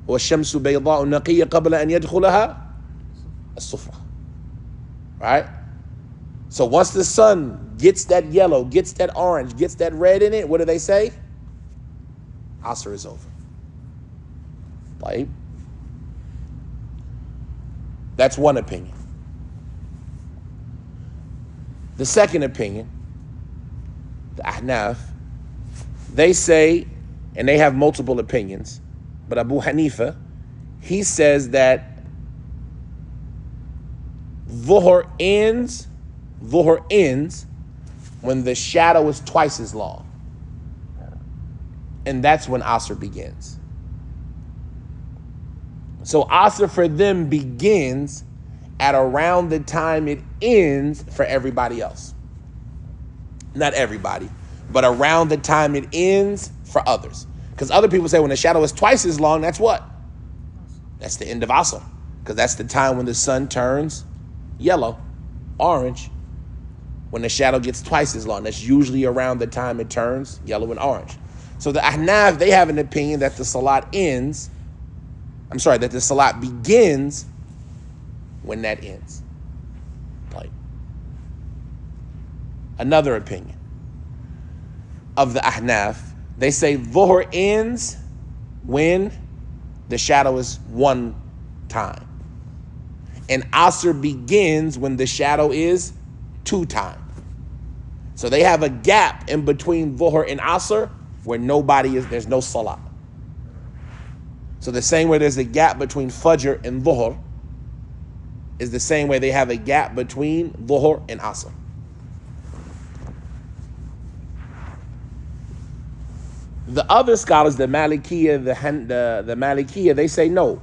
A: والشمس بيضاء نقية قبل أن يدخلها الصفرة. Right? So once the sun gets that yellow, gets that orange, gets that red in it, what do they say? Asr is over. Right? That's one opinion. The second opinion, the Ahnaf, they say, and they have multiple opinions, but Abu Hanifa, he says that Dhuhr ends when the shadow is twice as long. And that's when Asr begins. So Asr for them begins at around the time it ends for everybody else. Not everybody, but around the time it ends for others. Because other people say when the shadow is twice as long, that's what? That's the end of Asr. Because that's the time when the sun turns yellow, orange. When the shadow gets twice as long, that's usually around the time it turns yellow and orange. So the Ahnaf, they have an opinion that the Salat that the Salat begins when that ends. Like, another opinion of the Ahnaf, they say Dhuhr ends when the shadow is one time. And Asr begins when the shadow is two time. So they have a gap in between Dhuhr and Asr where there's no Salah. So the same way there's a gap between Fajr and Dhuhr is the same way they have a gap between Dhuhr and Asr. The other scholars, the Malikiya, the Malikiya, they say no.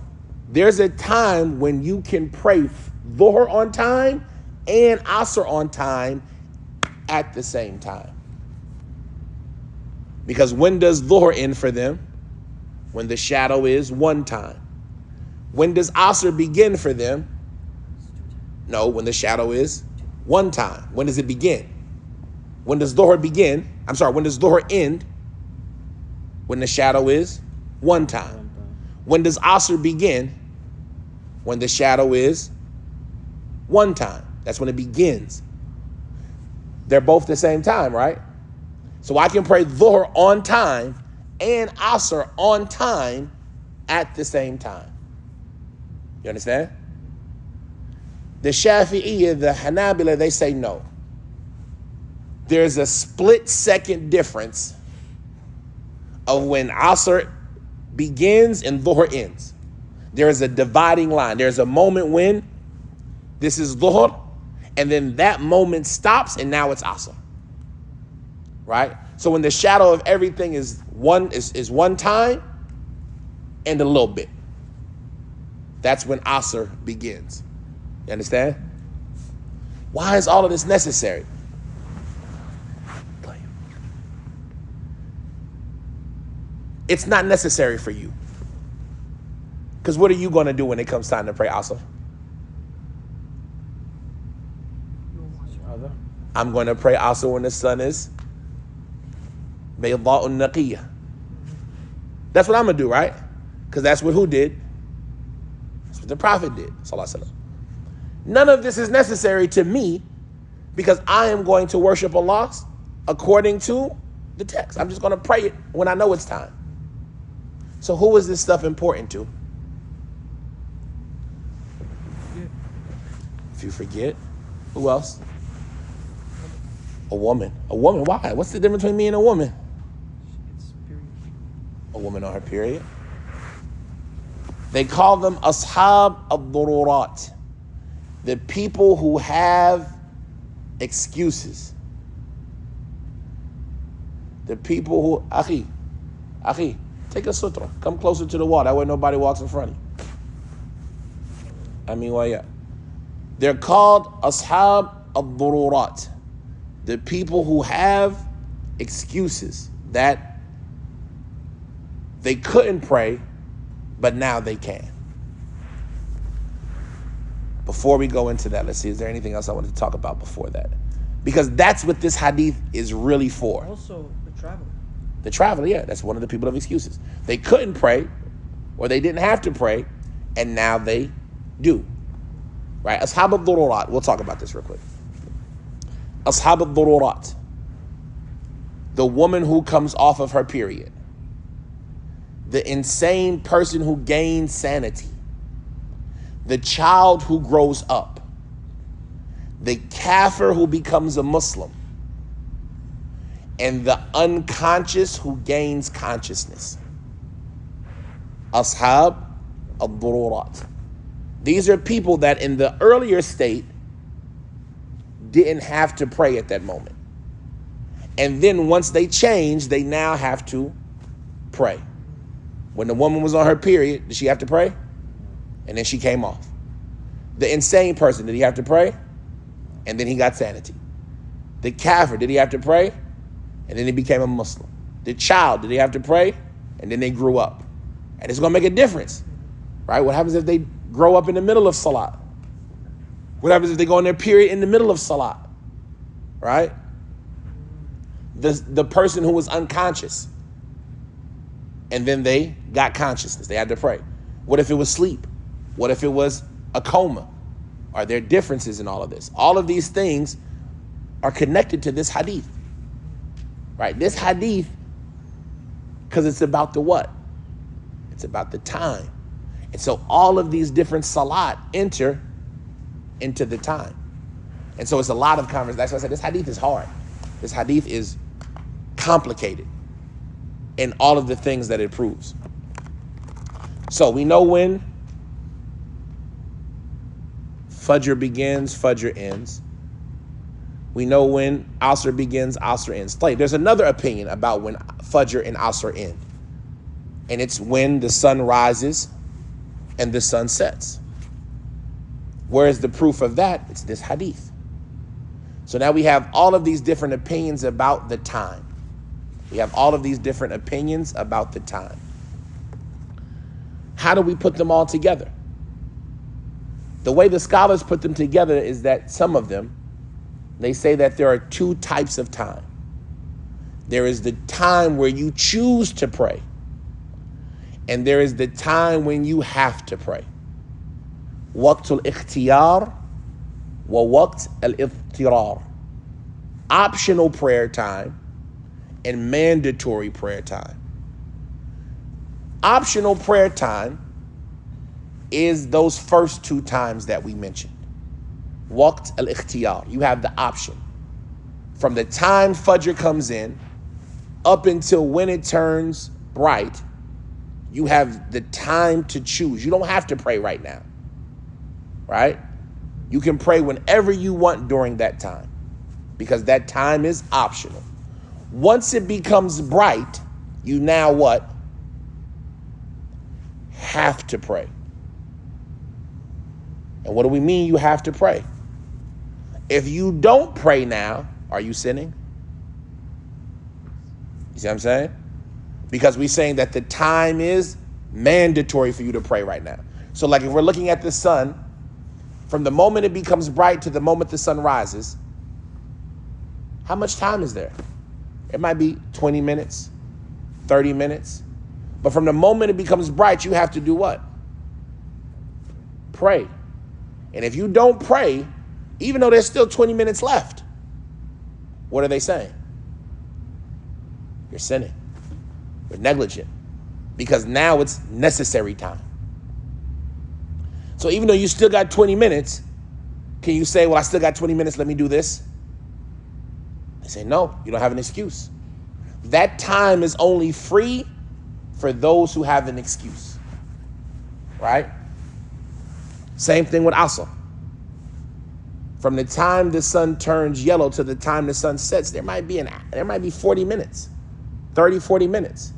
A: There's a time when you can pray Dhuhr on time and Asr on time at the same time. Because when does Dhuhr end for them? When the shadow is one time. When does Asr begin for them? No, when the shadow is one time. When does it begin? When does Dhuhr begin? When does Dhuhr end? When the shadow is one time. When does Asr begin? When the shadow is one time. That's when it begins. They're both the same time, right? So I can pray Dhuhr on time and Asr on time at the same time. You understand? The Shafi'iyya, the Hanabila, they say no. There's a split second difference of when Asr begins and Dhuhr ends. There is a dividing line. There's a moment when this is Dhuhr, and then that moment stops, and now it's Asr. Right? So when the shadow of everything is one time and a little bit, that's when Asr begins. You understand? Why is all of this necessary? It's not necessary for you. Because what are you going to do when it comes time to pray Asr? I'm going to pray Asr when the sun is Bayda'un Naqiyya. That's what I'm going to do, right? Because that's what who did? That's what the Prophet did. Sallallahu Alaihi Wasallam. None of this is necessary to me because I am going to worship Allah according to the text. I'm just going to pray it when I know it's time. So who is this stuff important to? If you forget, who else? A woman. A woman, why? What's the difference between me and a woman?
B: It's period.
A: A woman on her period. They call them ashab al-dururat, the people who have excuses. The people who, akhi, take a sutra. Come closer to the wall. That way nobody walks in front of you. I mean, why, yeah. They're called ashab al-dururat, the people who have excuses that they couldn't pray, but now they can. Before we go into that, let's see, is there anything else I wanted to talk about before that? Because that's what this hadith is really for.
B: Also, the traveler.
A: The traveler, yeah, that's one of the people of excuses. They couldn't pray, or they didn't have to pray, and now they do. Right? Ashab al-dururat. We'll talk about this real quick. Ashab al-dururat. The woman who comes off of her period. The insane person who gains sanity. The child who grows up. The kafir who becomes a Muslim. And the unconscious who gains consciousness. Ashab al-dururat. These are people that in the earlier state didn't have to pray at that moment. And then once they changed, they now have to pray. When the woman was on her period, did she have to pray? And then she came off. The insane person, did he have to pray? And then he got sanity. The kafir, did he have to pray? And then he became a Muslim. The child, did he have to pray? And then they grew up. And it's going to make a difference. Right? What happens if they grow up in the middle of salat? What happens if they go on their period in the middle of salat? Right? The person who was unconscious and then they got consciousness, they had to pray. What if it was sleep? What if it was a coma? Are there differences in all of this? All of these things are connected to this hadith. Right? This hadith, because it's about the what? It's about the time. And so all of these different salat enter into the time. And so it's a lot of conversation. That's why I said this hadith is hard. This hadith is complicated in all of the things that it proves. So we know when Fajr begins, Fajr ends. We know when Asr begins, Asr ends. There's another opinion about when Fajr and Asr end. And it's when the sun rises and the sun sets. Where is the proof of that? It's this hadith. So now we have all of these different opinions about the time. We have all of these different opinions about the time. How do we put them all together? The way the scholars put them together is that some of them, they say that there are two types of time. There is the time where you choose to pray, and there is the time when you have to pray. Waqtul ikhtiyar wa waqt al-iftirar. Optional prayer time and mandatory prayer time. Optional prayer time is those first two times that we mentioned. Waqt al-ikhtiyar. You have the option. From the time Fajr comes in up until when it turns bright, you have the time to choose. You don't have to pray right now, right? You can pray whenever you want during that time because that time is optional. Once it becomes bright, you now what? Have to pray. And what do we mean you have to pray? If you don't pray now, are you sinning? You see what I'm saying? Because we're saying that the time is mandatory for you to pray right now. So like if we're looking at the sun, from the moment it becomes bright to the moment the sun rises, how much time is there? It might be 20 minutes, 30 minutes. But from the moment it becomes bright, you have to do what? Pray. And if you don't pray, even though there's still 20 minutes left, what are they saying? You're sinning. You're negligent. Because now it's necessary time. So even though you still got 20 minutes, can you say, well, I still got 20 minutes, let me do this? They say, no, you don't have an excuse. That time is only free for those who have an excuse. Right? Same thing with Asr. From the time the sun turns yellow to the time the sun sets, there might be 40 minutes, 30, 40 minutes.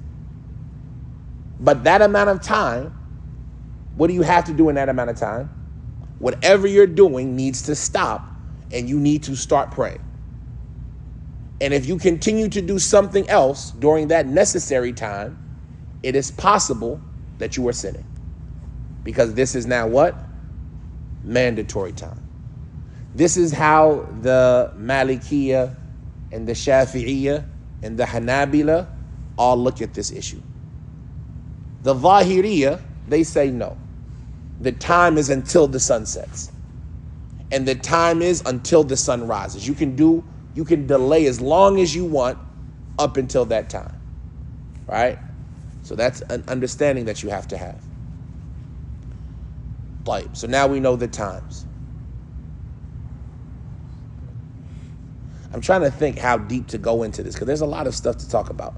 A: But that amount of time, what do you have to do in that amount of time? Whatever you're doing needs to stop and you need to start praying. And if you continue to do something else during that necessary time, it is possible that you are sinning. Because this is now what? Mandatory time. This is how the Malikiyya and the Shafi'iyya and the Hanabila all look at this issue. The Zahiriyya, they say no. The time is until the sun sets. And the time is until the sun rises. You can delay as long as you want up until that time. Right? So that's an understanding that you have to have. Right. So now we know the times. I'm trying to think how deep to go into this because there's a lot of stuff to talk about.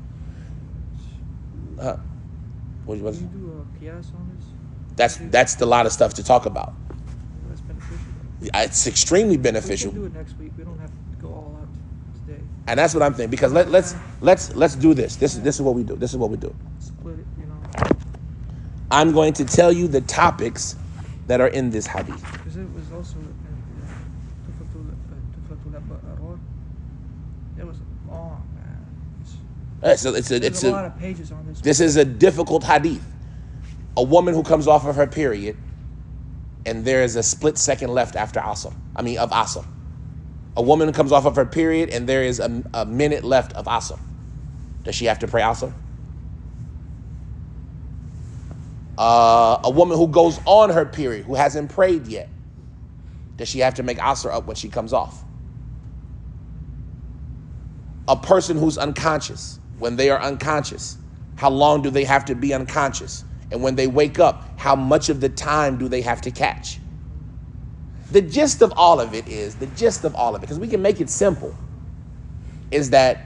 A: What
B: Can you do a qiyas on this?
A: That's a lot of stuff to talk about.
B: That's beneficial.
A: It's extremely
B: We
A: beneficial,
B: can do it next week. We don't have to go all out today.
A: and that's what I'm thinking. Because let's do this. This is what we do. This is what we do.
B: Split it,
A: I'm going to tell you the topics that are in this hadith.
B: Because it was also Tufatul Arar. It was long, man.
A: So
B: There's a lot of pages on this.
A: This is a difficult hadith. A woman who comes off of her period, and there is a split second left after Asr. Of Asr. A woman who comes off of her period, and there is a minute left of Asr. Does she have to pray Asr? A woman who goes on her period, who hasn't prayed yet, does she have to make Asr up when she comes off? A person who's unconscious, when they are unconscious, how long do they have to be unconscious? And when they wake up, how much of the time do they have to catch? The gist of all of it, because we can make it simple, is that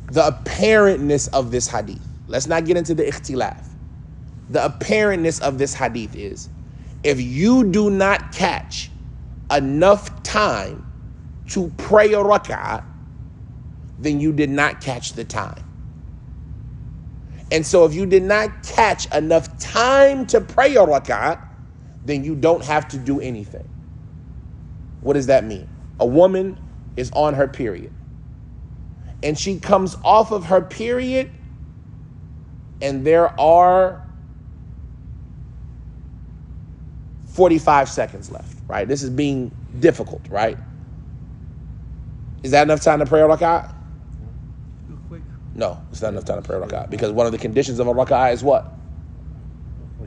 A: the apparentness of this hadith, let's not get into the ikhtilaf. The apparentness of this hadith is, if you do not catch enough time to pray a rak'ah, then you did not catch the time. And so if you did not catch enough time to pray a rak'ah, then you don't have to do anything. What does that mean? A woman is on her period, and she comes off of her period, and there are 45 seconds left, right? This is being difficult, right? Is that enough time to pray a rak'ah?
B: Real quick.
A: No, it's not enough time to pray a rak'ah, because one of the conditions of a rak'ah is what?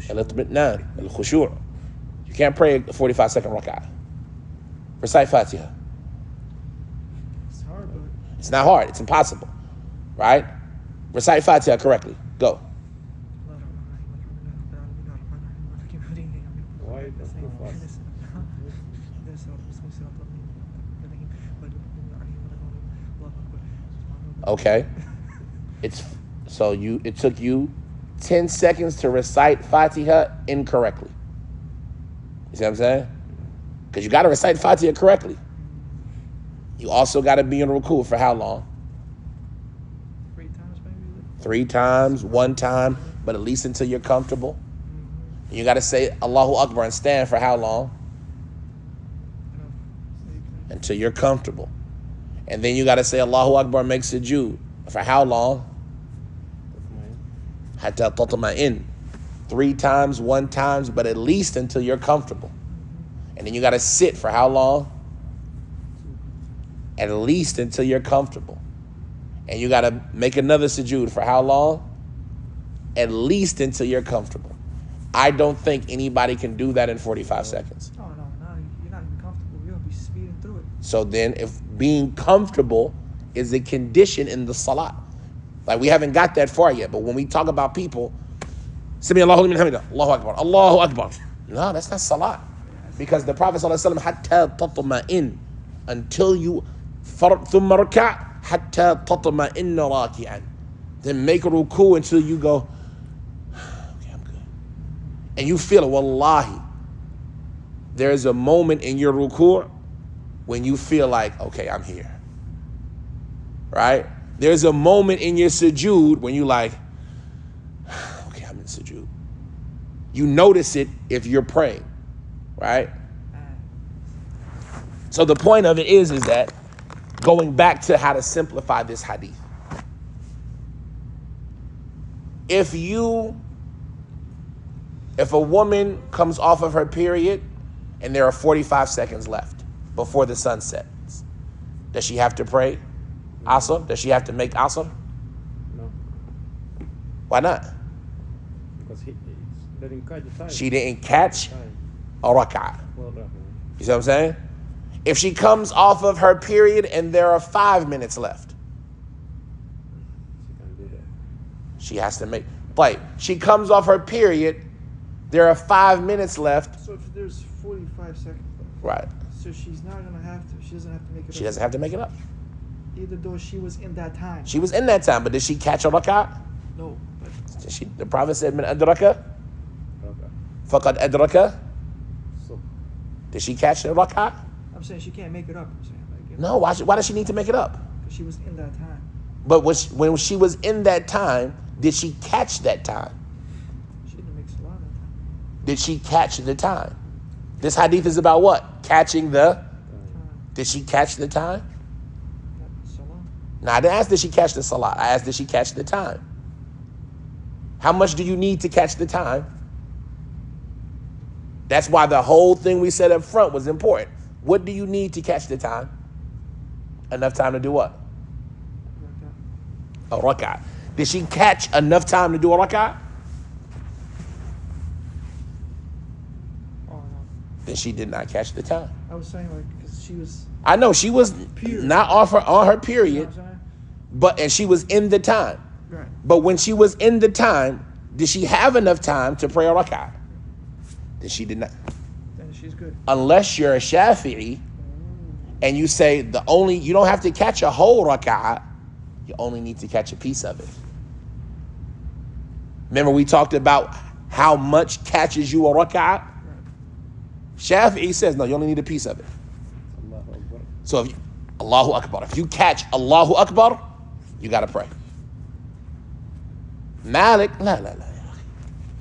A: Al-itminaan, al-khushu'. You can't pray a 45-second rak'ah. Recite Fatiha.
B: It's hard, but
A: It's not hard. It's impossible. Right? Recite Fatiha correctly. Go.
D: Why is that too fast?
A: Okay. It took you 10 seconds to recite Fatiha incorrectly. You see what I'm saying? Because you got to recite Fatiha correctly. You also got to be in ruku for how long?
B: 3 times maybe.
A: 3 times, 1 time, but at least until you're comfortable. You got to say Allahu Akbar and stand for how long? Until you're comfortable. And then you got to say Allahu Akbar and make sujood. For how long? Hatta tatma'in. 3 times, 1 times, but at least until you're comfortable. And then you got to sit for how long? At least until you're comfortable. And you got to make another sujood for how long? At least until you're comfortable. I don't think anybody can do that in 45 seconds.
B: Oh, no, you're not even comfortable. You'll be speeding through it.
A: So then if being comfortable is a condition in the salat. Like we haven't got that far yet, but when we talk about people, Sami Allahu liman hamida, Allahu Akbar, Allahu Akbar. No, that's not salat. Because the Prophet ﷺ, hatta tatma'in, until you thumma raka' hatta tatma'inna raki'an. Then make ruku until you go, okay, I'm good. And you feel it, wallahi. There's a moment in your ruku' when you feel like, okay, I'm here. Right? There's a moment in your sujood when you like, okay, I'm in sujood. You notice it if you're praying, right? So the point of it is that going back to how to simplify this hadith. If a woman comes off of her period and there are 45 seconds left before the sun sets, does she have to pray Asr? Does she have to make Asr?
D: No.
A: Why not?
D: Because he didn't catch the time.
A: She didn't catch a rak'ah.
D: Well,
A: You see what I'm saying? If she comes off of her period and there are 5 minutes left,
D: she can do that.
A: she has to make. Like, she comes off her period, there are 5 minutes left.
B: So if there's 45 seconds left.
A: Right.
B: So she's not going to have to, she doesn't have to make it up.
A: She doesn't have to make it up.
B: Either though she was in that time.
A: She was in that time, but did she catch a rak'ah?
B: No. But
A: The Prophet said, "Min adraka,
D: Okay.
A: faqad adraka."
D: So,
A: Did she catch the rak'ah?
B: I'm saying she can't make it up. I'm saying. Like,
A: No. Why does she need to make it up?
B: Because she was in that time.
A: But when she was in that time, did she catch that time?
B: She didn't make salah that time.
A: Did she catch the time? This hadith is about what? Catching the.
B: Time.
A: Did she catch the time?
B: Not salah.
A: Now, I didn't ask did she catch the salat. I asked did she catch the time. How much do you need to catch the time? That's why the whole thing we said up front was important. What do you need to catch the time? Enough time to do what? A rak'ah. Did she catch enough time to do a rak'ah?
B: Oh, no.
A: Then she did not catch the time.
B: I was saying, like, because she was.
A: I know she was
B: Period.
A: not on her
B: You know
A: period,
B: what I'm saying?
A: and she was in the time.
B: Right.
A: But when she was in the time, did she have enough time to pray a rak'ah? Then she did not.
B: Then she's good.
A: Unless you're a Shafi'i and you say you don't have to catch a whole rak'ah, you only need to catch a piece of it. Remember we talked about how much catches you a rak'ah? Shafi'i says, no, you only need a piece of it.
D: Allahu Akbar.
A: So if Allahu Akbar, if you catch Allahu Akbar, you got to pray. Malik, la.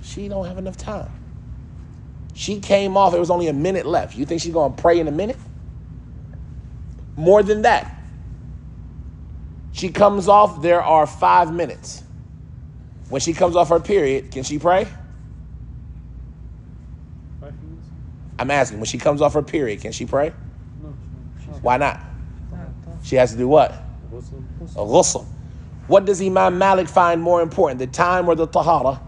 A: She don't have enough time. She came off, it was only a minute left. You think she's going to pray in a minute? More than that. She comes off, there are 5 minutes. When she comes off her period, can she pray?
E: 5 minutes?
A: I'm asking, when she comes off her period, can she pray?
E: No.
A: Why not? She has to do what? A ghusl. What does Imam Malik find more important, the time or the tahara?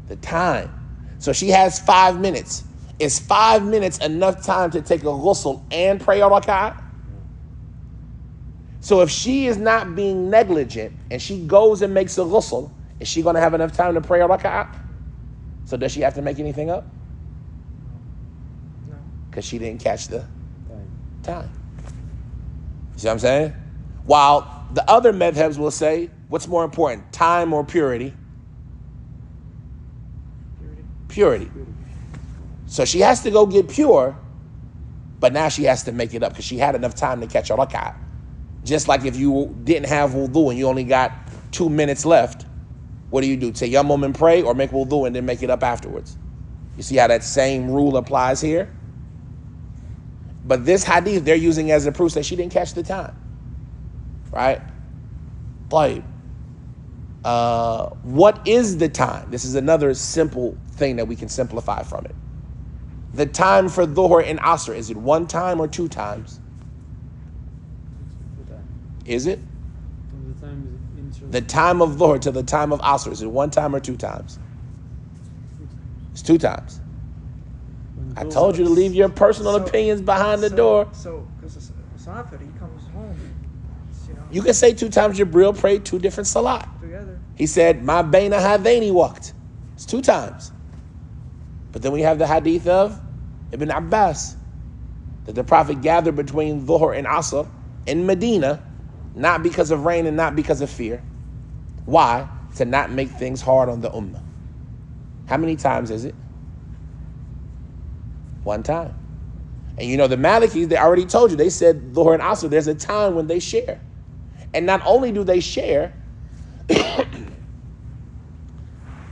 A: The time. So she has 5 minutes. Is 5 minutes enough time to take a ghusl and pray a rak'ah? So if she is not being negligent and she goes and makes a ghusl, is she going to have enough time to pray a raka'ah? So does she have to make anything up?
B: No.
A: Because she didn't catch the
D: Time.
A: time. You see what I'm saying? While the other madhabs will say, what's more important, time or purity? Purity. So she has to go get pure, but now she has to make it up because she had enough time to catch a rak'ah. Just like if you didn't have wudu and you only got 2 minutes left, what do? Tayammum and pray, or make wudu and then make it up afterwards? You see how that same rule applies here? But this hadith they're using as a proof that she didn't catch the time. Right? طيب. What is the time? This is another simple thing that we can simplify from it. The time for dhuhr and asr, is it 1 time or 2 times? Is it?
E: From the time is initial.
A: The time of dhuhr to the time of asr, is it 1 time or 2 times? It's 2 times.
E: When
A: I
E: those
A: told you to leave your personal opinions behind the door.
B: So, because Musafir, he comes home,
A: You can say 2 times Jibril prayed 2 different salat.
B: together.
A: He said, Ma baina hadaini waqt. It's 2 times. But then we have the hadith of Ibn Abbas, that the Prophet gathered between dhuhr and asr in Medina, not because of rain and not because of fear. Why? To not make things hard on the ummah. How many times is it? 1 time. And you know, the Malikis, they already told you, they said dhuhr and asr, there's a time when they share. And not only do they share,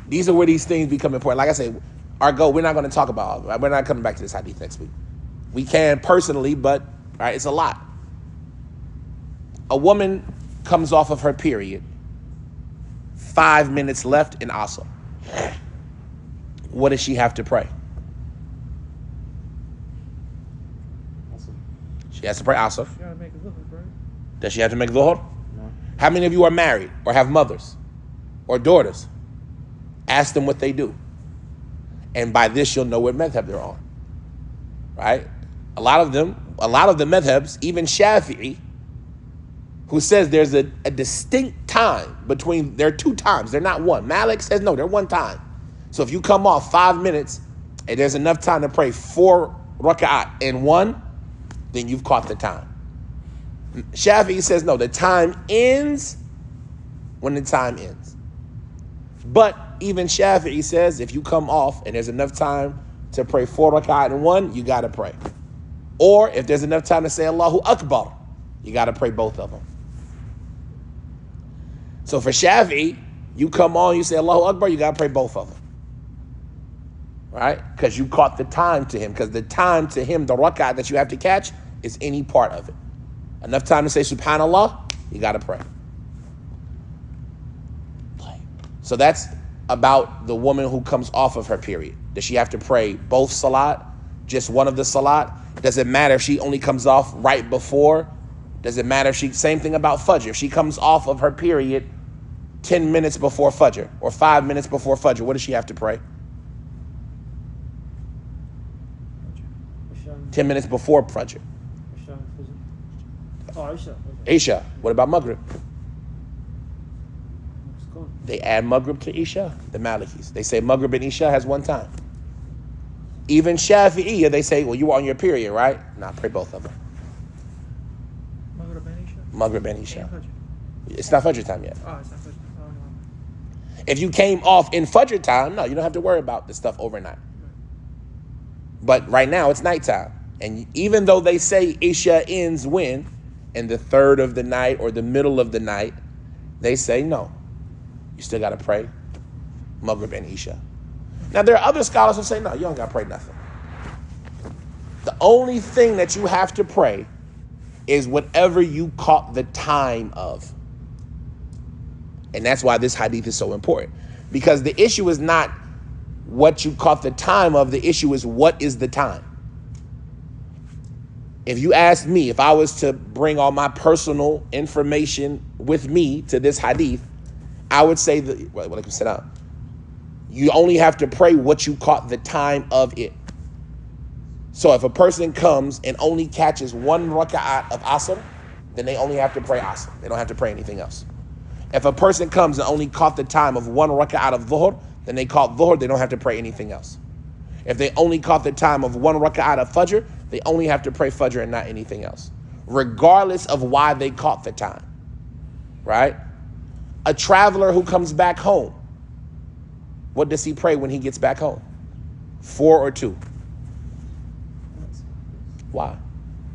A: these are where these things become important. Like I said, our goal, we're not going to talk about, we're not coming back to this hadith next week. We can personally, but right, it's a lot. A woman comes off of her period, 5 minutes left in asr. What does she have to pray?
D: Awesome.
A: She has to pray asr.
B: You gotta make a look, right?
A: Does she have to make dhuhr?
D: No.
A: How many of you are married or have mothers or daughters? Ask them what they do. And by this, you'll know what madhab they're on. Right? A lot of the madhabs, even Shafi'i, who says there's a distinct time between, there are 2 times, they're not 1. Malik says no, they're 1 time. So if you come off 5 minutes and there's enough time to pray 4 raka'at in 1, then you've caught the time. Shafi'i says no, the time ends when the time ends. But even Shafi'i says if you come off and there's enough time to pray 4 rak'at in 1, you got to pray. Or if there's enough time to say Allahu Akbar, you got to pray both of them. So for Shafi'i, you come on, you say Allahu Akbar, you got to pray both of them. Right? Because you caught the time to him. Because the time to him, the rak'at that you have to catch, is any part of it. Enough time to say Subhanallah, you got to pray. So that's about the woman who comes off of her period. Does she have to pray both salat, just one of the salat? Does it matter if she only comes off right before? Does it matter if she, same thing about Fajr. If she comes off of her period 10 minutes before Fajr or 5 minutes before Fajr, what does she have to pray? 10 minutes before Fajr.
D: Oh, Isha.
A: Isha. What about Maghrib?
E: It's gone.
A: They add Maghrib to Isha, the Malikis. They say Maghrib and Isha has 1 time. Even Shafi'iyya, they say, well, you were on your period, right? Nah, pray both of them.
B: Maghrib and Isha.
A: Maghrib and Isha.
B: And Fajr.
A: It's not Fajr time yet.
B: Oh, it's not Fajr. Oh, no.
A: If you came off in Fajr time, no, you don't have to worry about this stuff overnight. But right now, it's nighttime. And even though they say Isha ends when? In the 3rd of the night or the middle of the night, they say no. You still got to pray Maghrib and Isha. Now, there are other scholars who say, no, you don't got to pray nothing. The only thing that you have to pray is whatever you caught the time of. And that's why this hadith is so important. Because the issue is not what you caught the time of. The issue is what is the time. If you asked me, if I was to bring all my personal information with me to this hadith, I would say that, well, I can sit down. You only have to pray what you caught the time of it. So if a person comes and only catches 1 raka'at of asr, then they only have to pray asr. They don't have to pray anything else. If a person comes and only caught the time of one raka'at of dhuhr, then they caught dhuhr, they don't have to pray anything else. If they only caught the time of one raka'at of fajr, they only have to pray fajr and not anything else, regardless of why they caught the time, right? A traveler who comes back home, what does he pray when he gets back home? 4 or 2? Why?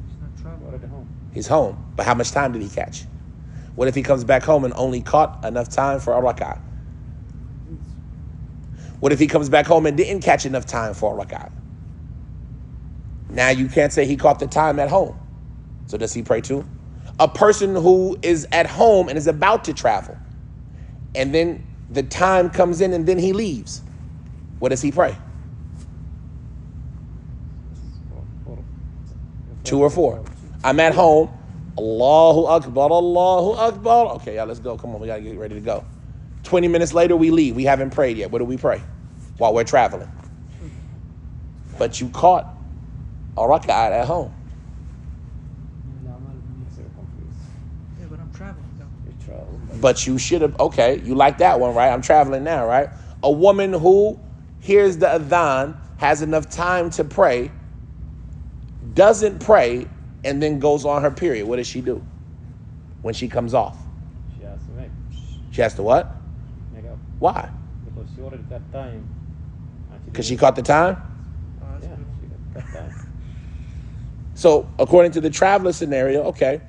B: He's not traveling.
D: Already home.
A: He's home, but how much time did he catch? What if he comes back home and only caught enough time for a rak'ah? What if he comes back home and didn't catch enough time for a rak'ah? Now you can't say he caught the time at home. So does he pray too? A person who is at home and is about to travel, and then the time comes in and then he leaves, what does he pray? 2 or 4. I'm at home. Allahu Akbar, Allahu Akbar. Okay, y'all, let's go. Come on, we gotta get ready to go. 20 minutes later, we leave. We haven't prayed yet. What do we pray? While we're traveling. But you caught a rak'ah at home.
B: Yeah, but I'm traveling though.
A: But you should have, okay, you like that one, right? I'm traveling now, right? A woman who hears the adhan, has enough time to pray, doesn't pray, and then goes on her period. What does she do when she comes off?
D: She has to make
A: She has to what?
D: up
A: Why?
D: because she already got time.
A: Because she caught the time?
B: That's
D: Yeah,
B: beautiful.
D: she got time.
A: So according to the traveler scenario, okay.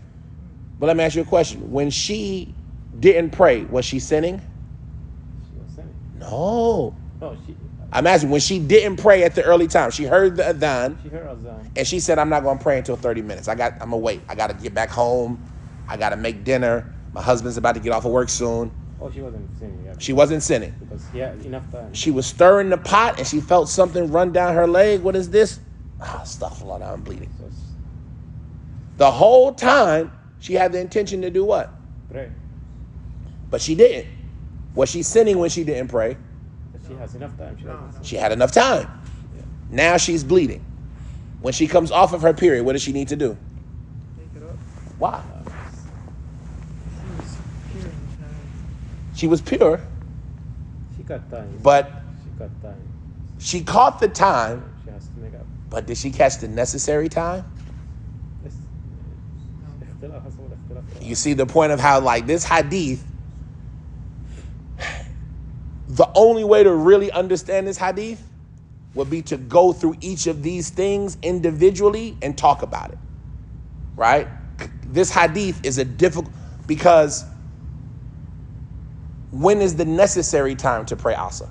A: But let me ask you a question. When she didn't pray, was she sinning?
D: She was sinning.
A: No.
D: No,
A: I'm asking, when she didn't pray at the early time, she heard the adhan,
D: she heard azan.
A: and she said, I'm not going to pray until 30 minutes. I'm going to wait. I got to get back home. I got to make dinner. My husband's about to get off of work soon.
D: Oh, she wasn't sinning. Yeah,
A: She wasn't sinning.
D: because she had enough time.
A: She was stirring the pot, and she felt something run down her leg. What is this? Astaghfirullah, now I'm bleeding.
D: So
A: The whole time, she had the intention to do what?
D: pray.
A: But she didn't. Was she sinning when she didn't pray?
D: But she has enough time. She doesn't.
A: She had enough time. Now she's bleeding. When she comes off of her period, what does she need to do?
B: Take it up.
A: Why?
B: She was here.
A: She was pure,
D: She got time.
A: but
D: She got time.
A: she caught the time,
D: She has to make up.
A: but did she catch the necessary time?
D: Yes. اختلاف حسب الاختلاف.
A: You see the point of how, like, this hadith, the only way to really understand this hadith would be to go through each of these things individually and talk about it, right? This hadith is a difficult, because when is the necessary time to pray Asr?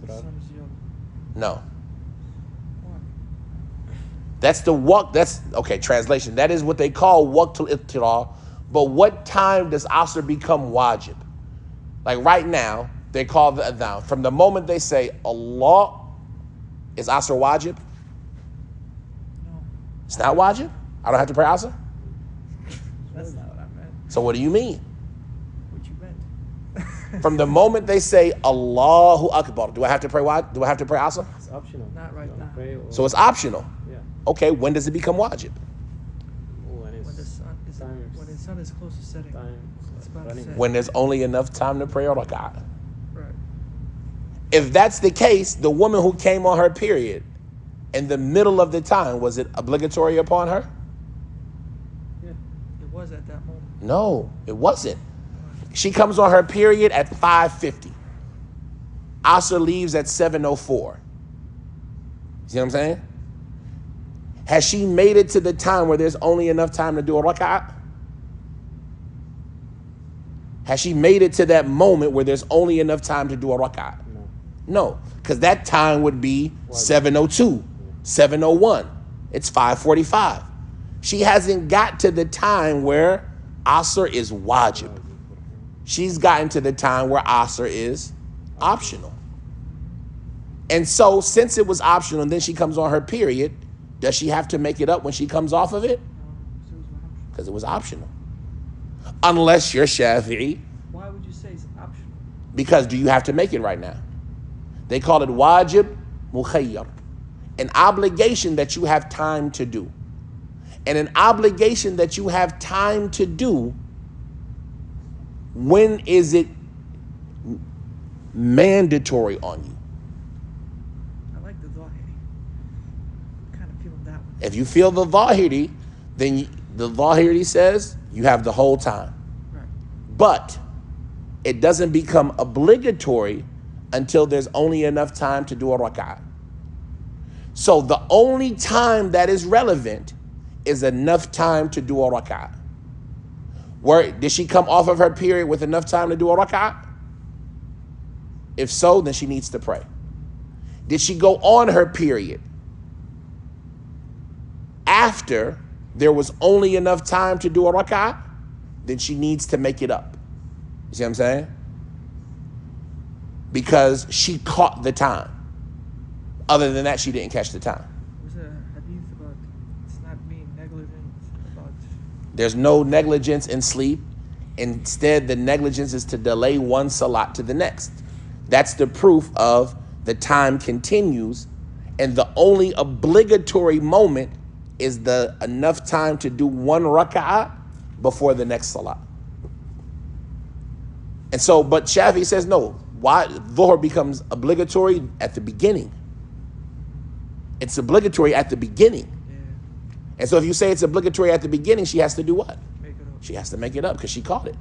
B: The sun is young.
A: No.
B: Why?
A: That's the waqt, that's, okay, translation. That is what they call waqtul iftira. But what time does Asr become wajib? Like right now, they call the adhan. From the moment they say Allah, is Asr wajib?
B: No,
A: It's not wajib? I don't have to pray Asr?
B: that's not what I meant.
A: So what do you mean?
B: What you meant?
A: From the moment they say Allahu Akbar, do I have to pray Do I have to pray Asr?
D: It's optional.
B: Not right
D: You wanna
B: now.
D: pray or,
A: So it's optional.
D: yeah.
A: Okay, when does it become wajib?
D: When it's
B: When the sun is when the sun is close to setting.
D: time
B: It's about to
D: running.
B: set.
A: When there's only enough time to pray a rak'ah.
B: Right.
A: If that's the case, the woman who came on her period in the middle of the time, was it obligatory upon her?
D: Yeah.
B: It was at that moment.
A: No, it wasn't. She comes on her period at 5:50. Asr leaves at 7:04. See what I'm saying? Has she made it to the time where there's only enough time to do a rak'ah? Has she made it to that moment where there's only enough time to do a rak'ah?
D: No.
A: No, because that time would be 7:02, 7:01. It's 5:45. She hasn't got to the time where Asr is wajib. She's gotten to the time where Asr is optional. And so, since it was optional and then she comes on her period, does she have to make it up when she comes off of it? Because it was optional. Unless you're Shafi'i,
B: Why would you say it's optional?
A: because do you have to make it right now? They call it wajib mukhayyar, an obligation that you have time to do. And an obligation that you have time to do, when is it mandatory on you?
B: I like the Zahiri. Kind of feeling that one.
A: If you feel the Zahiri, then the Zahiri says you have the whole time.
B: Right.
A: But it doesn't become obligatory until there's only enough time to do a rak'ah. So the only time that is relevant is enough time to do a rak'ah. Where did she come off of her period with enough time to do a rak'ah? If so, then she needs to pray. Did she go on her period after there was only enough time to do a rak'ah? Then she needs to make it up. You see what I'm saying? Because she caught the time. Other than that, she didn't catch the time.
B: There's a hadith about it's not being negligent about.
A: There's no negligence in sleep. Instead, the negligence is to delay one salat to the next. That's the proof of the time continues, and the only obligatory moment is the enough time to do one rak'ah before the next salat. And so, but Shafi says no. Why? Dhuhr becomes obligatory at the beginning. It's obligatory at the beginning.
B: Yeah.
A: And so if you say it's obligatory at the beginning, she has to do what?
B: Make it up.
A: She has to make it up because she caught it.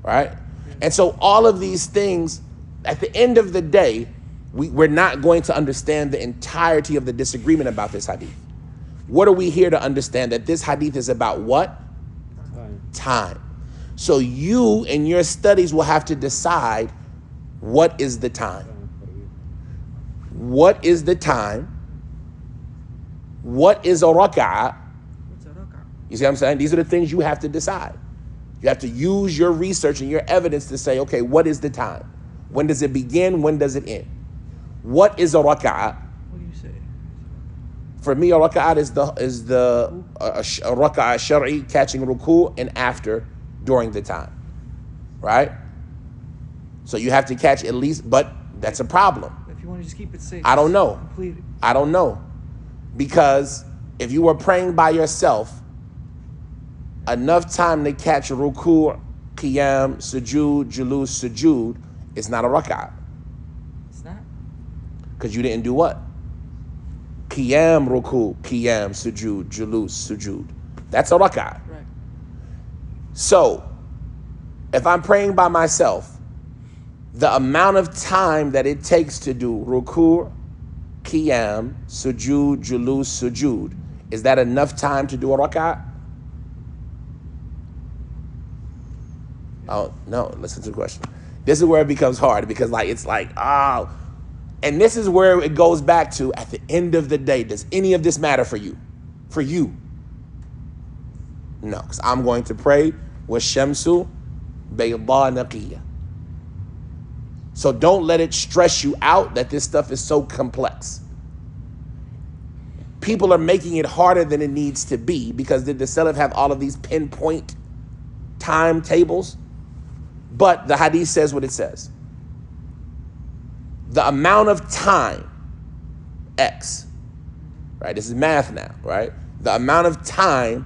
A: Right? And so all of these things, at the end of the day, we're not going to understand the entirety of the disagreement about this hadith. What are we here to understand? That this hadith is about what? Time. So you in your studies will have to decide what is the time. What is the time? What is a rak'ah?
B: What's a rak'ah?
A: You see what I'm saying? These are the things you have to decide. You have to use your research and your evidence to say, okay, what is the time? When does it begin? When does it end? What is a rak'ah?
B: What do you say?
A: For me, a rak'ah is the rak'ah shar'i, catching ruku and after during the time, right? So you have to catch at least, but that's a problem.
B: If you want to just keep it safe.
A: I don't know.
B: Complete it.
A: I don't know. Because if you were praying by yourself, enough time to catch ruku', qiyam, sujood, julus, sujood is not a rak'ah.
B: It's not?
A: Because you didn't do what? Qiyam, ruku', qiyam, sujood, julus, sujood. That's a rak'ah.
B: Right.
A: So, if I'm praying by myself, the amount of time that it takes to do ruku', qiyam, sujood, julus, sujood, is that enough time to do a rak'ah? Oh, no, listen to the question. This is where it becomes hard because and this is where it goes back to, at the end of the day, does any of this matter for you? For you? No, because I'm going to pray with shamsu bayda naqiyya. So don't let it stress you out that this stuff is so complex. People are making it harder than it needs to be because did the Salaf have all of these pinpoint timetables? But the hadith says what it says. The amount of time, X, right? This is math now, right? The amount of time,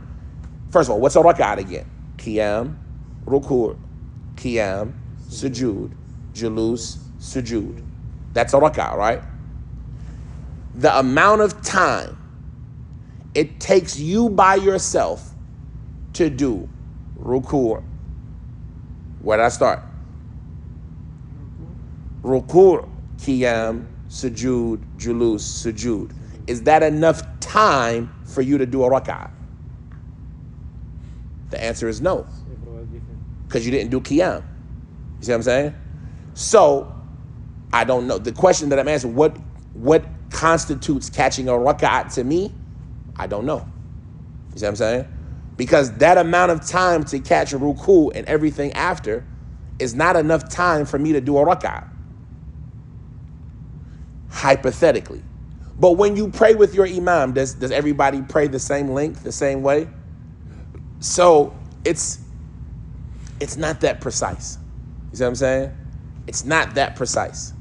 A: first of all, what's a rak'ah again? Qiyam, ruku', qiyam, sujood, julus, sujood. That's a rak'ah, right? The amount of time it takes you by yourself to do ruku'. Where did I start? Ruku', qiyam, sujood, julus, sujood. Is that enough time for you to do a rak'ah? The answer is no. Because you didn't do qiyam. You see what I'm saying? So, I don't know. The question that I'm asking, what constitutes catching a rak'ah to me? I don't know. You see what I'm saying? Because that amount of time to catch a ruku' and everything after is not enough time for me to do a rak'ah. Hypothetically. But when you pray with your imam, does everybody pray the same length, the same way? So it's not that precise. You see what I'm saying? It's not that precise.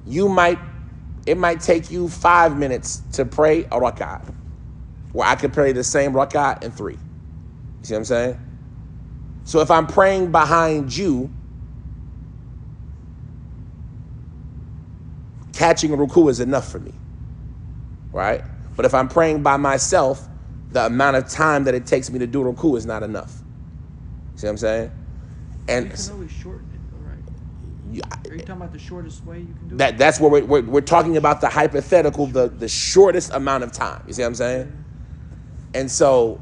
A: It might take you 5 minutes to pray a rak'ah. where I could pray the same rak'ah in 3. You see what I'm saying? So if I'm praying behind you, catching a ruku is enough for me, right? But if I'm praying by myself, the amount of time that it takes me to do ruku is not enough. See what I'm saying? And
B: You can always shorten it, all right? Are you talking about the shortest way you can do it?
A: that's where we're talking about the hypothetical, the shortest amount of time. You see what I'm saying? And so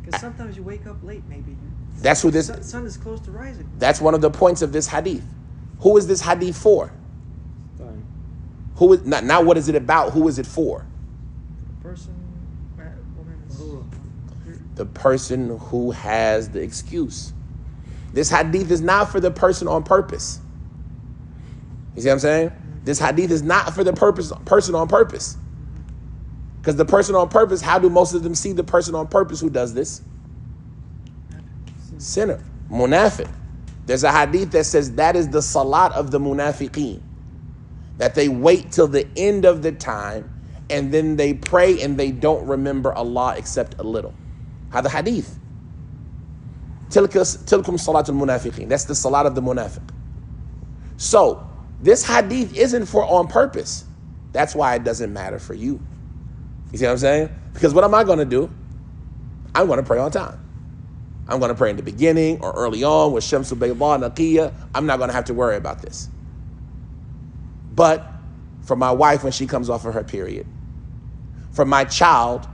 B: Because sometimes you wake up late, maybe.
A: that's who this.
B: Sun is close to rising.
A: That's one of the points of this hadith. Who is this hadith for?
D: Time.
A: Who is not what is it about? Who is it for?
B: Person, woman is...
A: The person who has the excuse. This hadith is not for the person on purpose. You see what I'm saying? This hadith is not for the person on purpose. Because the person on purpose, how do most of them see the person on purpose who does this? Sinner, munafiq. There's a hadith that says that is the salat of the munafiqeen. That they wait till the end of the time and then they pray and they don't remember Allah except a little. How the hadith. Tilkum salatul munafiqeen. That's the salat of the munafiq. So, this hadith isn't for on purpose. That's why it doesn't matter for you. You see what I'm saying? Because what am I going to do? I'm going to pray on time. I'm going to pray in the beginning or early on with Shamsul Bayda Naqiyya. I'm not going to have to worry about this. But for my wife when she comes off of her period, for my child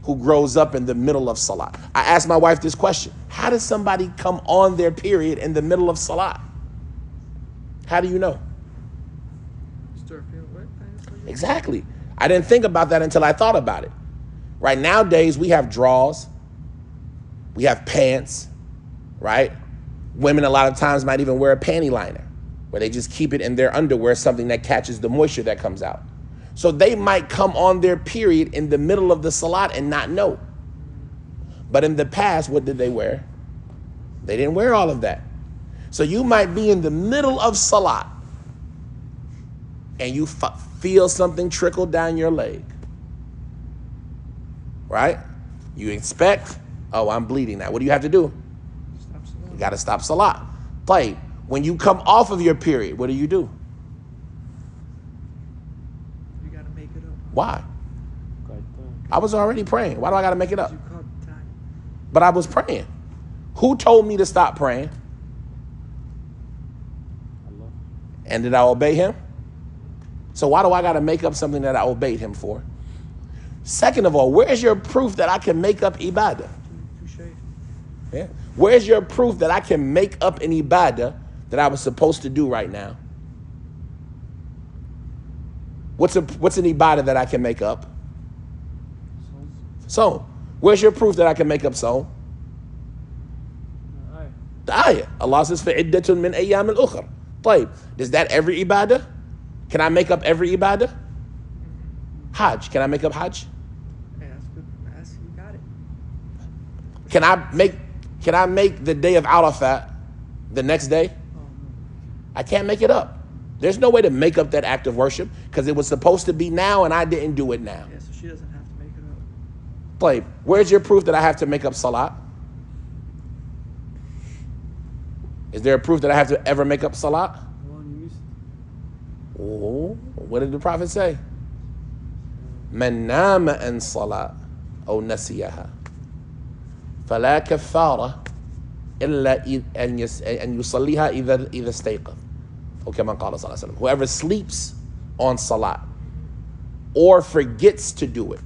A: who grows up in the middle of salat. I asked my wife this question. How does somebody come on their period in the middle of salat? How do you know?
B: Start feeling wet.
A: Exactly. I didn't think about that until I thought about it. Right nowadays, we have drawers. We have pants, right? Women a lot of times might even wear a panty liner where they just keep it in their underwear, something that catches the moisture that comes out. So they might come on their period in the middle of the salat and not know. But in the past, what did they wear? They didn't wear all of that. So you might be in the middle of salat and you feel something trickle down your leg, right? You expect, oh, I'm bleeding now. What do you have to do?
B: Stop salat.
A: You got to stop salat. Play. When you come off of your period, what do?
B: You got to make it up.
A: Why?
D: Quite time.
A: I was already praying. Why do I got to make it up?
B: You caught the time.
A: But I was praying. Who told me to stop praying?
D: Allah.
A: And did I obey him? So why do I got to make up something that I obeyed him for? Second of all, where's your proof that I can make up ibadah?
B: Touche.
A: Yeah. Where's your proof that I can make up an ibadah that I was supposed to do right now? What's an ibadah that I can make up? So, where's your proof that I can make up so? The ayah. Allah says, فَعِدَّةٌ مِّنْ أَيَّامٍ الْأُخْرَى. طيب, is that every ibadah? Can I make up every ibadah? Hajj. Can I make up Hajj?
B: Yeah, that's good. You got it.
A: Can I make the day of Arafat the next day?
B: Oh, no.
A: I can't make it up. There's no way to make up that act of worship because it was supposed to be now and I didn't do it now.
B: Yeah, so she doesn't have to make it up.
A: Play. Where's your proof that I have to make up salat? Is there a proof that I have to ever make up salat? Oh, what did the Prophet say? Man nama an salat aw nasiyaha fala kaffara illa an yusalliha idha istayqadh. Okay, man qala sallallahu alaihi wasallam. Whoever sleeps on salat or forgets to do it,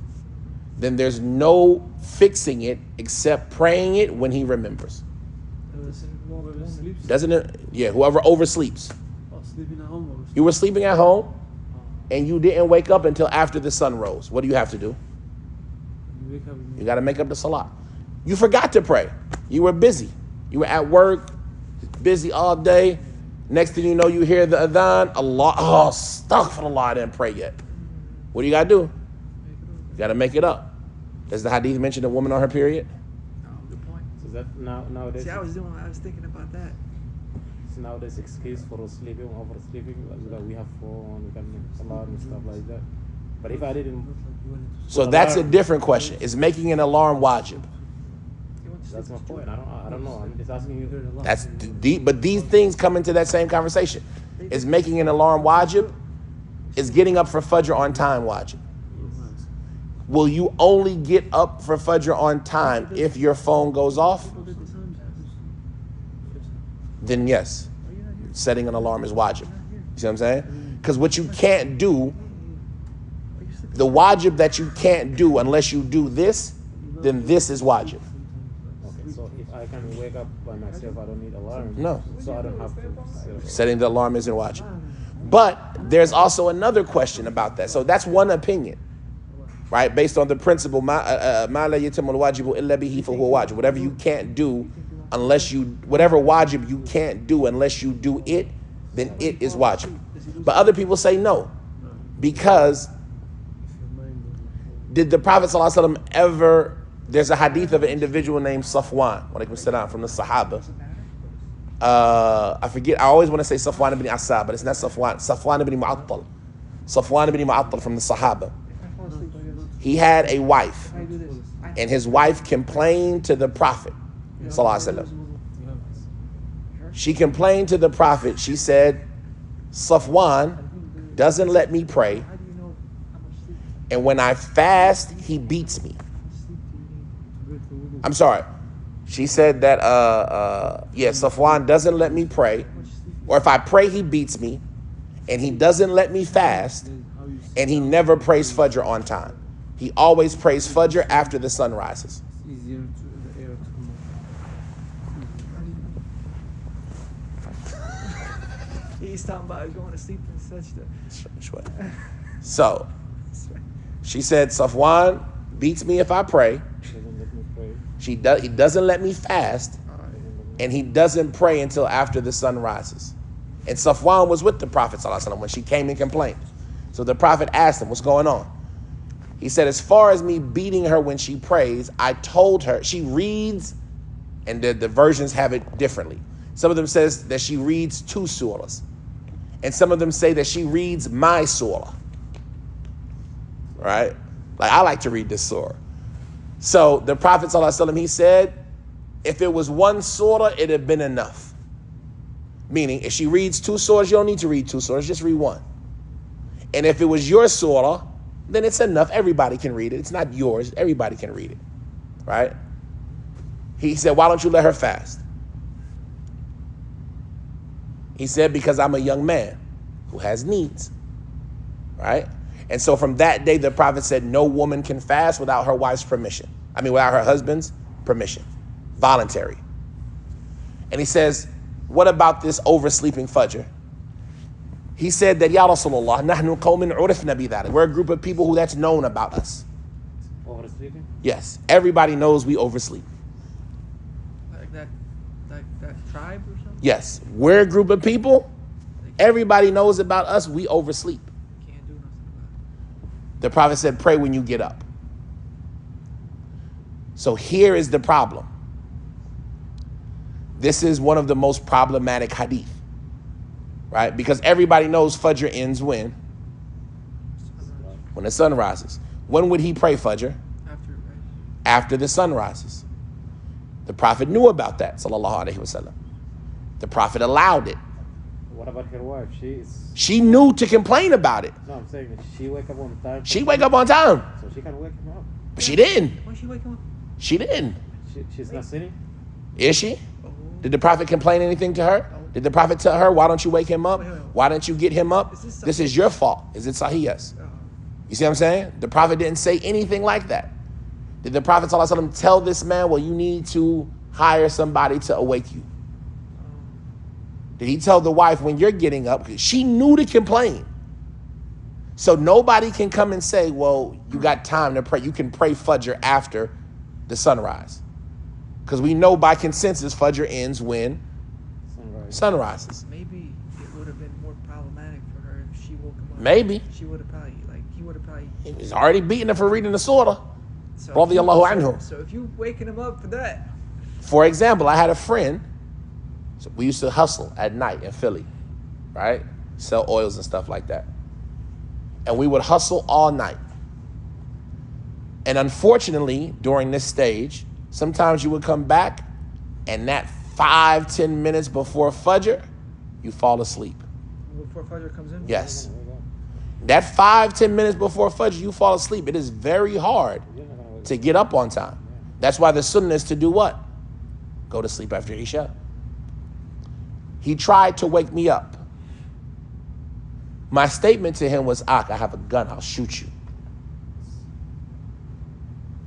A: then there's no fixing it except praying it when he remembers.
E: Whoever sleeps.
A: Doesn't it? Yeah, whoever oversleeps.
E: Oh, sleeping at home or
A: You were sleeping at home and you didn't wake up until after the sun rose. What do you have to do?
E: you wake up in
A: You got to make up the salah. You forgot to pray. You were busy. You were at work, busy all day. Next thing you know, you hear the adhan. Allah, oh, astaghfirullah, I didn't pray yet. What do you got to do? You got to make it up. Does the hadith mention a woman on her period?
B: Oh, good point.
D: So that nowadays.
B: See, I was thinking about that.
D: So nowadays excuse for sleeping, oversleeping, that we have phone, we can make alarm and stuff like that. But if I didn't,
A: So that's a different question. Is making an alarm wajib?
D: that's my point. I don't know. I'm just asking you.
A: That's deep, but these things come into that same conversation. Is making an alarm wajib? Is getting up for Fajr on time wajib? Will you only get up for Fajr on time if your phone goes off? Then yes, setting an alarm is wajib. You see what I'm saying? Because what you can't do, the wajib that you can't do unless you do this, then this is wajib.
D: Okay, so if I can wake up by myself, I don't need alarm.
A: No.
D: So I don't have to.
A: Setting the alarm isn't wajib. But there's also another question about that. So that's one opinion, right? Based on the principle, ma la yatimul wajibu illa bihi fahuwa wajib. Whatever you can't do unless you, whatever wajib you can't do unless you do it, then it is wajib. But other people say no, because did the Prophet ﷺ ever, there's a hadith of an individual named Safwan, from the Sahaba. I forget, I always want to say Safwan ibn Asad, but it's not Safwan. Safwan ibn Mu'attal. Safwan ibn Mu'attal from the Sahaba. He had a wife, and his wife complained to the Prophet ﷺ. She complained to the Prophet. She said, Safwan doesn't let me pray, and when I fast, he beats me. I'm sorry. She said that, Safwan doesn't let me pray, or if I pray, he beats me, and he doesn't let me fast, and he never prays Fajr on time. He always prays Fajr after the sun rises.
B: He's talking about going to sleep in such
A: So, she said, Safwan beats me if I pray.
D: Doesn't let me pray.
A: He doesn't let me fast, and he doesn't pray until after the sun rises. And Safwan was with the Prophet ﷺ when she came and complained. So the Prophet asked him, what's going on? He said, as far as me beating her when she prays, I told her, she reads, and the versions have it differently. Some of them says that she reads 2 surahs. And some of them say that she reads my surah. Right? Like, I like to read this surah. So the Prophet ﷺ, he said, if it was 1 surah, it'd have been enough. Meaning, if she reads 2 surahs, you don't need to read 2 surahs, just read 1. And if it was your surah, then it's enough. Everybody can read it. It's not yours. Everybody can read it. Right? He said, why don't you let her fast? He said, because I'm a young man who has needs. Right? And so from that day, the Prophet said, no woman can fast without her wife's permission. Without her husband's permission. Voluntary. And he says, what about this oversleeping Fajr? He said that, Ya Rasulullah, nahnu qawmin urifna bi dhalik. We're a group of people who that's known about us.
D: Oversleeping?
A: Yes. Everybody knows we oversleep.
B: like that tribe or something.
A: Yes. We're a group of people. Everybody knows about us. We oversleep.
B: Can't do nothing about
A: The Prophet said, pray when you get up. So here is the problem. This is one of the most problematic hadith. Right? Because everybody knows Fajr ends when? When the sun rises. When would he pray Fajr?
B: it. Right?
A: After the sun rises. The Prophet knew about that, sallallahu alaihi wasallam. The Prophet allowed it.
D: What about her wife?
A: She knew to complain about it.
D: No, I'm saying that she wake up on time.
A: She wake up on time,
D: So she can wake him up.
A: but she didn't.
B: Why she waking up?
A: She didn't.
D: She's not sinning?
A: Is she?
B: Oh.
A: Did the Prophet complain anything to her? Did the Prophet tell her, why don't you wake him up? Why don't you get him up? This is your fault. Is it sahih? Yes. You see what I'm saying? The Prophet didn't say anything like that. Did the Prophet ﷺ tell this man, well, you need to hire somebody to awake you? Did he tell the wife when you're getting up? She knew to complain. So nobody can come and say, well, you got time to pray. You can pray Fajr after the sunrise. Because we know by consensus Fajr ends when sun rises.
B: Maybe it would have been more problematic for her if she woke him up.
A: Maybe.
B: She would have probably, he would have probably.
A: He was already beating her for reading the surah.
B: So
A: Radiyallahu anhu.
B: So if you waking him up for that.
A: For example, I had a friend. So we used to hustle at night in Philly, right? Sell oils and stuff like that. and we would hustle all night. And unfortunately, during this stage, sometimes you would come back and that 5-10 minutes before Fajr, you fall asleep.
B: Before Fajr comes in?
A: Yes. That 5-10 minutes before Fajr, you fall asleep. It is very hard to get up on time. That's why the sunnah is to do what? Go to sleep after Isha. He tried to wake me up. My statement to him was, Ak, I have a gun, I'll shoot you.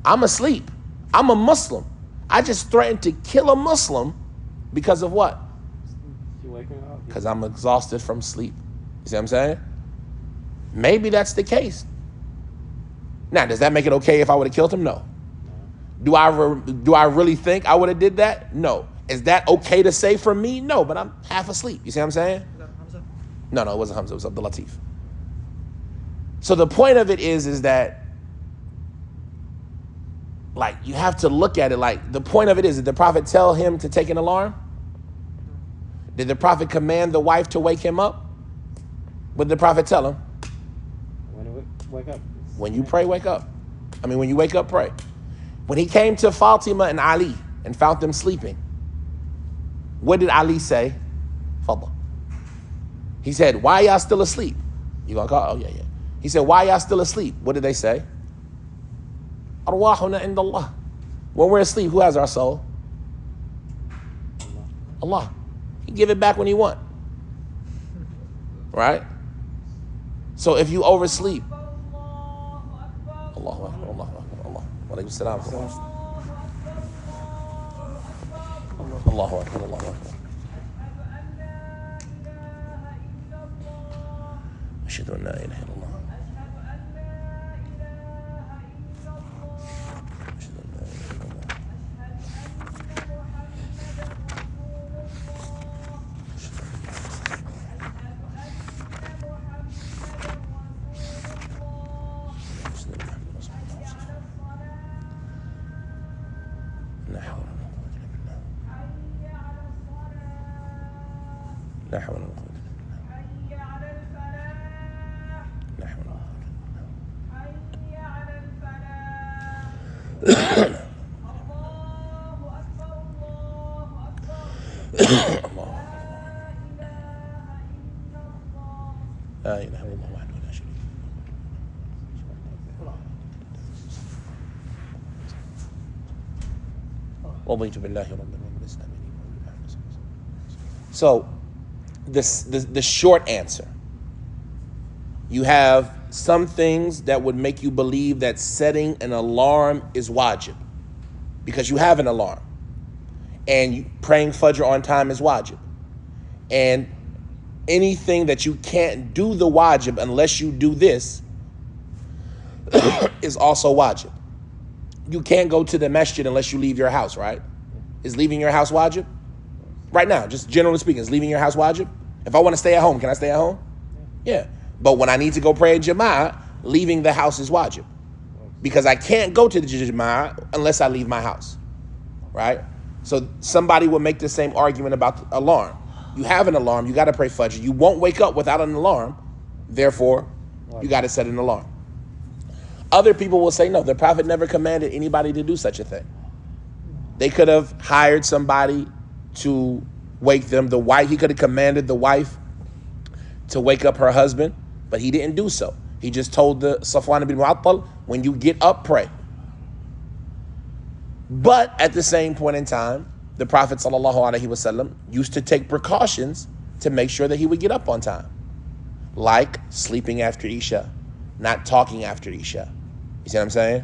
A: I'm asleep. I'm a Muslim. I just threatened to kill a Muslim because of what?
D: You waking up?
A: Because I'm exhausted from sleep. You see what I'm saying? Maybe that's the case. Now, does that make it okay if I would have killed him? No. Do I really think I would have did that? No. Is that okay to say for me? No, but I'm half asleep. You see what I'm saying?
B: Is that Hamza?
A: No, it wasn't Hamza. It was Abdul Latif. So the point of it is that, like, you have to look at it like, the point of it is, did the Prophet tell him to take an alarm? Did the Prophet command the wife to wake him up? What did the Prophet tell him?
D: When you wake up.
A: When you pray, wake up. When you wake up, pray. When he came to Fatima and Ali and found them sleeping, what did Ali say? Fadda. He said, why y'all still asleep? You gonna call? Oh, yeah. He said, why y'all still asleep? What did they say? Arwahuna indallah. When we're asleep, who has our soul? Allah. He give it back when he want. Right? So if you oversleep, Allahu Akbar, Allahu Akbar, Allah. Wa alaykum salam. Allahu Akbar, Allahu Akbar. Ashhadu an la ilaha illallah. Ashhadu an la ilaha illallah. لا حول ولا قوة إلا بالله. لا حول ولا قوة إلا بالله. الله لا إله إلا الله وحده لا شريك له. رضيت بالله ربا وبالإسلام دينا. So, the short answer, you have some things that would make you believe that setting an alarm is wajib, because you have an alarm, and praying Fajr on time is wajib, and anything that you can't do the wajib unless you do this is also wajib. You can't go to the masjid unless you leave your house, right? Is leaving your house wajib? Right now, just generally speaking, is leaving your house wajib? If I want to stay at home, can I stay at home? Yeah. But when I need to go pray in Jama'ah, leaving the house is wajib. Because I can't go to the Jama'ah unless I leave my house. Right? So somebody will make the same argument about the alarm. You have an alarm, you got to pray Fajr. You won't wake up without an alarm. Therefore, you got to set an alarm. Other people will say, no, the Prophet never commanded anybody to do such a thing. They could have hired somebody to wake them. The wife, he could have commanded the wife to wake up her husband, but he didn't do so. He just told the Safwan ibn Mu'attal, when you get up, pray. But at the same point in time, the Prophet ﷺ used to take precautions to make sure that he would get up on time, like sleeping after Isha, not talking after Isha. You see what I'm saying?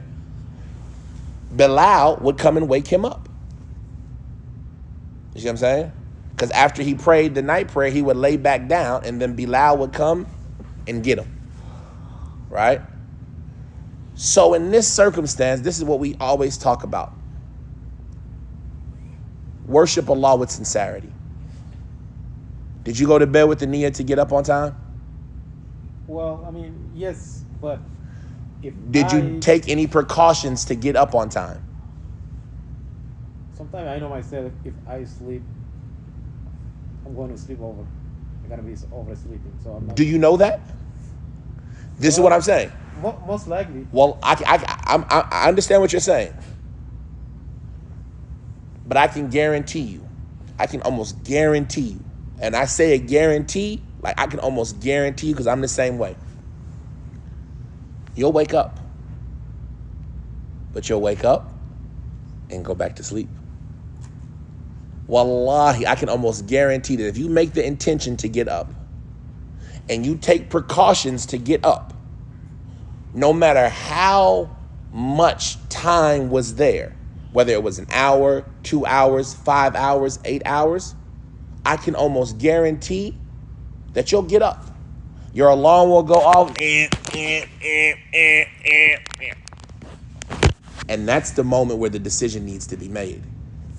A: Bilal would come and wake him up. You see what I'm saying? Because after he prayed the night prayer, he would lay back down, and then Bilal would come and get him. Right? So in this circumstance, this is what we always talk about. Worship Allah with sincerity. Did you go to bed with the niyyah to get up on time?
D: Well, yes, but
A: Did you take any precautions to get up on time?
D: Sometimes I know myself, if I sleep, I'm going to sleep over. I'm going to be oversleeping. So I'm not.
A: Do you know that? This is what I'm saying.
D: Most likely.
A: Well, I understand what you're saying. But I can guarantee you, I can almost guarantee you, and I say a guarantee, like I can almost guarantee you because I'm the same way. You'll wake up. But you'll wake up and go back to sleep. Wallahi, I can almost guarantee that if you make the intention to get up and you take precautions to get up, no matter how much time was there, whether it was an hour, 2 hours, 5 hours, 8 hours, I can almost guarantee that you'll get up. Your alarm will go off. And that's the moment where the decision needs to be made.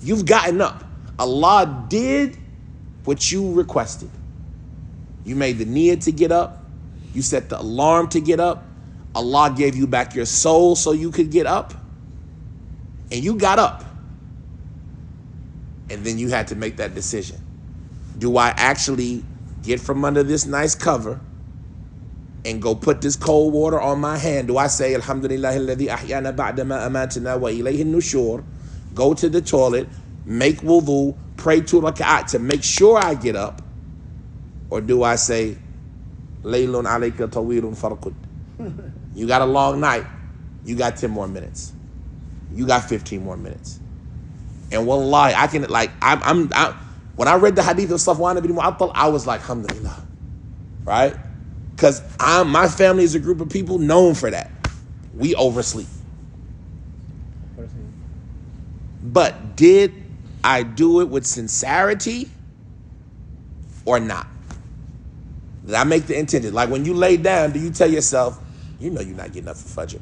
A: You've gotten up. Allah did what you requested. You made the niyyah to get up. You set the alarm to get up. Allah gave you back your soul so you could get up. And you got up. And then you had to make that decision. Do I actually get from under this nice cover and go put this cold water on my hand? Do I say, Alhamdulillah, alladhi ahyana ba'dama amatana wa ilayhi nushur, go to the toilet, make wudu, pray 2 raka'at to make sure I get up? Or do I say, Laylun alayka tawilun farqud? You got a long night. You got 10 more minutes. You got 15 more minutes. And wallahi, I can, like, I'm when I read the hadith of Safwan ibn Mu'attal, I was like, Alhamdulillah, right? Because my family is a group of people known for that. We oversleep. But did I do it with sincerity or not? Did I make the intention? Like when you lay down, do you tell yourself, you know you're not getting up for Fajr?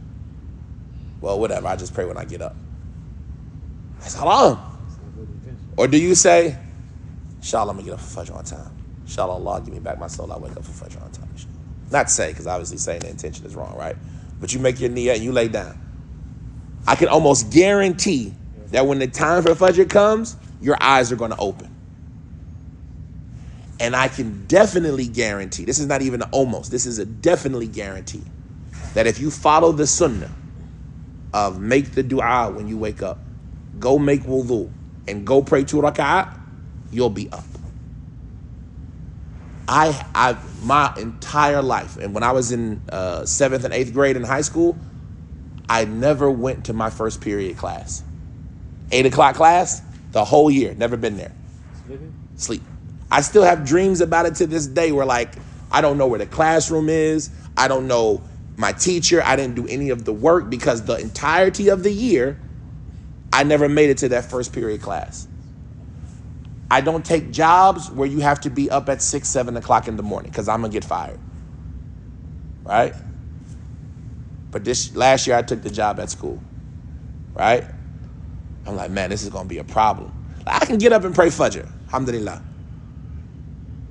A: Well, whatever, I just pray when I get up. That's haram. Or do you say, inshallah, I'm going to get up for Fajr on time. Inshallah, Allah, give me back my soul. I wake up for Fajr on time. Inshallah. Not say, because obviously saying the intention is wrong, right? But you make your niyyah and you lay down. I can almost guarantee that when the time for Fajr comes, your eyes are going to open. And I can definitely guarantee, this is not even an almost, this is a definitely guarantee, that if you follow the sunnah of make the dua when you wake up, go make wudu, and go pray 2 raka'at, you'll be up. I my entire life, and when I was in 7th and 8th grade in high school, I never went to my first period class. 8 o'clock class, the whole year, never been there. Sleep. I still have dreams about it to this day where, like, I don't know where the classroom is. I don't know my teacher. I didn't do any of the work because the entirety of the year, I never made it to that first period class. I don't take jobs where you have to be up at 6, 7 o'clock in the morning because I'm going to get fired. Right? But this last year I took the job at school. Right? I'm like, man, this is going to be a problem. Like, I can get up and pray Fajr. Alhamdulillah.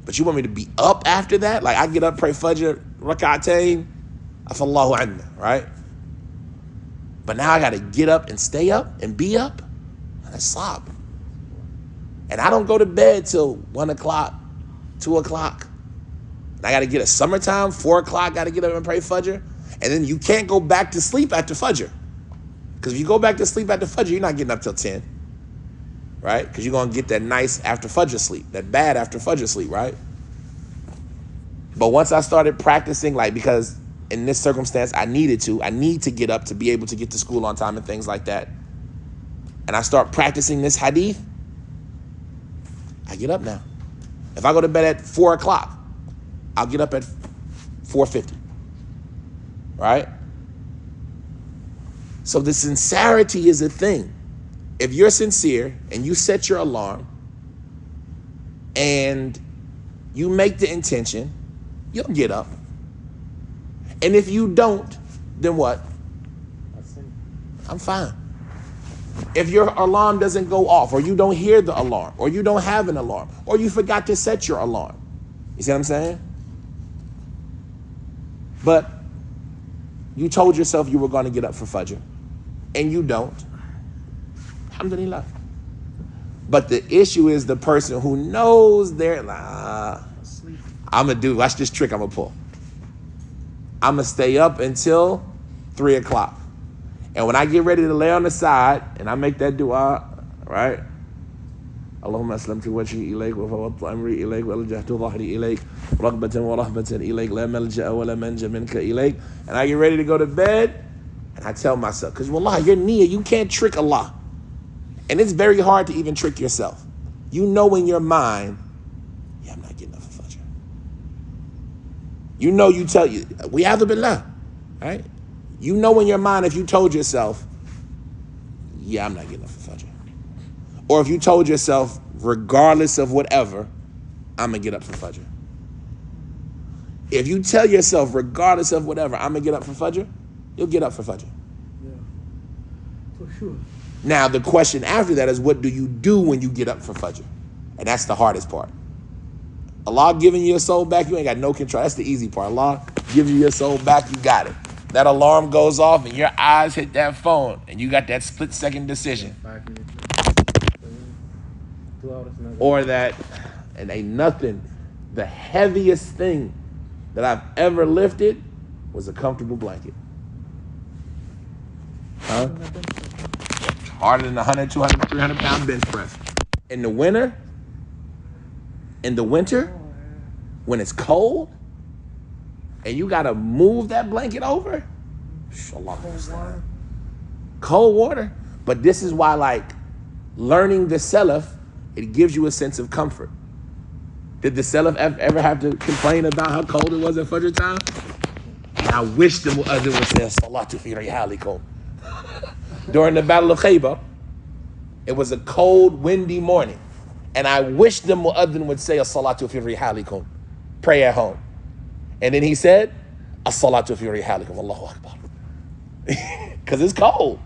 A: But you want me to be up after that? Like, I get up, pray Fajr, rak'atain, afallahu anna, right? But now I got to get up and stay up and be up? That's slop. And I don't go to bed till 1 o'clock, 2 o'clock. And I got to get a summertime, 4 o'clock, got to get up and pray Fajr. And then you can't go back to sleep after Fajr. Because if you go back to sleep after Fajr, you're not getting up till 10. Right? Because you're going to get that nice after Fajr sleep, that bad after Fajr sleep, right? But once I started practicing, like, because in this circumstance, I need to get up to be able to get to school on time and things like that. And I start practicing this hadith, I get up now. If I go to bed at 4 o'clock, I'll get up at 4:50, right? So the sincerity is a thing. If you're sincere and you set your alarm and you make the intention, you'll get up. And if you don't, then what? I'm fine. If your alarm doesn't go off, or you don't hear the alarm, or you don't have an alarm, or you forgot to set your alarm. You see what I'm saying? But you told yourself you were going to get up for Fajr, and you don't. Alhamdulillah. But the issue is the person who knows they're like, I'm going to watch this trick I'm going to pull. I'm going to stay up until 3 o'clock. And when I get ready to lay on the side and I make that dua, right? اللهم أسلمت وجهي إليك وفوضت أمري إليك وألجأت ظهري إليك رغبة ورهبة إليك لا ملجأ ولا منجا منك إليك. And I get ready to go to bed and I tell myself, because wallah, you're near, you can't trick Allah. And it's very hard to even trick yourself. You know in your mind, yeah, I'm not getting up for Fajr. You know, you tell you, we have the billah, right? You know in your mind if you told yourself, yeah, I'm not getting up for Fajr. Or if you told yourself, regardless of whatever, I'm going to get up for Fajr. If you tell yourself, regardless of whatever, I'm going to get up for Fajr, you'll get up for Fajr.
E: Yeah, for sure.
A: Now, the question after that is, what do you do when you get up for Fajr? And that's the hardest part. Allah giving you your soul back, you ain't got no control. That's the easy part. Allah giving you your soul back, you got it. That alarm goes off and your eyes hit that phone and you got that split-second decision.
D: 5 minutes. 2 hours.
A: Or that, and ain't nothing, the heaviest thing that I've ever lifted was a comfortable blanket. Huh? Harder than 100, 200, 300 pound bench press. In the winter, when it's cold, and you gotta move that blanket over, cold water. But this is why, like, learning the Salaf, it gives you a sense of comfort. Did the Salaf ever have to complain about how cold it was at Fajr time? And I wish the Mu'adhin would say, Salatu fi rihalikum. During the Battle of Khaybar, it was a cold, windy morning. And I wish the Mu'adhin would say, As-salatu fi rihalikum. Pray at home. And then he said, As-salatu fi rihalikum. Allahu Akbar. Because it's cold.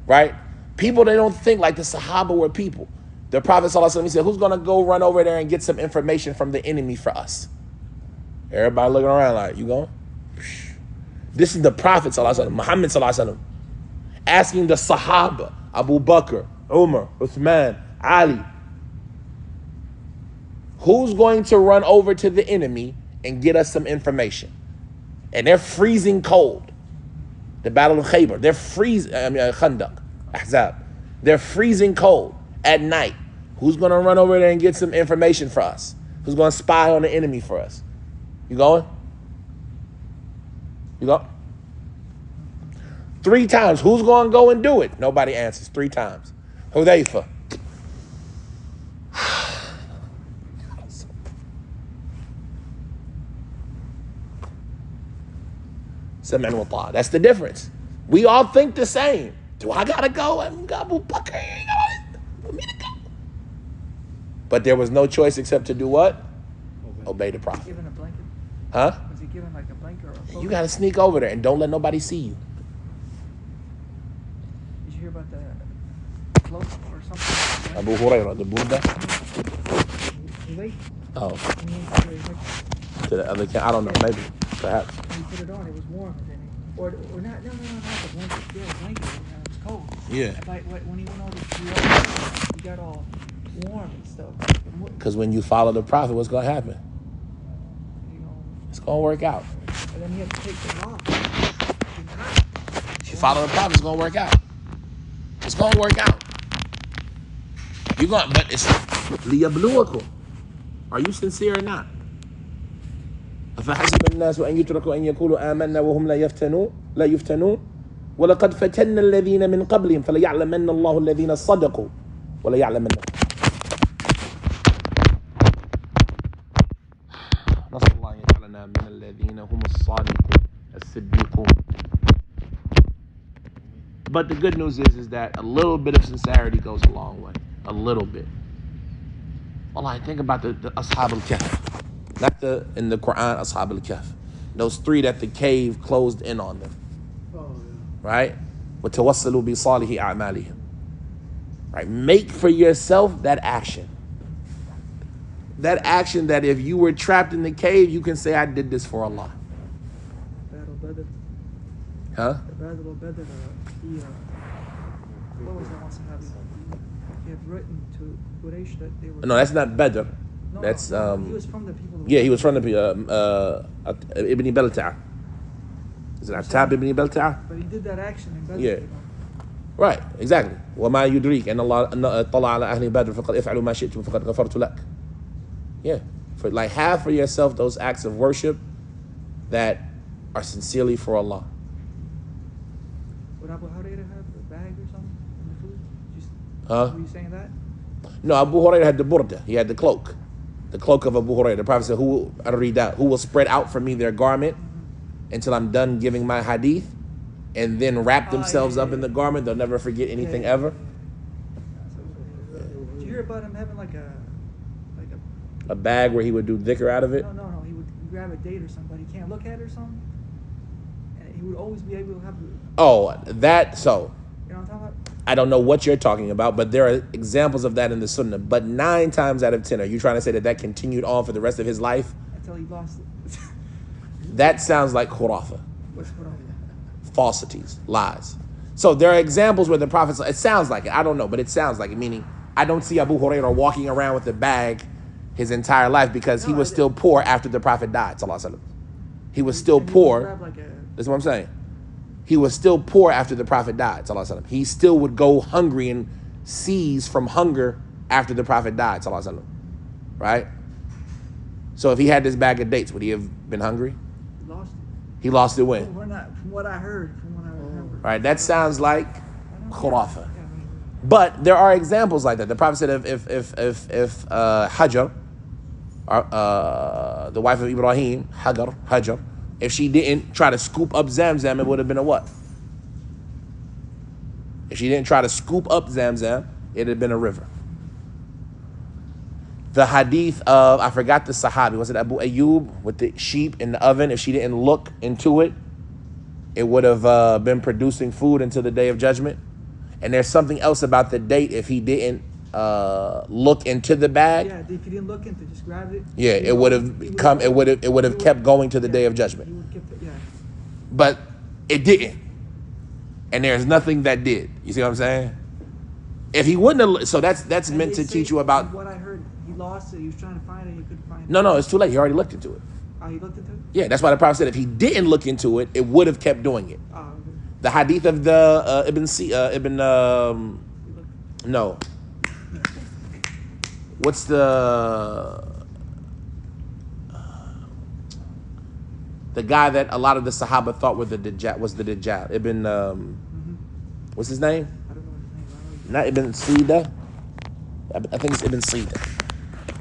A: Right? People, they don't think like the Sahaba were people. The Prophet ﷺ, he said, who's going to go run over there and get some information from the enemy for us? Everybody looking around like, you going? This is the Prophet ﷺ, Muhammad ﷺ, asking the Sahaba, Abu Bakr, Umar, Uthman, Ali, who's going to run over to the enemy and get us some information? And they're freezing cold. The Battle of Khaybar, they're freezing, Khandaq, Ahzab, they're freezing cold at night. Who's going to run over there and get some information for us? Who's going to spy on the enemy for us? You going? You go? 3 times. Who's going to go and do it? Nobody answers. 3 times. Hudayfa. That's the difference. We all think the same. Do I gotta go? I'm Abu Bakr. Want me to go? But there was no choice except to do what? Obey the Prophet.
B: Given a blanket?
A: Huh?
B: Was he given like a blanket or a cloak?
A: You gotta sneak over there and don't let nobody see you.
B: Did you hear about the cloak or something?
A: Abu Hurairah, the Buddha.
B: Wait.
A: Oh,
B: And
A: to the other camp. I don't know. Maybe, perhaps.
B: he put it on, it was warm. And then or not, no, not the blanket. Yeah, the blanket. It's cold.
A: Yeah.
B: But when he went over, he got all warm and stuff.
A: Because when you follow the Prophet, what's gonna happen?
B: You know,
A: It's gonna work out.
B: and then he had to take them off.
A: If you follow the Prophet, it's gonna work out. It's gonna work out. You're gonna, but it's liyabluwakum. Are you sincere or not? أفحسب الناس أن يتركوا أن يقولوا آمنا وهم لا يفتنون ولقد فتنا الذين من قبلهم فليعلمن الله الذين صدقوا وليعلمن نسأل الله أن يجعلنا من الذين هم الصادقون الصديقون. But the good news is that a little bit of sincerity goes a long way. A little bit. Well, I think about the Ashab al-Kahf. Not in the Quran, Ashab al-Kahf. Those 3 that the cave closed in on them.
E: Oh, yeah.
A: Right? وَتَوَصَّلُوا بِصَالِحِ أَعْمَالِهِمْ. Right? Make for yourself that action. That action that if you were trapped in the cave, you can say, I did this for Allah.
B: Battle Badr.
A: Huh?
B: The Battle of Badr. What was that one Sahabi? He had written to Quraysh that they were.
A: No, that's not Badr.
B: No,
A: That's
B: he was from the people.
A: yeah, he was from the Ibn Balta'a. Is it Attab ibn Balta'a?
B: But he did that action in Badr.
A: Yeah. Right, exactly. وَمَا يُدْرِيكَ أَنَّ اللَّهَ طَلَعَ عَلَى أَهْلِ بَدْرٍ فَقَدْ افْعَلُوا مَا شِئْتُمْ فَقَدْ غَفَرْتُ لَكَ. Yeah. Have for yourself those acts of worship that are sincerely for Allah.
B: Would Abu Hurairah have a bag or something in the food?
A: Huh?
B: Were you saying that?
A: No, Abu Hurairah had the burda. He had the cloak. The cloak of Abu Hurairah. The Prophet said, who will spread out for me their garment until I'm done giving my hadith, and then wrap themselves up in the garment. They'll never forget anything ever.
B: Did you hear about him having like
A: A bag where he would do dhikr out of it?
B: No. He would grab a date or something, but he can't look at it or something. And he would always be able to have.
A: Oh, that, so.
B: You know what I'm talking about?
A: I don't know what you're talking about, but there are examples of that in the Sunnah. But 9 times out of 10, are you trying to say that continued on for the rest of his life?
B: Until he lost it.
A: That sounds like khurafa.
B: What's going on?
A: Falsities, lies. So there are examples where the Prophet, it sounds like it, I don't know, but it sounds like it, meaning I don't see Abu Hurairah walking around with a bag his entire life because he was still poor after the Prophet died, sallallahu alaihi wasallam. He was still poor. That's what I'm saying. He was still poor after the Prophet died, sallallahu alaihi wasallam. He still would go hungry and seize from hunger after the Prophet died, sallallahu alaihi wasallam. Right? So if he had this bag of dates, would he have been hungry?
B: Lost it.
A: He lost it when?
B: From what I heard, from what I remember.
A: Right, that sounds like khurafa. But there are examples like that. The Prophet said if Hajar, the wife of Ibrahim, Hajar, if she didn't try to scoop up Zamzam, it would have been a what? If she didn't try to scoop up Zamzam, it would have been a river. The hadith of, I forgot the Sahabi, was it Abu Ayyub with the sheep in the oven? If she didn't look into it, it would have been producing food until the day of judgment. And there's something else about the date. If he didn't look into the bag,
B: if he didn't look into, just grabbed it.
A: Yeah, it would have come. It would have kept going to the day of judgment.
B: He would have kept it,
A: But it didn't, and there's nothing that did. You see what I'm saying? If he wouldn't have, so that's
B: And
A: meant
B: they
A: to
B: say,
A: teach you about.
B: What I heard, he lost it. He was trying to find it. He couldn't find it.
A: No, it's too late. He already looked into it.
B: Oh, he looked into it.
A: Yeah, that's why the Prophet said if he didn't look into it, it would have kept doing it.
B: Oh, okay.
A: The hadith of the no. What's the guy that a lot of the Sahaba thought was the Dajjal? What's his name?
B: I don't know his name.
A: Not Ibn Sida. I think it's Ibn Sida.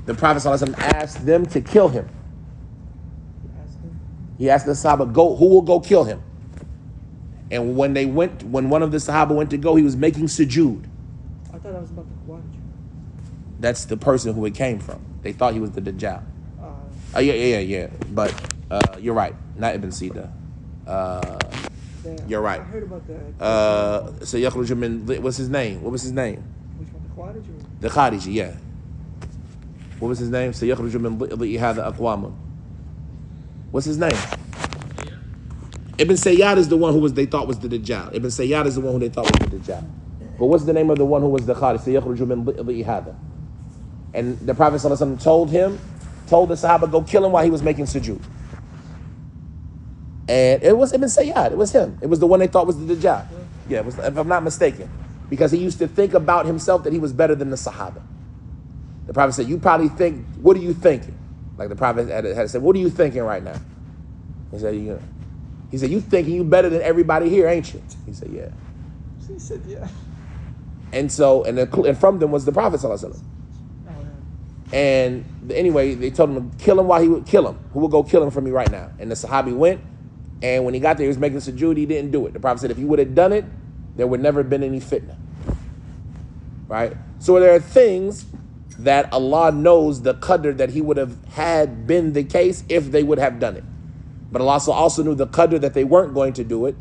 A: The Prophet ﷺ asked them to kill him. He asked the Sahaba, who will go kill him? And when one of the Sahaba went to go, he was making sujood.
B: I thought that was about the Khawarij.
A: That's the person who it came from. They thought he was the Dajjal. Yeah. But you're right. Not Ibn Sida. You're right.
B: I heard about that.
A: So yakhruju min, what's his name? What was his name?
B: Which one, the Khawarij or?
A: The Khariji, yeah. What was his name? So yakhruju min dhi'i hadha aqwamun. What's his name? Ibn Sayyad is the one who they thought was the Dajjal. Ibn Sayyad is the one who they thought was the Dajjal. But what's the name of the one who was the Kharij? So yakhruju min dhi'i hadha. And the Prophet ﷺ told the Sahaba, go kill him while he was making sujood. And it was Ibn Sayyad. It was him. It was the one they thought was the Dajjal. Yeah, it was, if I'm not mistaken. Because he used to think about himself that he was better than the Sahaba. The Prophet said, you probably think, what are you thinking? Like the Prophet had said, what are you thinking right now? He said, you thinking you better than everybody here, ain't you? He said, yeah.
B: He said, yeah.
A: And so, and from them was the Prophet ﷺ. And anyway, they told him to kill him while he would kill him. Who will go kill him for me right now? And the Sahabi went, and when he got there, he was making sujood. He didn't do it. The Prophet said, if he would have done it, there would never have been any fitna. Right? So there are things that Allah knows the qadr that he would have had been the case if they would have done it. But Allah also knew the qadr that they weren't going to do it.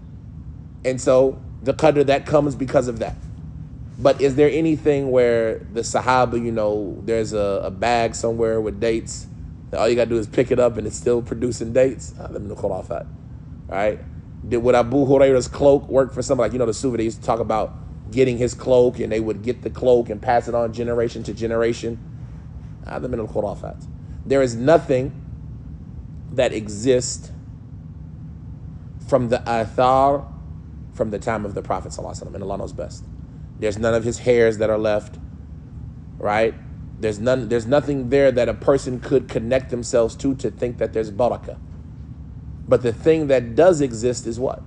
A: And so the qadr that comes because of that. But is there anything where the Sahaba, there's a bag somewhere with dates, that all you got to do is pick it up and it's still producing dates? Let me know khurafat. Right? Would Abu Hurairah's cloak work for somebody? Like, the Sufi, they used to talk about getting his cloak, and they would get the cloak and pass it on generation to generation. Let me know khurafat. There is nothing that exists from the athar from the time of the Prophet ﷺ, and Allah knows best. There's none of his hairs that are left, right? There's nothing there that a person could connect themselves to think that there's barakah. But the thing that does exist is what?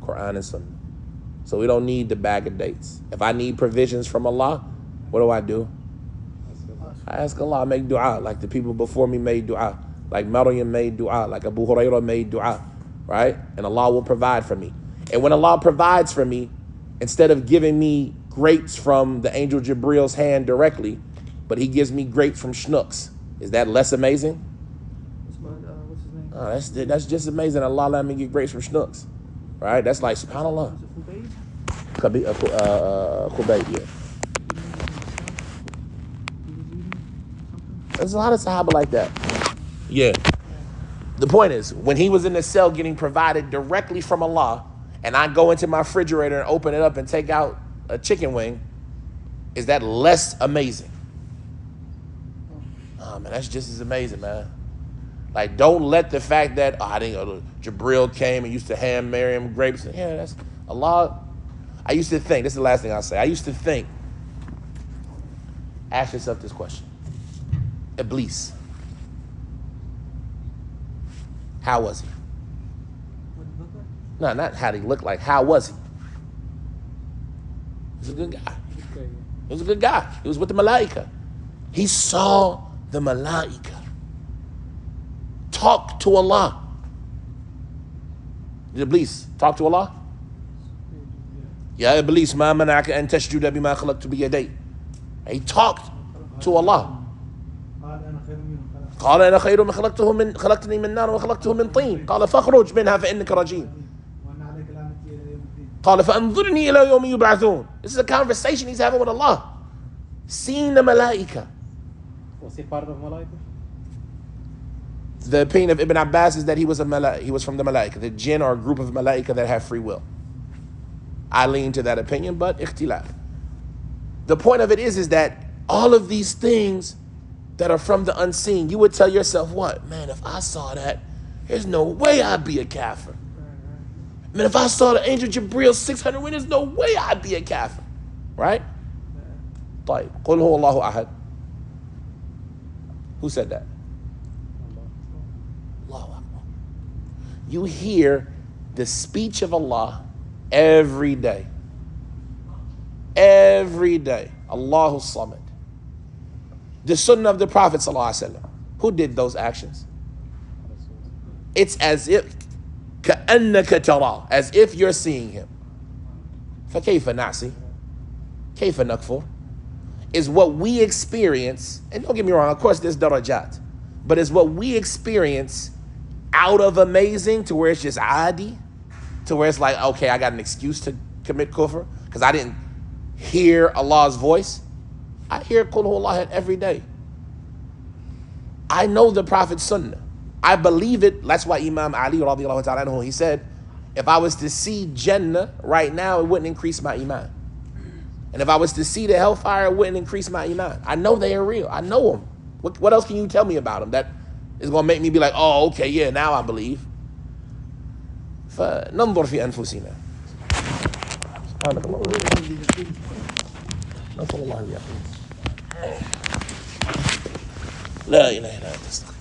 A: Quran and Sunnah. So we don't need the bag of dates. If I need provisions from Allah, what do? I ask Allah, I make dua like the people before me made dua, like Maryam made dua, like Abu Hurairah made dua, right? And Allah will provide for me. And when Allah provides for me, instead of giving me grapes from the angel Jibril's hand directly, but he gives me grapes from schnooks, is that less amazing?
B: What's his name?
A: Oh, that's just amazing. Allah let me get grapes from schnooks, right? That's like subhanallah.
B: Was it Khubayb?
A: Khubayb, yeah. There's a lot of Sahaba like that. Yeah. The point is, when he was in the cell getting provided directly from Allah, and I go into my refrigerator and open it up and take out a chicken wing, is that less amazing? Oh man, that's just as amazing, man. Like, don't let the fact that I didn't Jibril came and used to hand Maryam grapes. Yeah, that's Allah. I used to think, this is the last thing I'll say. I used to think, ask yourself this question. Iblis. How was he? No, not how did he look like. How was he? He was a good guy. He was a good guy. He was with the Malaika. He saw the Malaika talk to Allah. Did Iblis talk to Allah? Ya Iblis, ma mana'aka an tasjuda bima khalaqtu biyadayk. He talked to Allah. قال أنا خير من خلقتني من نار وخلقته من طين قال فاخرج منها فإنك رجيم قال فأنظرني إلى يوم يبعثون. This is a conversation he's having with Allah. Seeing the Malaika.
D: Was he part of Malaika?
A: The opinion of Ibn Abbas is that he was from the Malaika. The jinn are a group of Malaika that have free will. I lean to that opinion, but ikhtilaf. The point of it is that all of these things that are from the unseen, you would tell yourself, what? Man, if I saw that, there's no way I'd be a kafir. Man, if I saw the angel Jibril 600 wings, there's no way I'd be a kafir. Right? طيب. قل هو الله أحد. Who said that? Allahu Akbar. You hear the speech of Allah every day. Every day. Allahu Samad. The sunnah of the Prophet ﷺ. Who did those actions? It's as if كأنك ترى, as if you're seeing him. فكيف نعصي? كيف نكفر? Is what we experience, and don't get me wrong, of course there's darajat, but is what we experience out of amazing to where it's just adi, to where it's like, okay, I got an excuse to commit kufr because I didn't hear Allah's voice. I hear Qul Huwallahu every day. I know the Prophet's sunnah. I believe it. That's why Imam Ali radiallahu ta'ala anhu, he said, if I was to see Jannah right now, it wouldn't increase my iman. And if I was to see the hellfire, it wouldn't increase my iman. I know they are real. I know them. What else can you tell me about them that is going to make me be like, oh, okay, yeah, now I believe. فننظر في أنفسنا. سبحانك اللهم وبحمدك. نسأل الله أن يقين. لا إله إلا أنت.